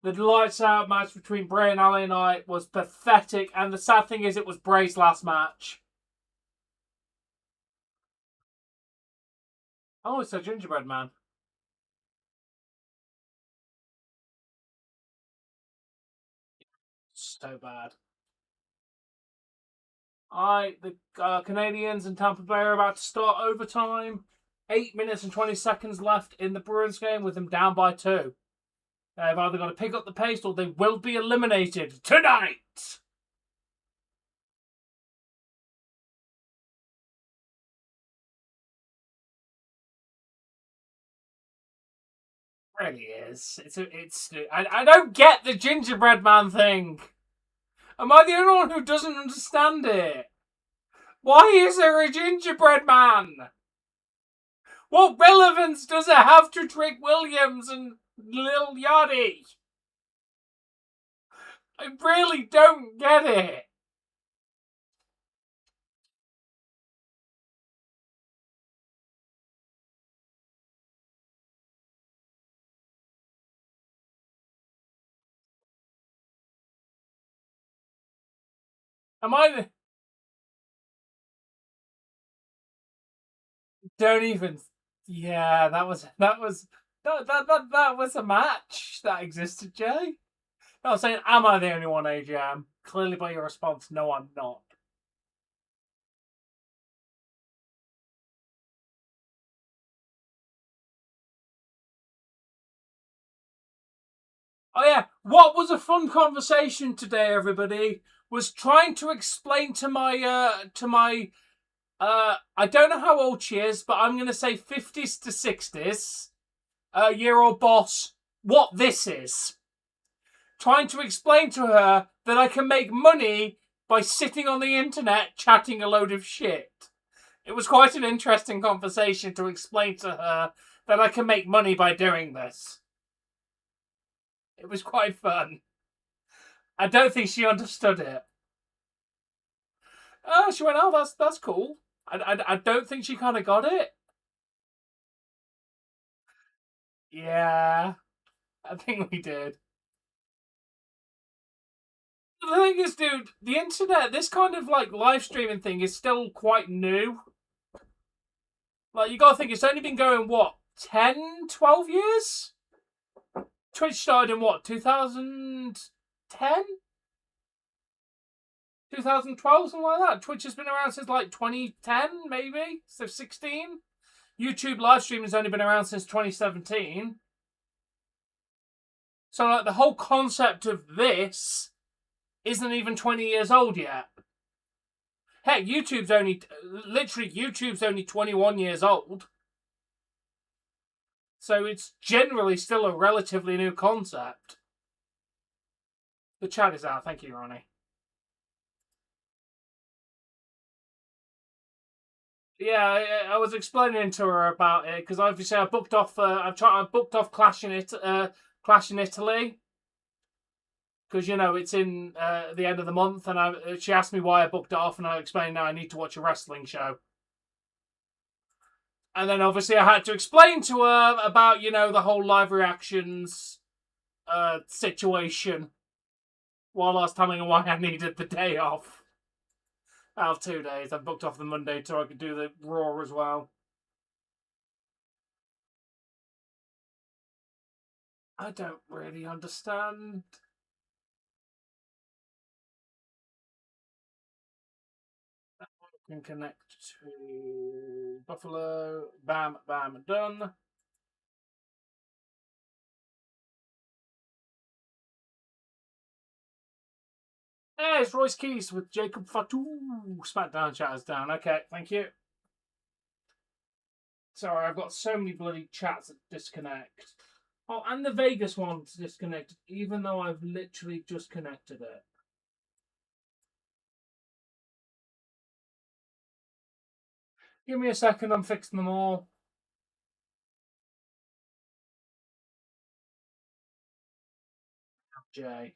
The lights out match between Bray and LA Knight was pathetic, and the sad thing is, it was Bray's last match. Oh, it's a gingerbread man. So bad. The Canadiens and Tampa Bay are about to start overtime. 8 minutes and 20 seconds left in the Bruins game with them down by 2. They've either got to pick up the pace or they will be eliminated tonight. It really is. I don't get the gingerbread man thing. Am I the only one who doesn't understand it? Why is there a gingerbread man? What relevance does it have to Trick Williams and Lil Yachty? I really don't get it. Am I? Don't even. Yeah, that was a match that existed, Jay. I was saying, am I the only one, AJM? Clearly, by your response, no, I'm not. Oh yeah, what was a fun conversation today, everybody, was trying to explain to my I don't know how old she is, but I'm gonna say 50s to 60s year old boss what this is. Trying to explain to her that I can make money by sitting on the internet chatting a load of shit. It was quite an interesting conversation to explain to her that I can make money by doing this. It was quite fun. I don't think she understood it. She went, "Oh, that's cool." I don't think she kind of got it. Yeah, I think we did. The thing is, dude, the internet, this kind of like live streaming thing is still quite new. Like, you gotta think it's only been going, what, 10, 12 years? Twitch started in what, 2010? 2012, something like that. Twitch has been around since like 2010, maybe? So 16? YouTube live streaming has only been around since 2017. So, like, the whole concept of this isn't even 20 years old yet. Heck, YouTube's only 21 years old. So it's generally still a relatively new concept. The chat is out. Thank you, Ronnie. Yeah, I was explaining to her about it because obviously I booked off. I booked off Clash in Italy because it's in the end of the month, and she asked me why I booked it off, and I explained now I need to watch a wrestling show. And then obviously I had to explain to her about the whole live reactions situation while I was telling her why I needed the day off. Out of 2 days, I booked off the Monday so I could do the Raw as well. I don't really understand. Can connect to Buffalo. Bam, bam, done. Hey, it's Royce Keys with Jacob Fr3sh. SmackDown chatters down. Okay, thank you. Sorry, I've got so many bloody chats that disconnect. Oh, and the Vegas one's disconnected, even though I've literally just connected it. Give me a second, I'm fixing them all. Jay.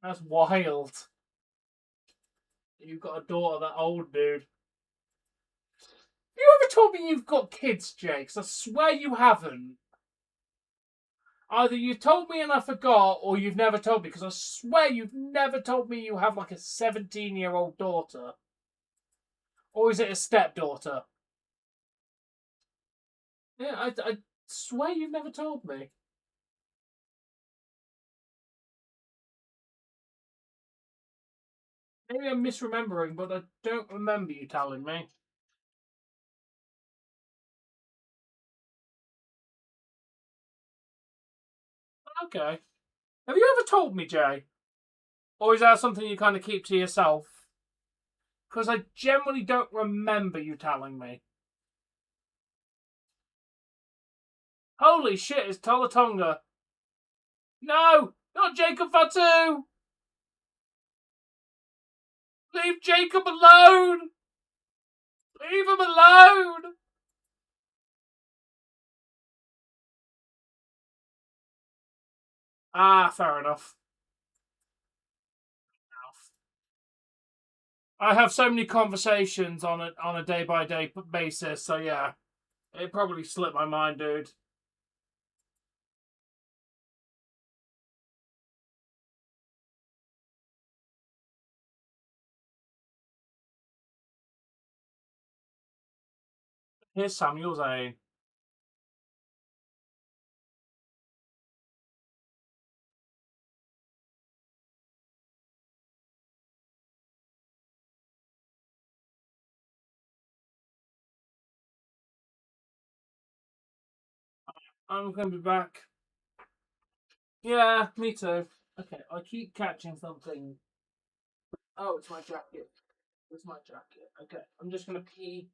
That's wild. You've got a daughter that old, dude. You ever told me you've got kids, Jay? Because I swear you haven't. Either you told me and I forgot, or you've never told me. Because I swear you've never told me you have like a 17-year-old daughter. Or is it a stepdaughter? Yeah, I swear you've never told me. Maybe I'm misremembering, but I don't remember you telling me. Okay. Have you ever told me, Jay? Or is that something you kind of keep to yourself? Because I generally don't remember you telling me. Holy shit, it's Tolatonga. No! Not Jacob Fatu! Leave Jacob alone! Leave him alone! Ah, fair enough. I have so many conversations on a day by day basis, so yeah, it probably slipped my mind, dude. Here's Samuel Zane. I'm going to be back. Yeah, me too. Okay, I keep catching something. Oh, it's my jacket. It's my jacket. Okay, I'm just going to pee.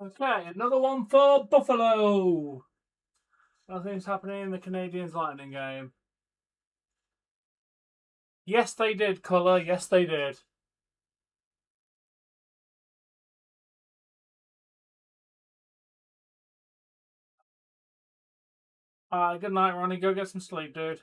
Okay, another one for Buffalo. Nothing's happening in the Canadiens Lightning game. Yes, they did, Colour. Yes, they did. Good night, Ronnie. Go get some sleep, dude.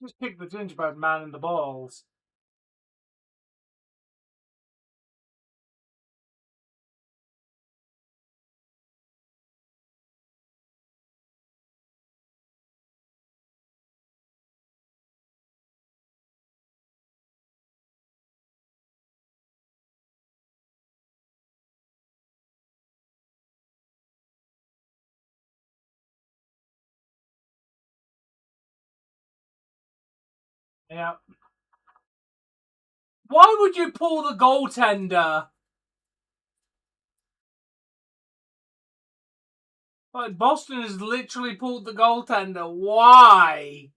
Just kick the gingerbread man in the balls. Yeah. Why would you pull the goaltender? Like, Boston has literally pulled the goaltender. Why?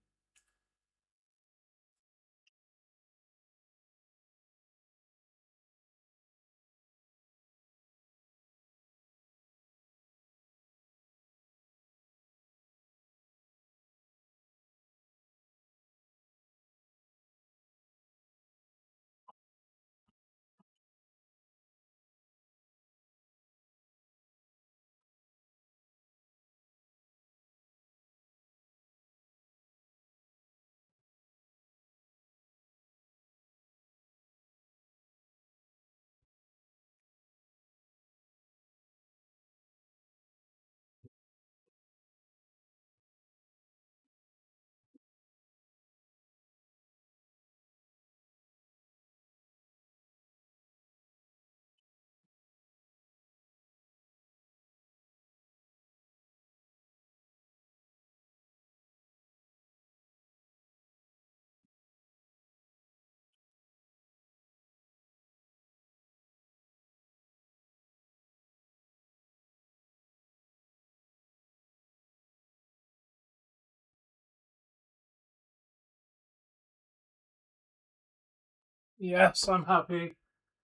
Yes, I'm happy.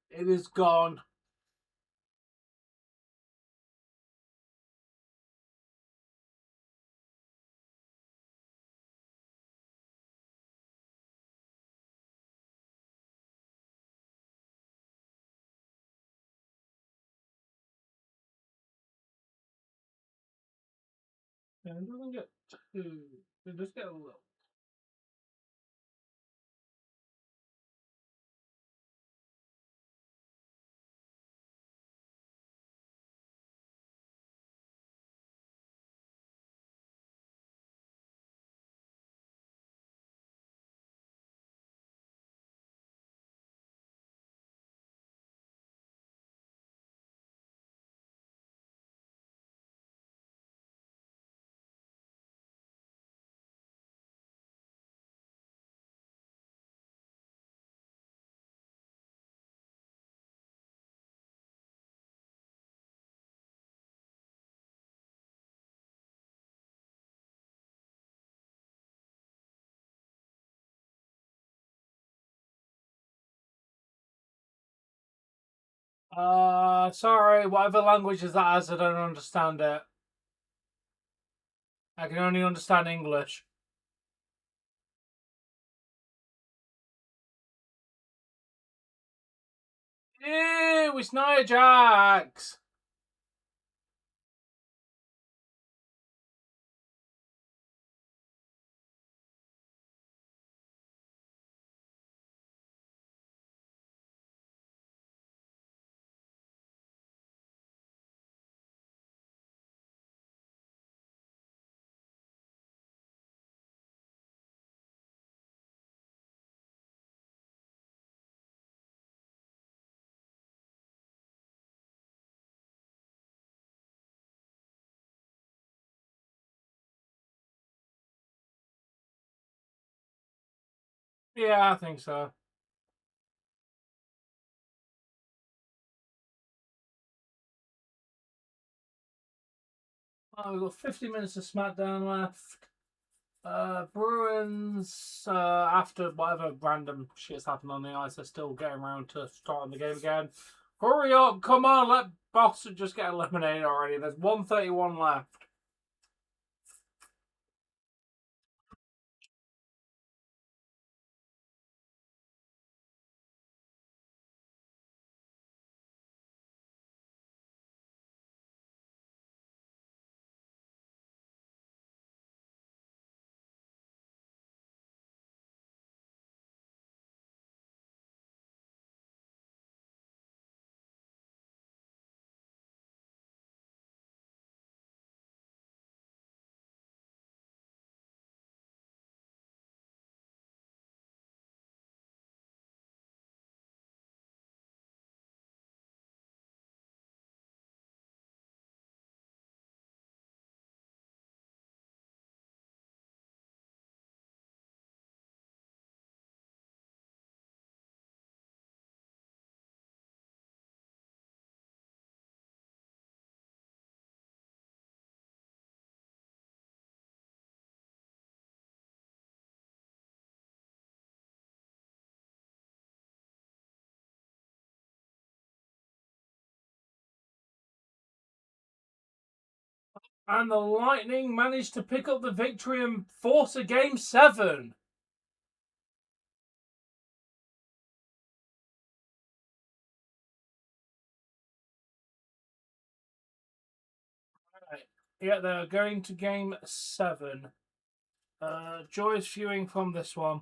It is gone. And it doesn't get too. It just get a little. Sorry, whatever language is that as, I don't understand it. I can only understand English. Ew, it's Nia Jax. Yeah, I think so. Oh, we've got 50 minutes of SmackDown left. Bruins, after whatever random shit's happened on the ice, they're still getting around to starting the game again. Hurry up, come on, let Boston just get eliminated already. There's 1:31 left. And the Lightning managed to pick up the victory and force a game 7. Right. Yeah, they're going to game 7. Joy's viewing from this one.